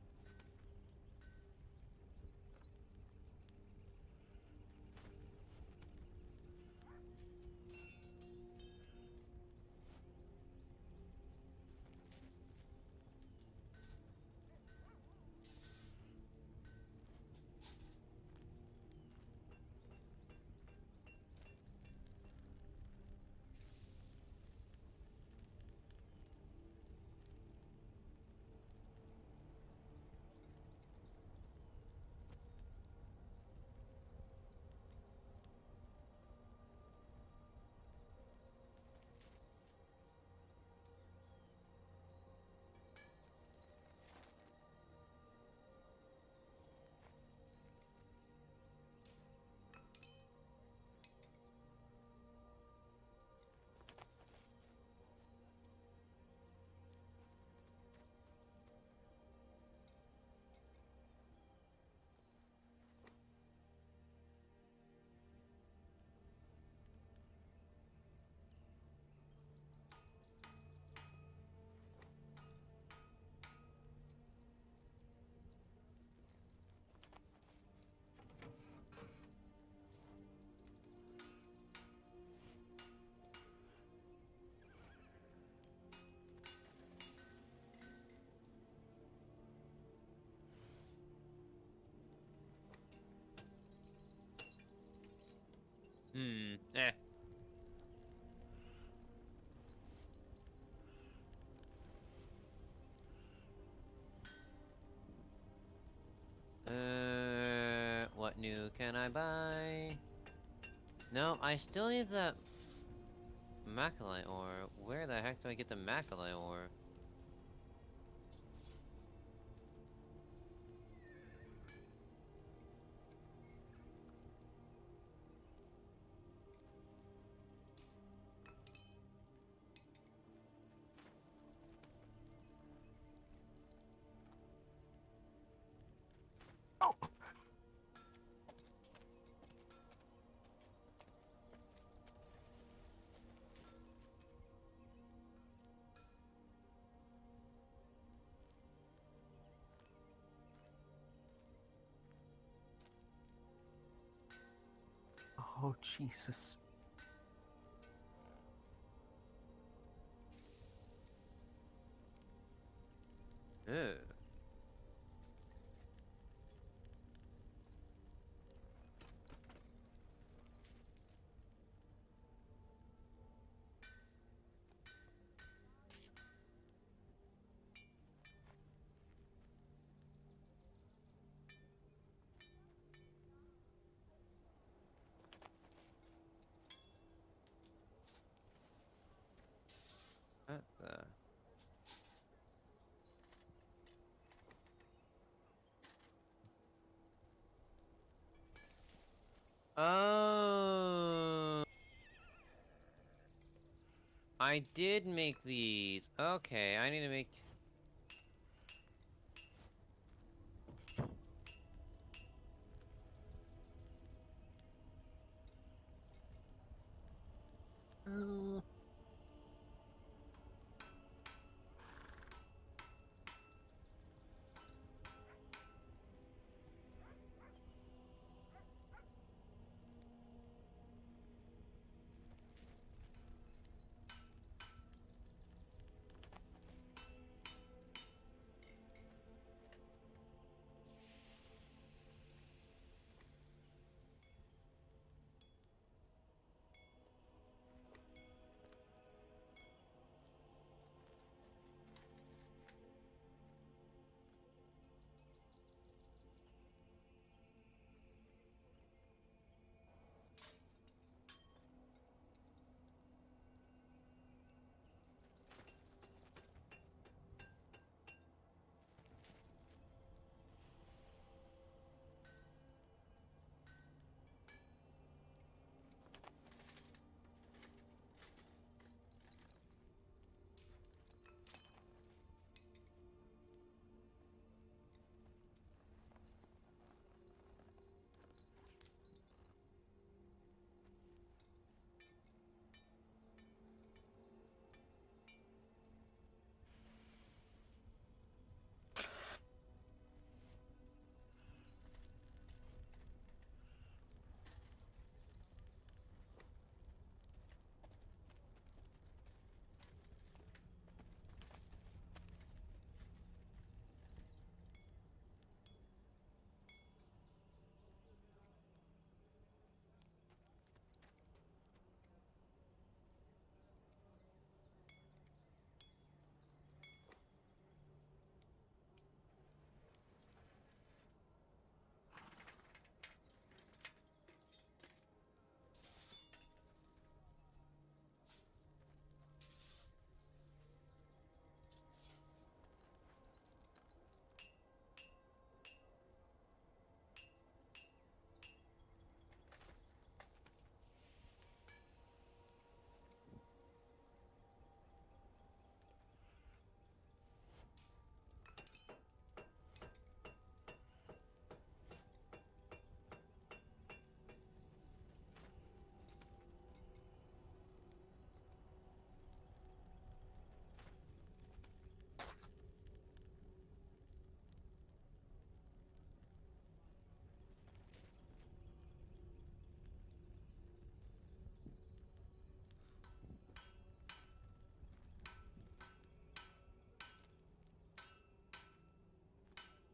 new can I buy? No, I still need the Macalite ore. Where the heck do I get the Macalite ore? Oh, Jesus. Ew. What the? Oh, I did make these. Okay, I need to make. Oh.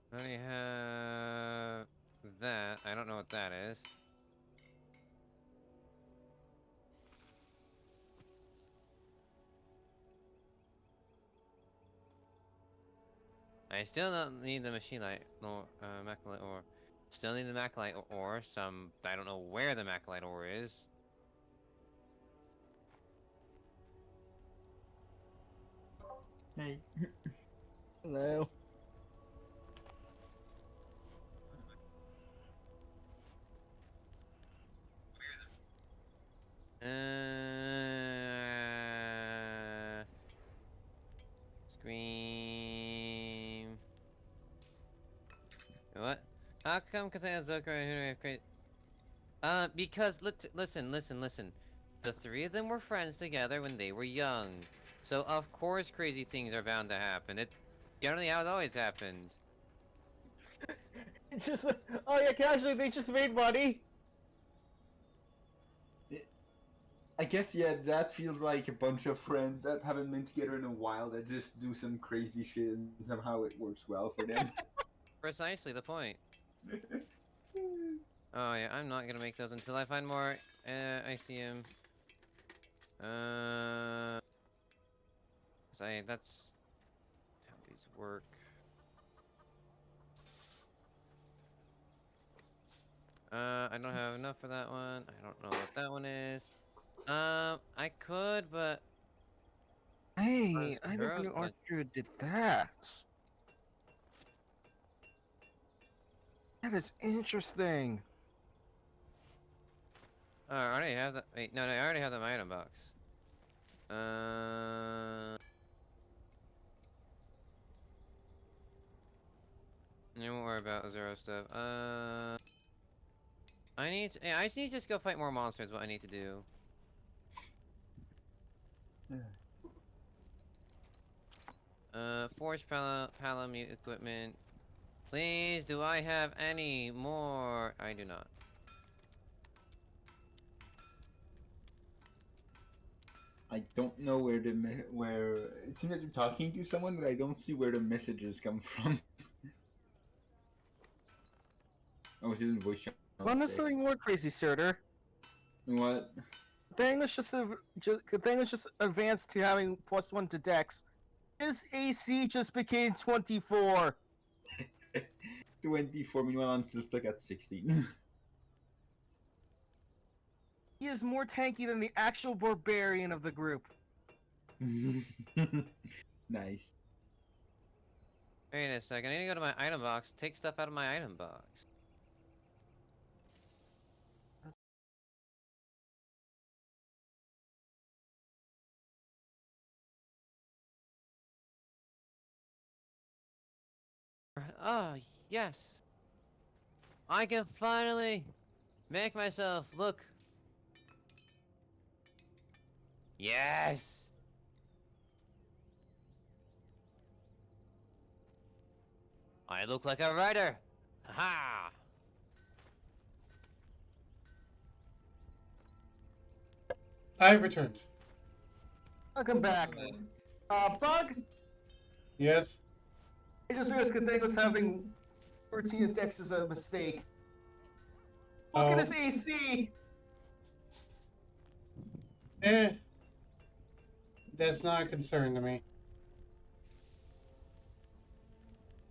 I already have that. I don't know what that is. I still don't need the machine light nor Macalite ore. Still need the Macalite ore. I don't know where the Macalite ore is. Hey. No. Scream. What? How come Kathleen, Zokarye, and Hoonory have crazy? Because listen. The three of them were friends together when they were young, so of course crazy things are bound to happen. It's generally how it always happened. It's just, oh yeah, casually they just made money. I guess, yeah, that feels like a bunch of friends that haven't been together in a while that just do some crazy shit and somehow it works well for them. Precisely the point. Oh yeah, I'm not gonna make those until I find more ICM. That's how these work. I don't have enough for that one. I don't know what that one is. I could, but Hey, I never Heroes knew like Archer did that. That is interesting. oh, I already have that. Wait, no, I already have the item box. You won't worry about zero stuff. I just need to just go fight more monsters. What I need to do. Forge palamute equipment. Please, do I have any more? I do not. I don't know where where it seems like you're talking to someone, but I don't see where the messages come from. Oh, it's in voice channel. Well, there's something more crazy, Surtur. What? Thing was just advanced to having +1 to Dex. His AC just became 24. 24. Meanwhile, I'm still stuck at 16. He is more tanky than the actual barbarian of the group. Nice. Wait a second. I need to go to my item box. Take stuff out of my item box. Oh, yes. I can finally make myself look. Yes. I look like a writer. Ha! I returned. Welcome back. Bug? Yes. I just realized Cathegos having 14 Dex is a mistake. Look at his AC! That's not a concern to me.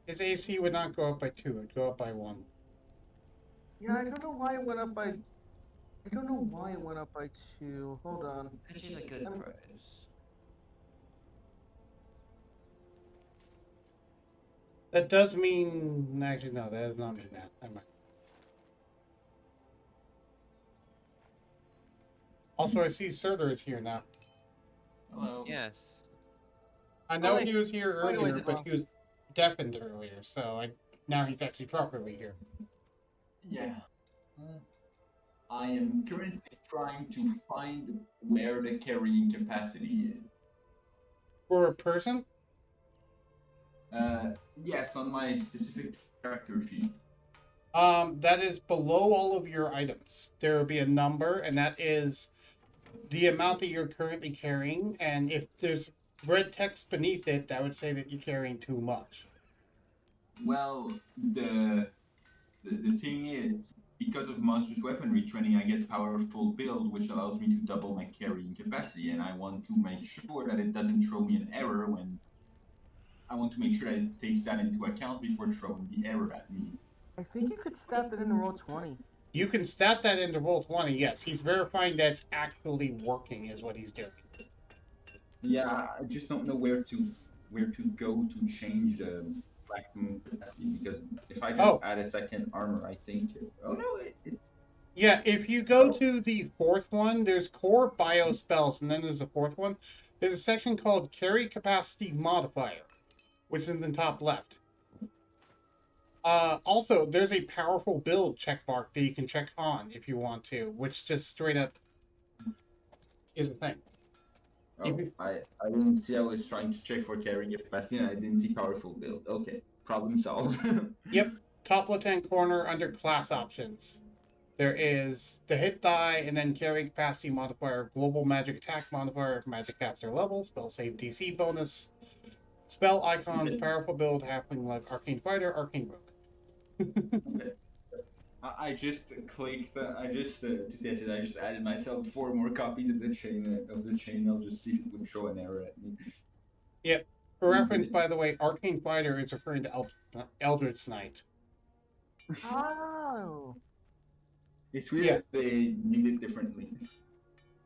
His AC would not go up by 2, it would go up by 1. Yeah, I don't know why it went up by... I don't know why it went up by 2. Hold on. Which is a good price. That does mean... Actually, no, that does not mean that. Never mind. Also, I see Surtur is here now. Hello. Yes. I know Hi. he was here Hi, earlier, Lady but Long. he was deafened earlier, so now he's actually properly here. Yeah. I am currently trying to find where the carrying capacity is. For a person? Yes, on my specific character sheet. That is below all of your items. There will be a number, and that is the amount that you're currently carrying. And if there's red text beneath it, that would say that you're carrying too much. Well, the thing is, because of monstrous weaponry training, I get powerful build, which allows me to double my carrying capacity, and I want to make sure that it doesn't throw me an error when. I want to make sure that it takes that into account before throwing the error at me. I think you could stat that in the roll 20. You can stat that into roll 20. Yes, he's verifying that's actually working, is what he's doing. Yeah, I just don't know where to go to change the maximum capacity, because if I just add a second armor, I think. Oh no! Yeah, if you go to the fourth one, there's core bio spells, and then there's a fourth one. There's a section called carry capacity modifier, which is in the top left. Also, there's a powerful build checkmark that you can check on if you want to, which just straight up is a thing. Oh, I didn't see. I was trying to check for carrying capacity, and I didn't see powerful build. Okay, problem solved. Yep, top left-hand corner under class options. There is the hit die, and then carry capacity modifier, global magic attack modifier, magic caster level, spell save DC bonus, spell icons, Okay. powerful build, halfling like arcane fighter, arcane rogue. Okay. I just clicked. I just to test it. I just added myself 4 more copies of the chain. I'll just see if it would throw an error at me. Yep. For reference, by the way, arcane fighter is referring to Eldritch Knight. Oh. It's weird that they need it differently.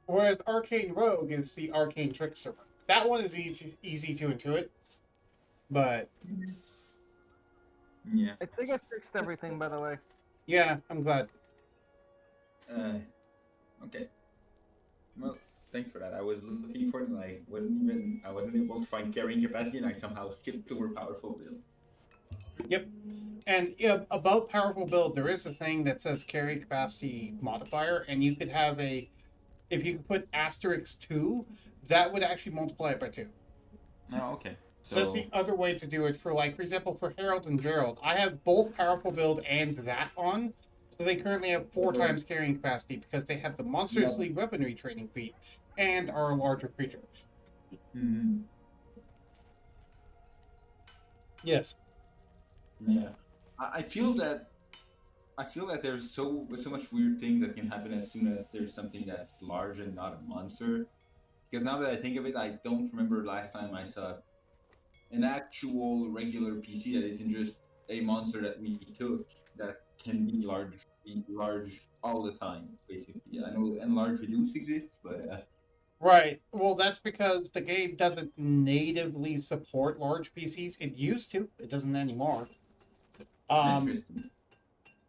Whereas arcane rogue is the arcane trickster. That one is easy to intuit, but Yeah. I think I fixed everything, by the way. yeah, I'm glad. Okay. Well, thanks for that. I was looking for it, and I wasn't able to find carrying capacity, and I somehow skipped over powerful build. Yep. And about powerful build, there is a thing that says carry capacity modifier, and you could have if you could put asterisk 2, that would actually multiply it by 2. Oh, okay. So that's the other way to do it for, like, for example, for Harold and Gerald. I have both powerful build and that on, so they currently have 4 times carrying capacity because they have the Monsters League weaponry training feat and are a larger creature. Mm-hmm. Yes. Yeah. I feel that there's so much weird things that can happen as soon as there's something that's large and not a monster. Because now that I think of it, I don't remember last time I saw an actual regular PC that isn't just a monster that we took that can be large all the time, basically. I know enlarge reduce exists, but Right. Well, that's because the game doesn't natively support large PCs. It used to. It doesn't anymore. interesting.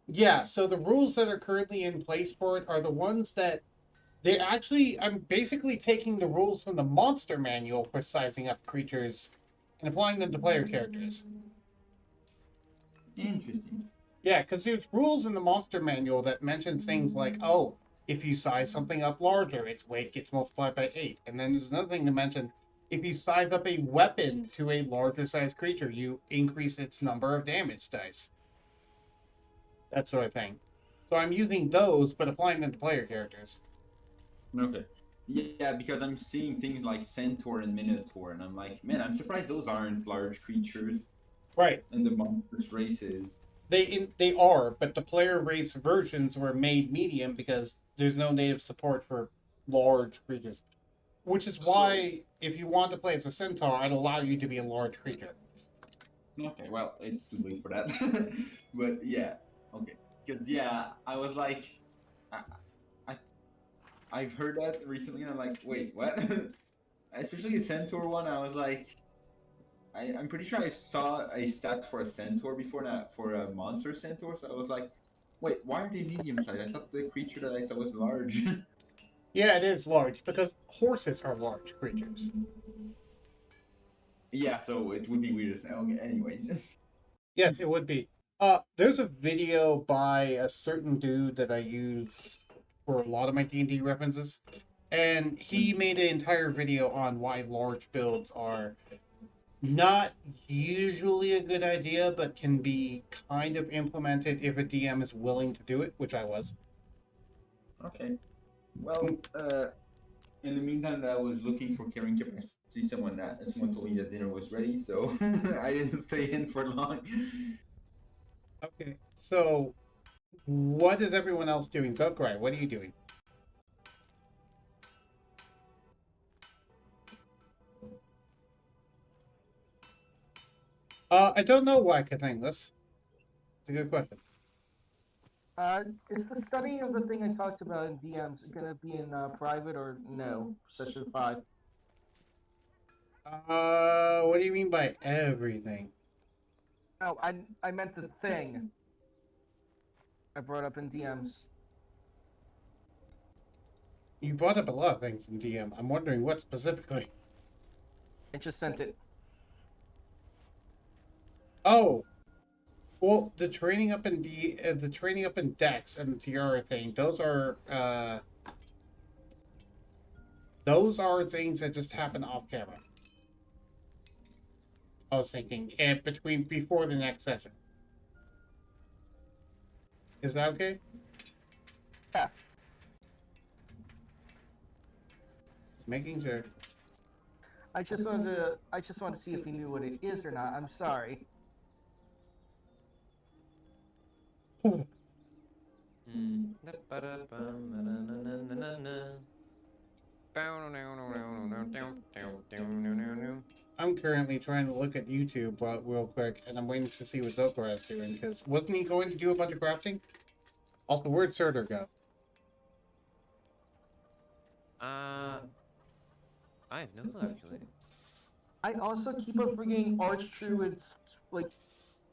Yeah, so the rules that are currently in place for it are the ones that I'm basically taking the rules from the monster manual for sizing up creatures and applying them to player characters. Interesting. Yeah, because there's rules in the monster manual that mentions things like, oh, if you size something up larger, its weight gets multiplied by 8. And then there's another thing to mention, if you size up a weapon to a larger sized creature, you increase its number of damage dice. That sort of thing. So I'm using those, but applying them to player characters. Okay. Yeah, because I'm seeing things like Centaur and Minotaur, and I'm like, man, I'm surprised those aren't large creatures. Right. And the monstrous races. They are, but the player race versions were made medium because there's no native support for large creatures. Which is why, if you want to play as a centaur, I'd allow you to be a large creature. Okay, well, it's too late for that. But yeah, okay. Because yeah, I was like, I've heard that recently, and I'm like, wait, what? Especially the centaur one, I was like, I'm pretty sure I saw a stat for a centaur before, not for a monster centaur. So I was like, wait, why are they medium sized? I thought the creature that I saw was large. Yeah, it is large because horses are large creatures. Yeah, so it would be weird to say. Okay, anyways. Yes, it would be. There's a video by a certain dude that I use for a lot of my D&D references, and he made an entire video on why large builds are not usually a good idea, but can be kind of implemented if a DM is willing to do it, which I was. Okay. Well, in the meantime, I was looking for carrying capacity. Someone told me that dinner was ready, so I didn't stay in for long. Okay, so what is everyone else doing? Zokarye, what are you doing? I don't know why Cathangless. It's a good question. Is the study of the thing I talked about in DMs gonna be in private or no? Session 5. What do you mean by everything? No, I meant the thing I brought up in DMs. You brought up a lot of things in DM. I'm wondering what specifically. I just sent it. Oh, well, the training up in the training up in Dex and the Tiara thing. Those are things that just happen off camera. I was thinking, and before the next session. Is that okay? Yeah. Making sure. I just wanted to see if you knew what it is or not. I'm sorry. I'm currently trying to look at YouTube real quick, and I'm waiting to see what Zokarye is doing, because wasn't he going to do a bunch of crafting? Also, where'd Surtur go? I have no clue actually. I also keep on forgetting Archdruid's like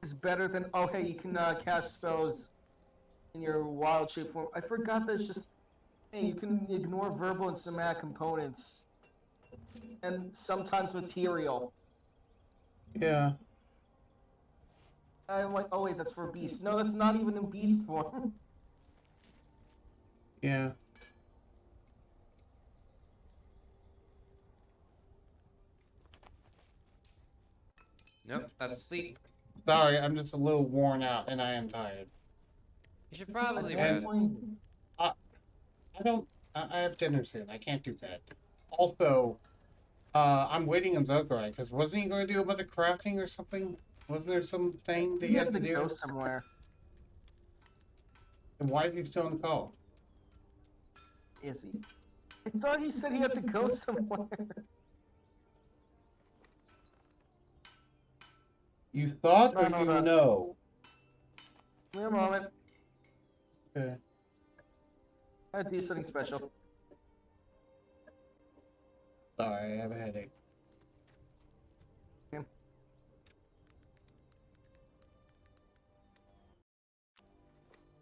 is better than hey you can cast spells in your wild shape form. I forgot that it's just hey you can ignore verbal and somatic components and sometimes material. Yeah. I'm like, oh wait, that's for beast. No, that's not even in beast form. Yeah. Nope, that's sleep. Sorry, I'm just a little worn out, and I am tired. You should probably And- rest. I have dinner soon. I can't do that. Also, I'm waiting on Zokarye, because wasn't he going to do a bunch of crafting or something? Wasn't there something that he had to go do? somewhere. And why is he still on the call? Is he? I thought he said he had to go somewhere. You thought or No, you no. know? Wait a moment. Okay. I had to do something special. Sorry, I have a headache.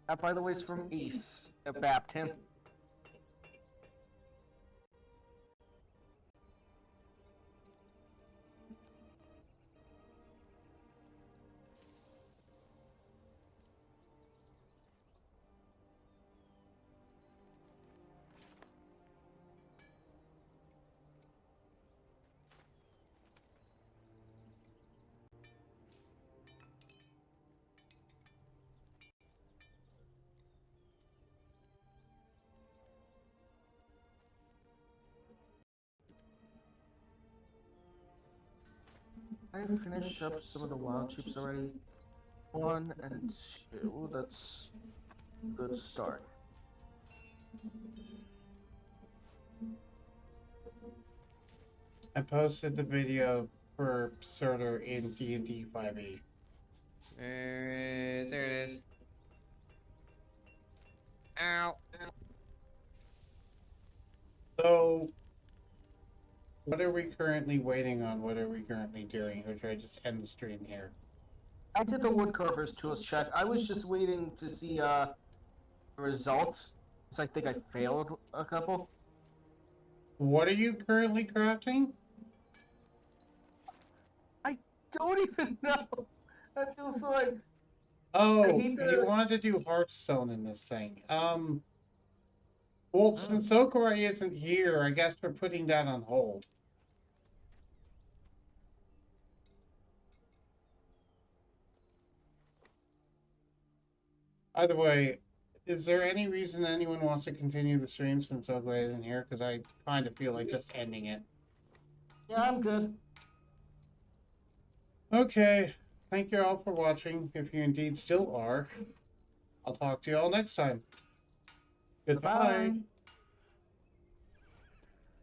That, by the way, is from Ace. Bapped him. I finished up some of the wild troops already. 1 and 2, that's a good start. I posted the video for Surtur in D&D 5e. There it is. Ow. So, what are we currently waiting on? What are we currently doing? Or should I just end the stream here? I did the woodcarver's tools check. I was just waiting to see the results. So I think I failed a couple. What are you currently crafting? Don't even know. That feels like Oh, hate you to- wanted to do Hearthstone in this thing. Well, since Zokarye isn't here, I guess we're putting that on hold. Either way, is there any reason anyone wants to continue the stream since Zokarye isn't here? Because I kind of feel like just ending it. Yeah, I'm good. Okay, thank you all for watching, if you indeed still are. I'll talk to you all next time. Goodbye. Bye.